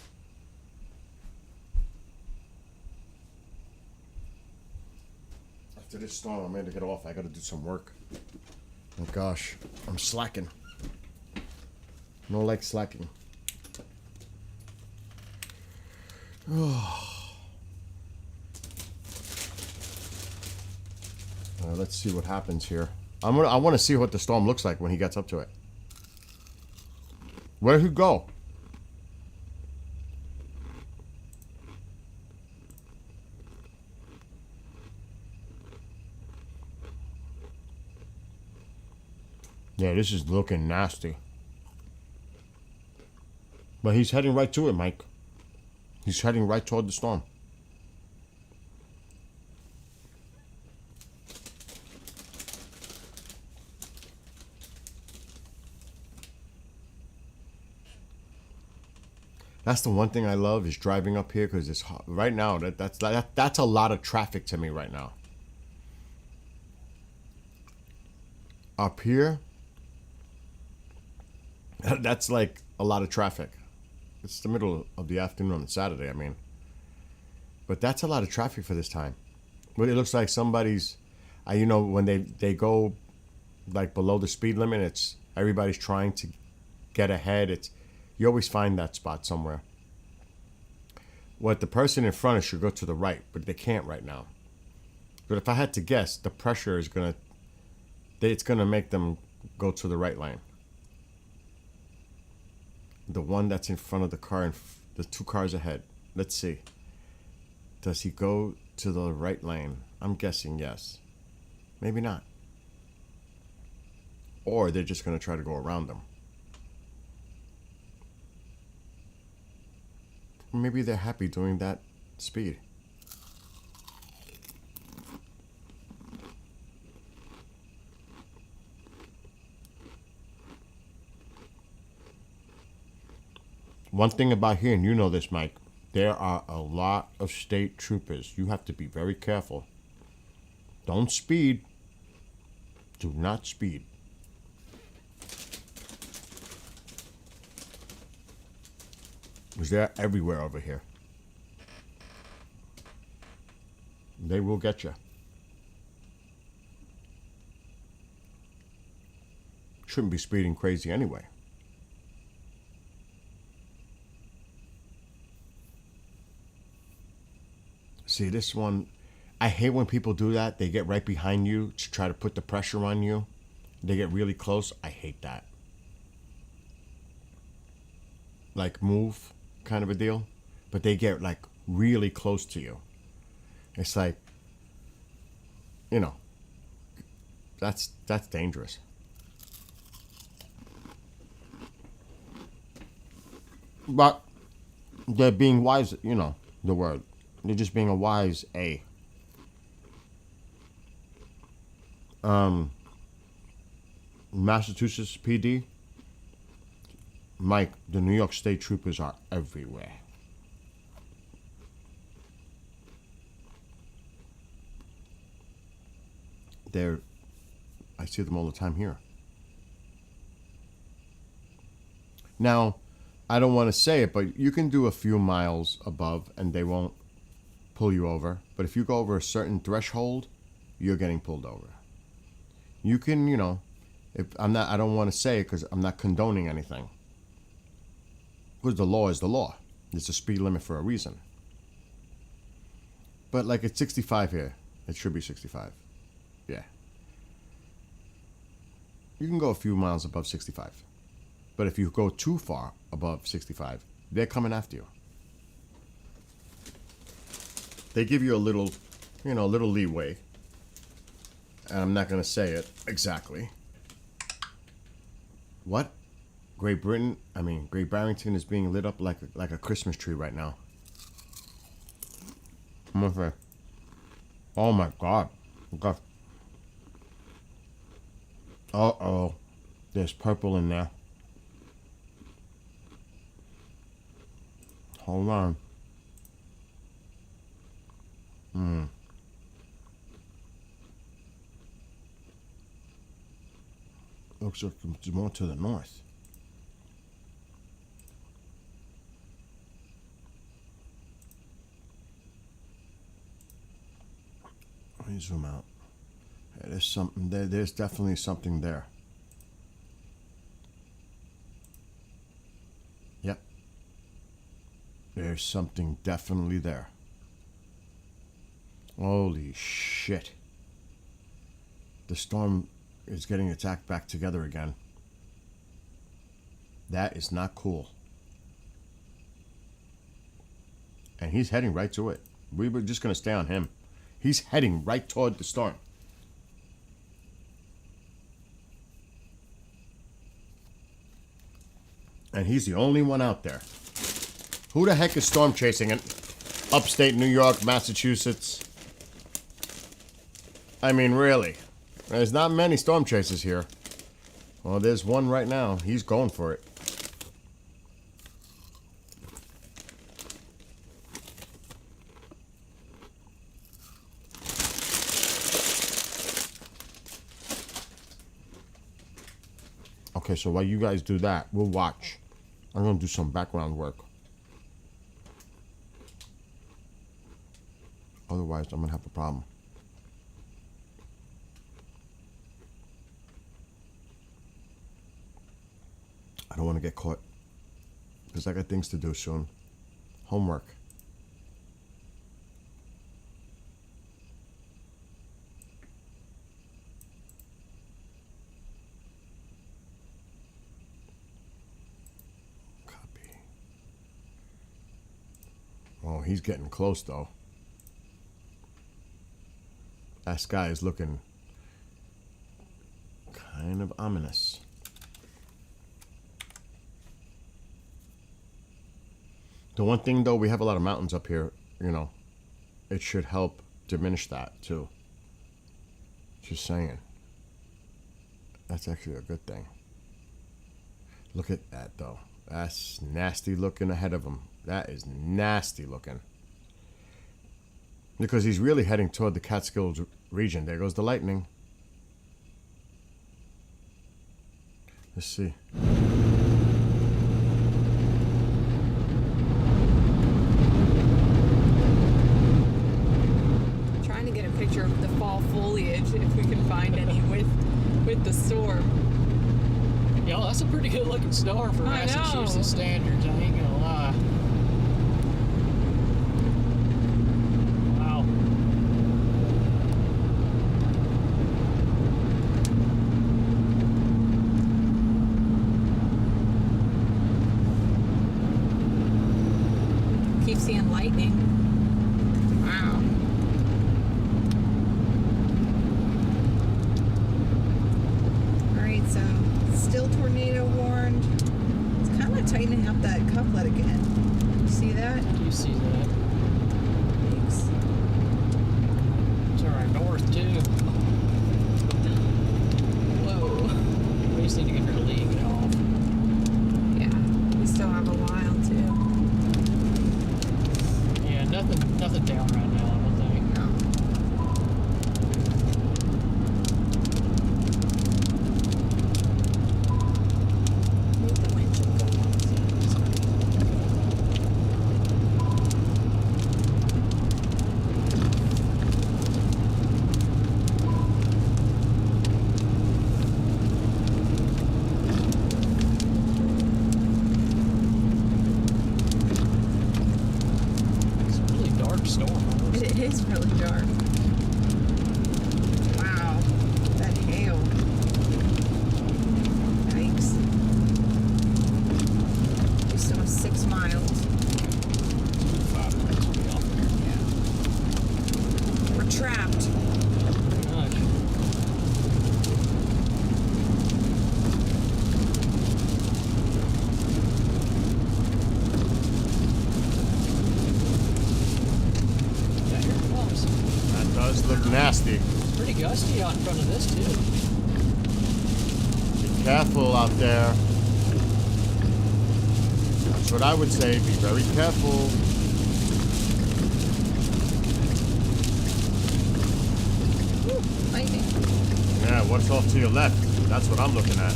After this storm, I'm ready to get off. I gotta do some work. Oh gosh, I'm slacking. No like slacking. Let's see what happens here. I want to see what the storm looks like when he gets up to it. Where'd he go? Yeah, this is looking nasty. But he's heading right to it, Mike. He's heading right toward the storm. That's the one thing I love is driving up here because it's hot. Right now that's a lot of traffic to me right now. Up here, that's like a lot of traffic. It's the middle of the afternoon on Saturday, I mean. But that's a lot of traffic for this time. But it looks like somebody's, you know, when they go like below the speed limit, it's everybody's trying to get ahead. You always find that spot somewhere. What the person in front of should go to the right, but they can't right now. But if I had to guess, the pressure is it's gonna make them go to the right lane. The one that's in front of the car and the two cars ahead. Let's see. Does he go to the right lane? I'm guessing yes. Maybe not. Or they're just gonna try to go around them. Maybe they're happy doing that speed. One thing about here, and you know this, Mike, there are a lot of state troopers. You have to be very careful. Don't speed. Do not speed. Because they're everywhere over here. They will get you. Shouldn't be speeding crazy anyway. See, this one, I hate when people do that. They get right behind you to try to put the pressure on you. They get really close. I hate that. Like move kind of a deal. But they get like really close to you. It's like, you know, that's dangerous. But they're being wise, you know, the word. They're just being a wise A. Massachusetts PD, Mike, the New York State Troopers are everywhere. I see them all the time here. Now, I don't want to say it, but you can do a few miles above and they won't pull you over. But if you go over a certain threshold, you're getting pulled over. You can, you know, I don't want to say it because I'm not condoning anything. Because the law is the law. It's a speed limit for a reason. But like it's 65 here. It should be 65. Yeah. You can go a few miles above 65. But if you go too far above 65, they're coming after you. They give you a little, a little leeway. And I'm not going to say it exactly. What? Great Barrington is being lit up like a Christmas tree right now. I'm gonna say, oh my God. Okay. Uh-oh. There's purple in there. Hold on. Looks like it's more to the north. Let me zoom out. Yeah, there's something there. There's definitely something there. Yep. There's something definitely there. Holy shit. The storm is getting its act back together again. That is not cool. And he's heading right to it. We were just going to stay on him. He's heading right toward the storm. And he's the only one out there. Who the heck is storm chasing in upstate New York, Massachusetts? I mean, really. There's not many storm chasers here. Well, there's one right now. He's going for it. Okay, so while you guys do that, we'll watch. I'm going to do some background work. Otherwise, I'm going to have a problem. I don't want to get caught. Because I got things to do soon. Homework. Copy. Oh, he's getting close though. That sky is looking kind of ominous. The one thing, though, we have a lot of mountains up here, it should help diminish that, too. Just saying. That's actually a good thing. Look at that, though. That's nasty looking ahead of him. That is nasty looking. Because he's really heading toward the Catskills region. There goes the lightning. Let's see.
Picture of the fall foliage if we can find any with the storm.
Yeah, that's a pretty good looking storm for Massachusetts standards, I ain't gonna lie. Wow.
Keep seeing lightning. Wow. So, still tornado warned. It's kind of tightening up that couplet again. You see that?
You see that?
Thanks.
It's to our north, too.
Whoa.
We just need to get her to leave it off.
Yeah, we still have a while, too.
Yeah, nothing down right now, I don't think.
No.
stay out in front of this too.
Be careful out there. That's what I would say. Be very careful.
Lightning.
Yeah, what's off to your left? That's what I'm looking at.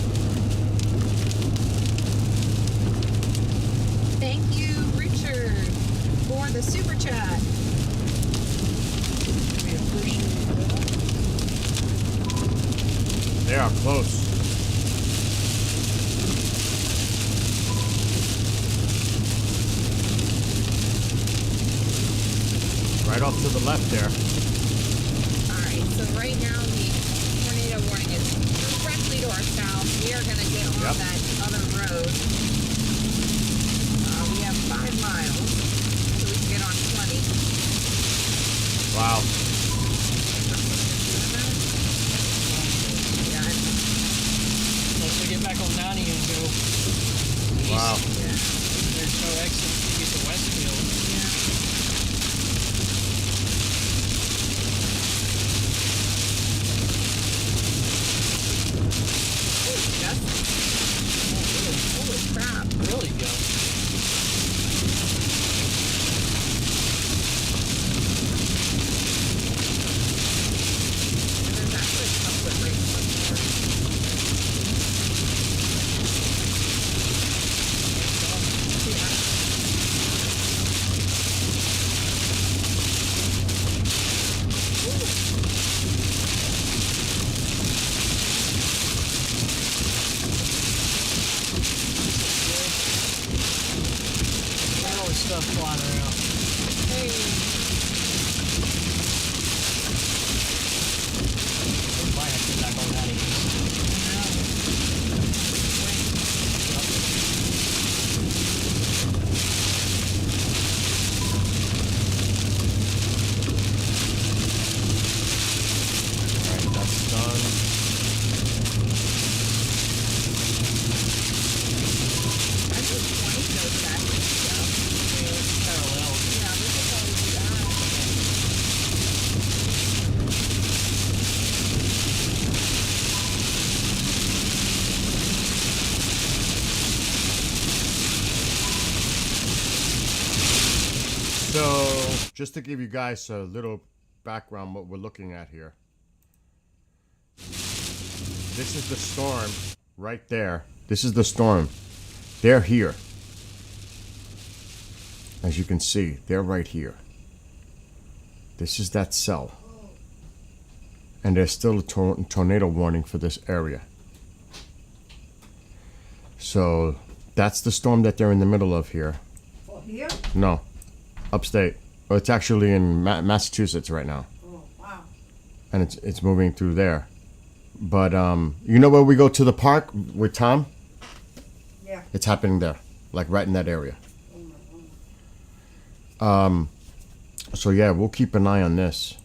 Thank you, Richard, for the super chat.
We appreciate that.
They are close. Right off to the left there.
Alright, so right now the tornado warning is directly to our south. We are going to get on that other road. We have 5 miles, so we can get on 20.
Wow.
Yeah,
Once we get back on 90 and go east,
Wow.
there's no exit to get to Westfield.
holy crap.
Really go.
And there's actually a couple of great ones there.
There's always stuff flying around. We might have to get back on 90 east.
Alright, that's done.
I think 20 goes back and stuff.
Parallel.
Yeah, we could probably do that.
So, just to give you guys a little background what we're looking at here. This is the storm right there. This is the storm. They're here. As you can see, they're right here. This is that cell. And there's still a tornado warning for this area. So, that's the storm that they're in the middle of here.
For here?
No, upstate. Well, it's actually in Massachusetts right now,
Oh, wow.
and it's moving through there. But you know where we go to the park with Tom?
Yeah.
It's happening there, like right in that area. So yeah, we'll keep an eye on this.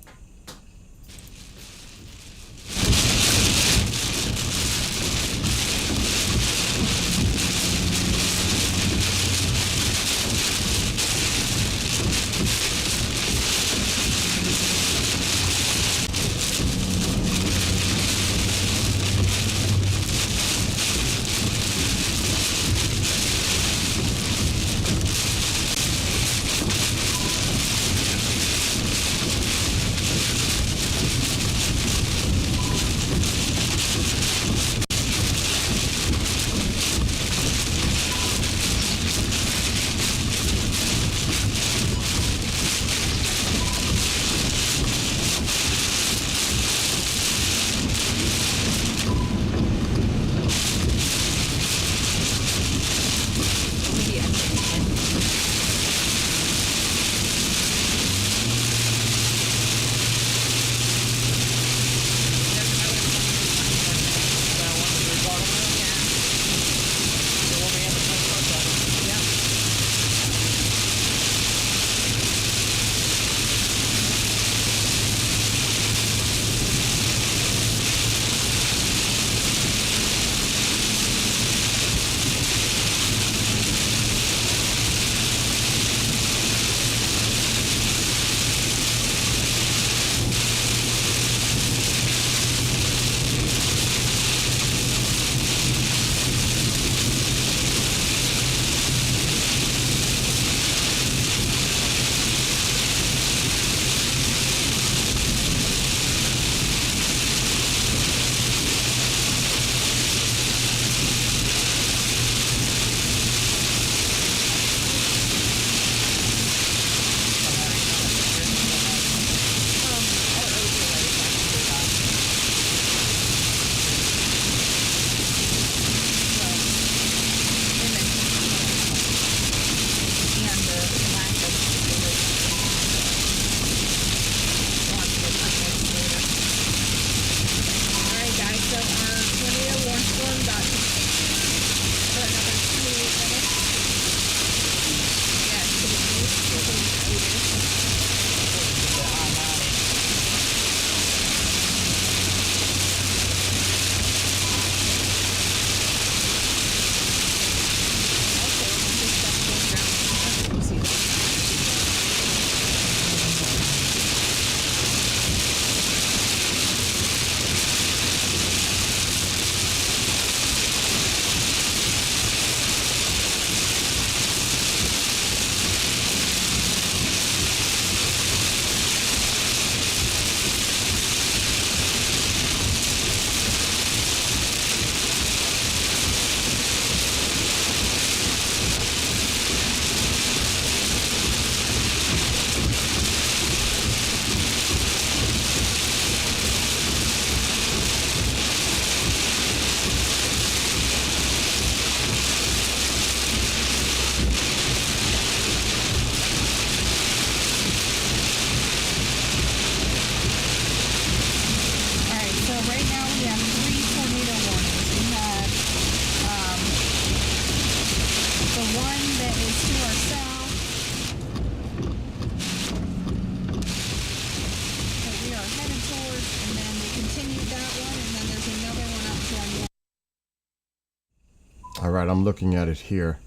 All right, I'm looking at it here.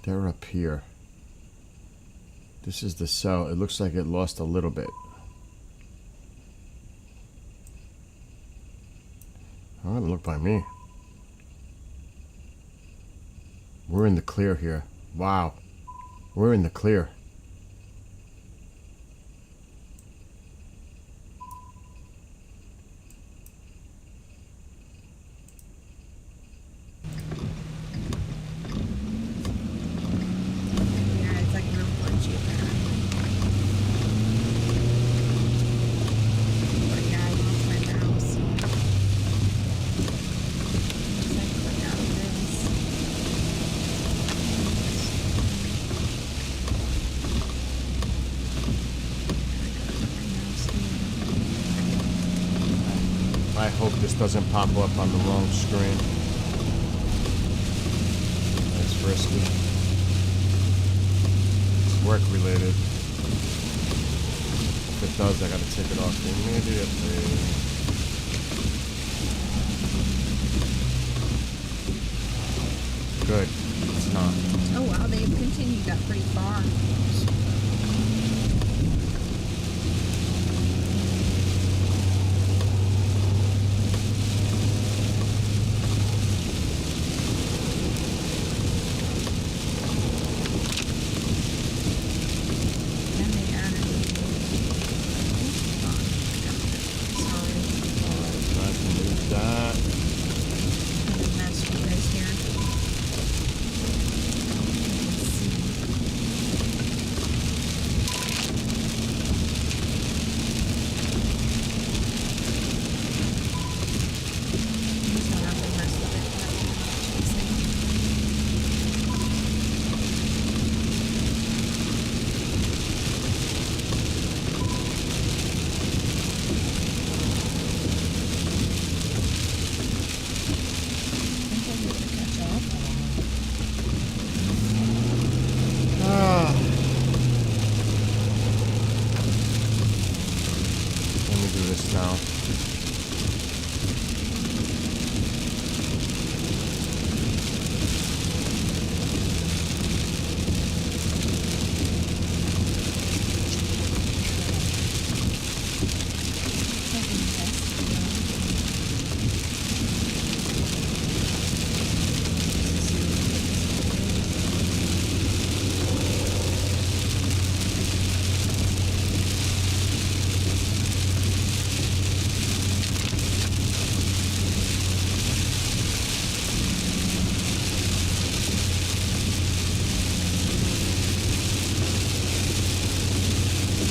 They're up here. This is the cell. It looks like it lost a little bit. I'm gonna look by me. We're in the clear here. Wow. We're in the clear.
Yeah, it's like real punchy there. But yeah, I lost my mouse. It's like click out of this.
I hope this doesn't pop up on the wrong screen. That's risky. It's work related. If it does, I gotta take it off immediately. Good. It's not.
Oh wow, they've continued that pretty far. And they added sorry.
I can move that.
Kind of mess you guys here.
Let me do this now.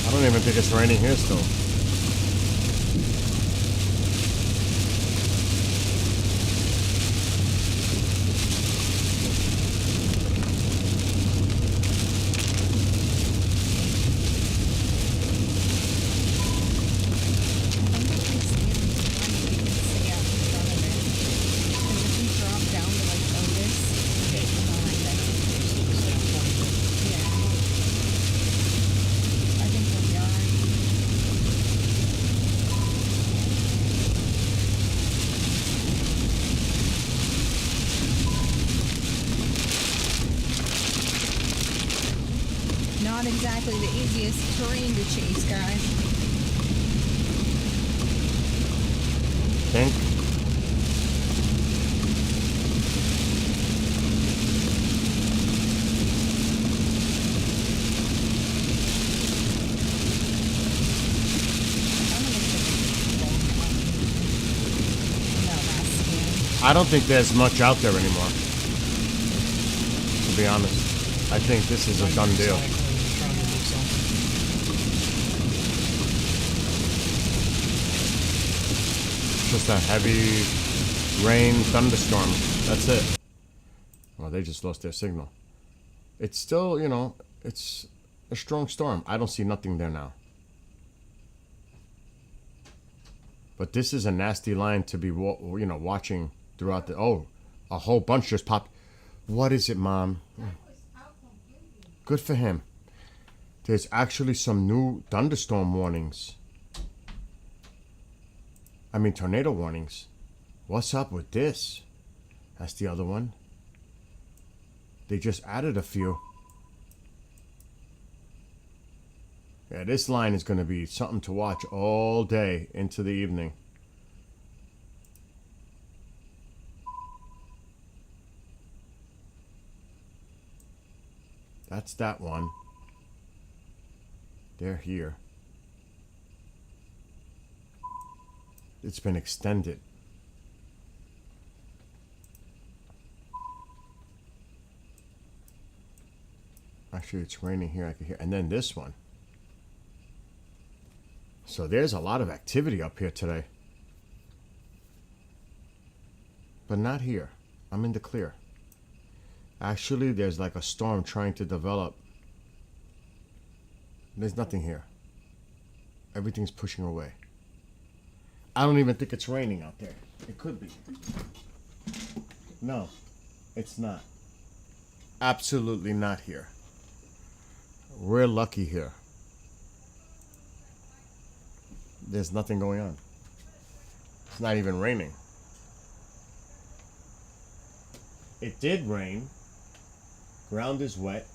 I don't even think it's raining here still.
Not exactly the easiest terrain to chase, guys.
Think? I don't think there's much out there anymore. To be honest. I think this is a done deal. Just a heavy rain thunderstorm. That's it. Well, they just lost their signal. It's still, you know, it's a strong storm. I don't see nothing there now. But this is a nasty line to be, you know, watching throughout the... Oh, a whole bunch just popped. What is it, Mom? Good for him. There's actually some new thunderstorm warnings. I mean, tornado warnings. What's up with this? That's the other one. They just added a few. Yeah, this line is going to be something to watch all day into the evening. That's that one. They're here. It's been extended. Actually, it's raining here. I can hear. And then this one. So there's a lot of activity up here today. But not here. I'm in the clear. Actually, there's like a storm trying to develop. There's nothing here. Everything's pushing away. I don't even think it's raining out there. It could be. No, it's not. Absolutely not here. We're lucky here. There's nothing going on. It's not even raining. It did rain. Ground is wet.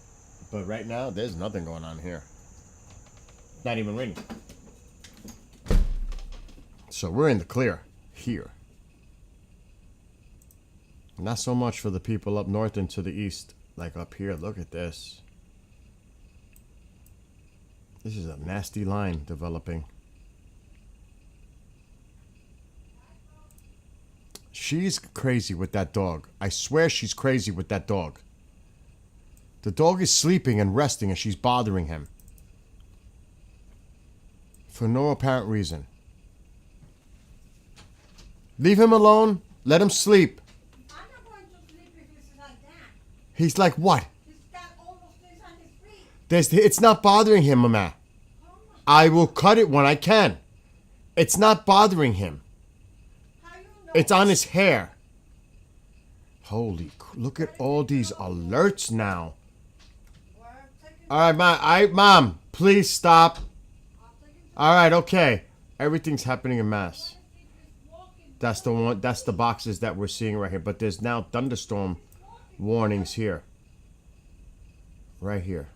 But right now, there's nothing going on here. Not even raining. So we're in the clear here. Not so much for the people up north and to the east. Like up here, look at this. This is a nasty line developing. She's crazy with that dog. I swear she's crazy with that dog. The dog is sleeping and resting and she's bothering him. For no apparent reason. Leave him alone. Let him sleep.
I'm not going to sleep if it's like that.
He's like, what?
He's got almost this on his feet.
It's not bothering him, Mama. I will cut it when I can. It's not bothering him.
How you know?
It's on his hair. Holy, look at all these alerts now.
Well, I'm taking-
All right, Mom, please stop.
I'll take it.
All right, okay. Everything's happening in mass.
He's walking.
That's the one. That's the boxes that we're seeing right here. But there's now thunderstorm warnings here. Right here.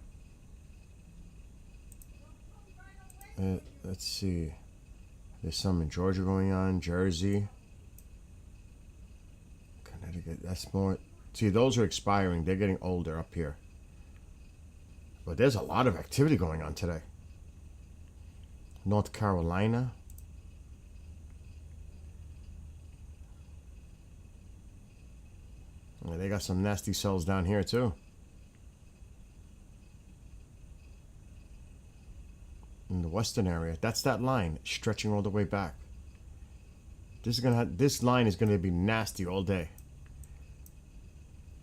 Let's see. There's some in Georgia going on, Jersey, Connecticut. That's more. See, those are expiring. They're getting older up here. But there's a lot of activity going on today. North Carolina. Yeah, they got some nasty cells down here too. In the western area, that's that line stretching all the way back. This line is gonna be nasty all day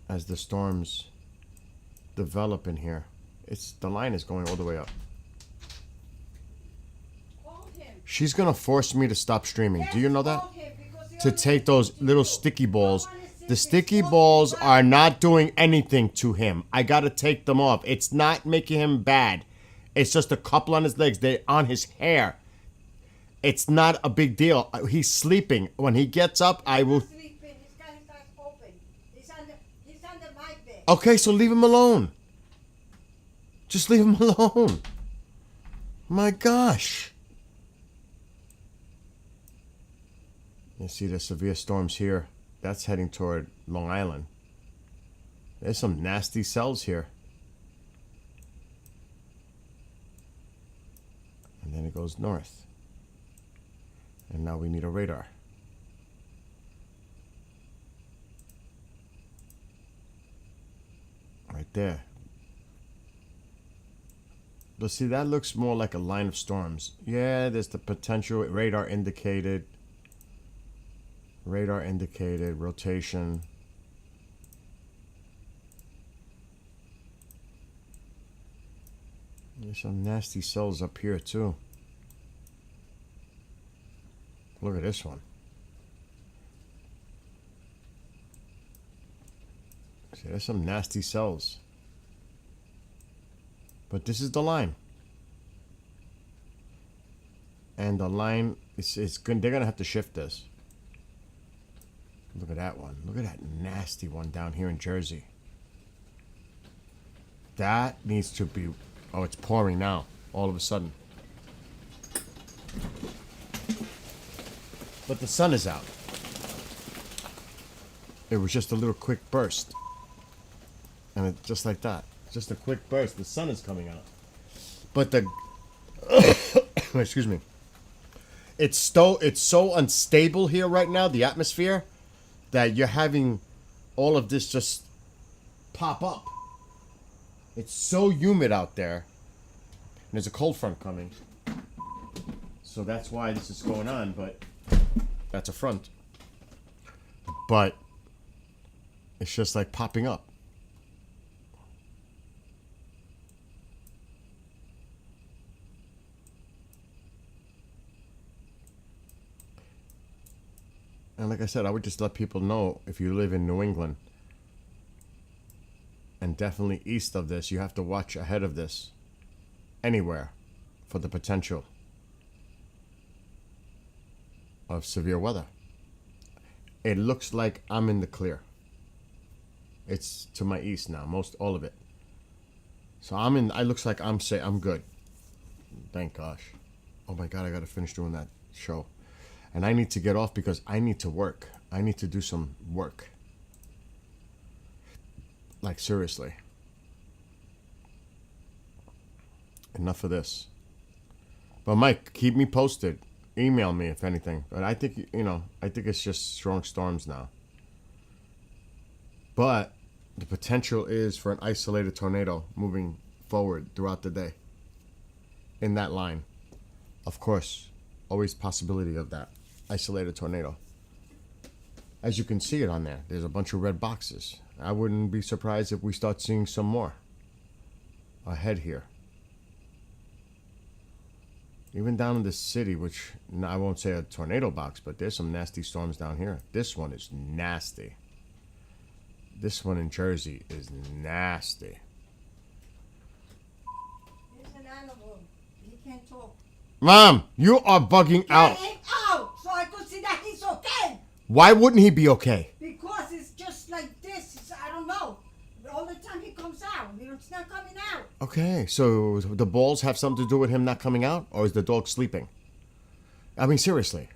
as the storms develop in here. The line is going all the way up.
Call him.
She's gonna force me to stop streaming. Do you know that?
Call him because he
To
already
take those
told you.
little sticky balls.
I wanna see
The
if
sticky
he's walking
balls
back.
are not doing anything to him. I gotta take them off. It's not making him bad. It's just a couple on his legs. They're on his hair. It's not a big deal. He's sleeping. When he gets up, I will.
He's sleeping. He's got his eyes open. He's under my bed.
Okay, so leave him alone. Just leave him alone. My gosh. You see the severe storms here. That's heading toward Long Island. There's some nasty cells here. And then it goes north. And now we need a radar. Right there. But see, that looks more like a line of storms. Yeah, there's the potential radar indicated. Radar indicated rotation. There's some nasty cells up here too. Look at this one. See, there's some nasty cells. But this is the line. And the line is good. They're gonna have to shift this. Look at that one. Look at that nasty one down here in Jersey. That needs to be... Oh, it's pouring now. All of a sudden. But the sun is out. It was just a little quick burst. And it just like that. Just a quick burst. The sun is coming out. But the... Excuse me. It's so unstable here right now, the atmosphere, that you're having all of this just pop up. It's so humid out there. And there's a cold front coming. So that's why this is going on, but that's a front. But it's just like popping up. And like I said, I would just let people know, if you live in New England, and definitely east of this, you have to watch ahead of this. Anywhere for the potential of severe weather. It looks like I'm in the clear. It's to my east now, all of it. So it looks like I'm good. Thank gosh. Oh my God, I gotta finish doing that show. And I need to get off because I need to work. I need to do some work. Like, seriously. Enough of this. But Mike, keep me posted. Email me if anything. But I think, I think it's just strong storms now. But the potential is for an isolated tornado moving forward throughout the day. In that line. Of course, always possibility of that. Isolated tornado. As you can see it on there, there's a bunch of red boxes. I wouldn't be surprised if we start seeing some more ahead here. Even down in the city, which I won't say a tornado box, but there's some nasty storms down here. This one is nasty. This one in Jersey is nasty.
There's an animal. He can't talk.
Mom, you are bugging out.
Get him out so I could see that he's okay.
Why wouldn't he be okay?
Because it's just like this. I don't know. All the time he comes out. It's not coming out.
Okay, so the balls have something to do with him not coming out? Or is the dog sleeping? I mean, seriously.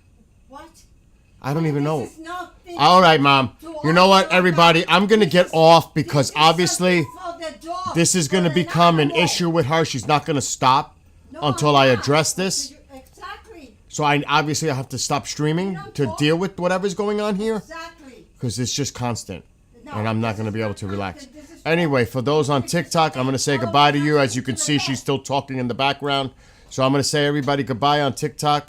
What?
I don't even know.
This is nothing.
All right, Mom.
to
You know what,
argue
everybody?
about.
I'm going to get off because
This is
obviously
something for the dog,
this is going to
for
become an
animal.
issue with her. She's not going to stop
No,
until
I'm
I
not.
address this.
Exactly.
So I have to stop streaming
don't
to
talk.
deal with whatever's going on here.
Exactly.
Because it's just constant.
No,
And I'm not
this
going to
is
be able
not
to relax.
constant. This is
Anyway, for those on
This is
TikTok, I'm going to say
all
goodbye to you.
constant
As you can
to the
see,
best.
she's still talking in the background. So I'm going to say everybody goodbye on TikTok.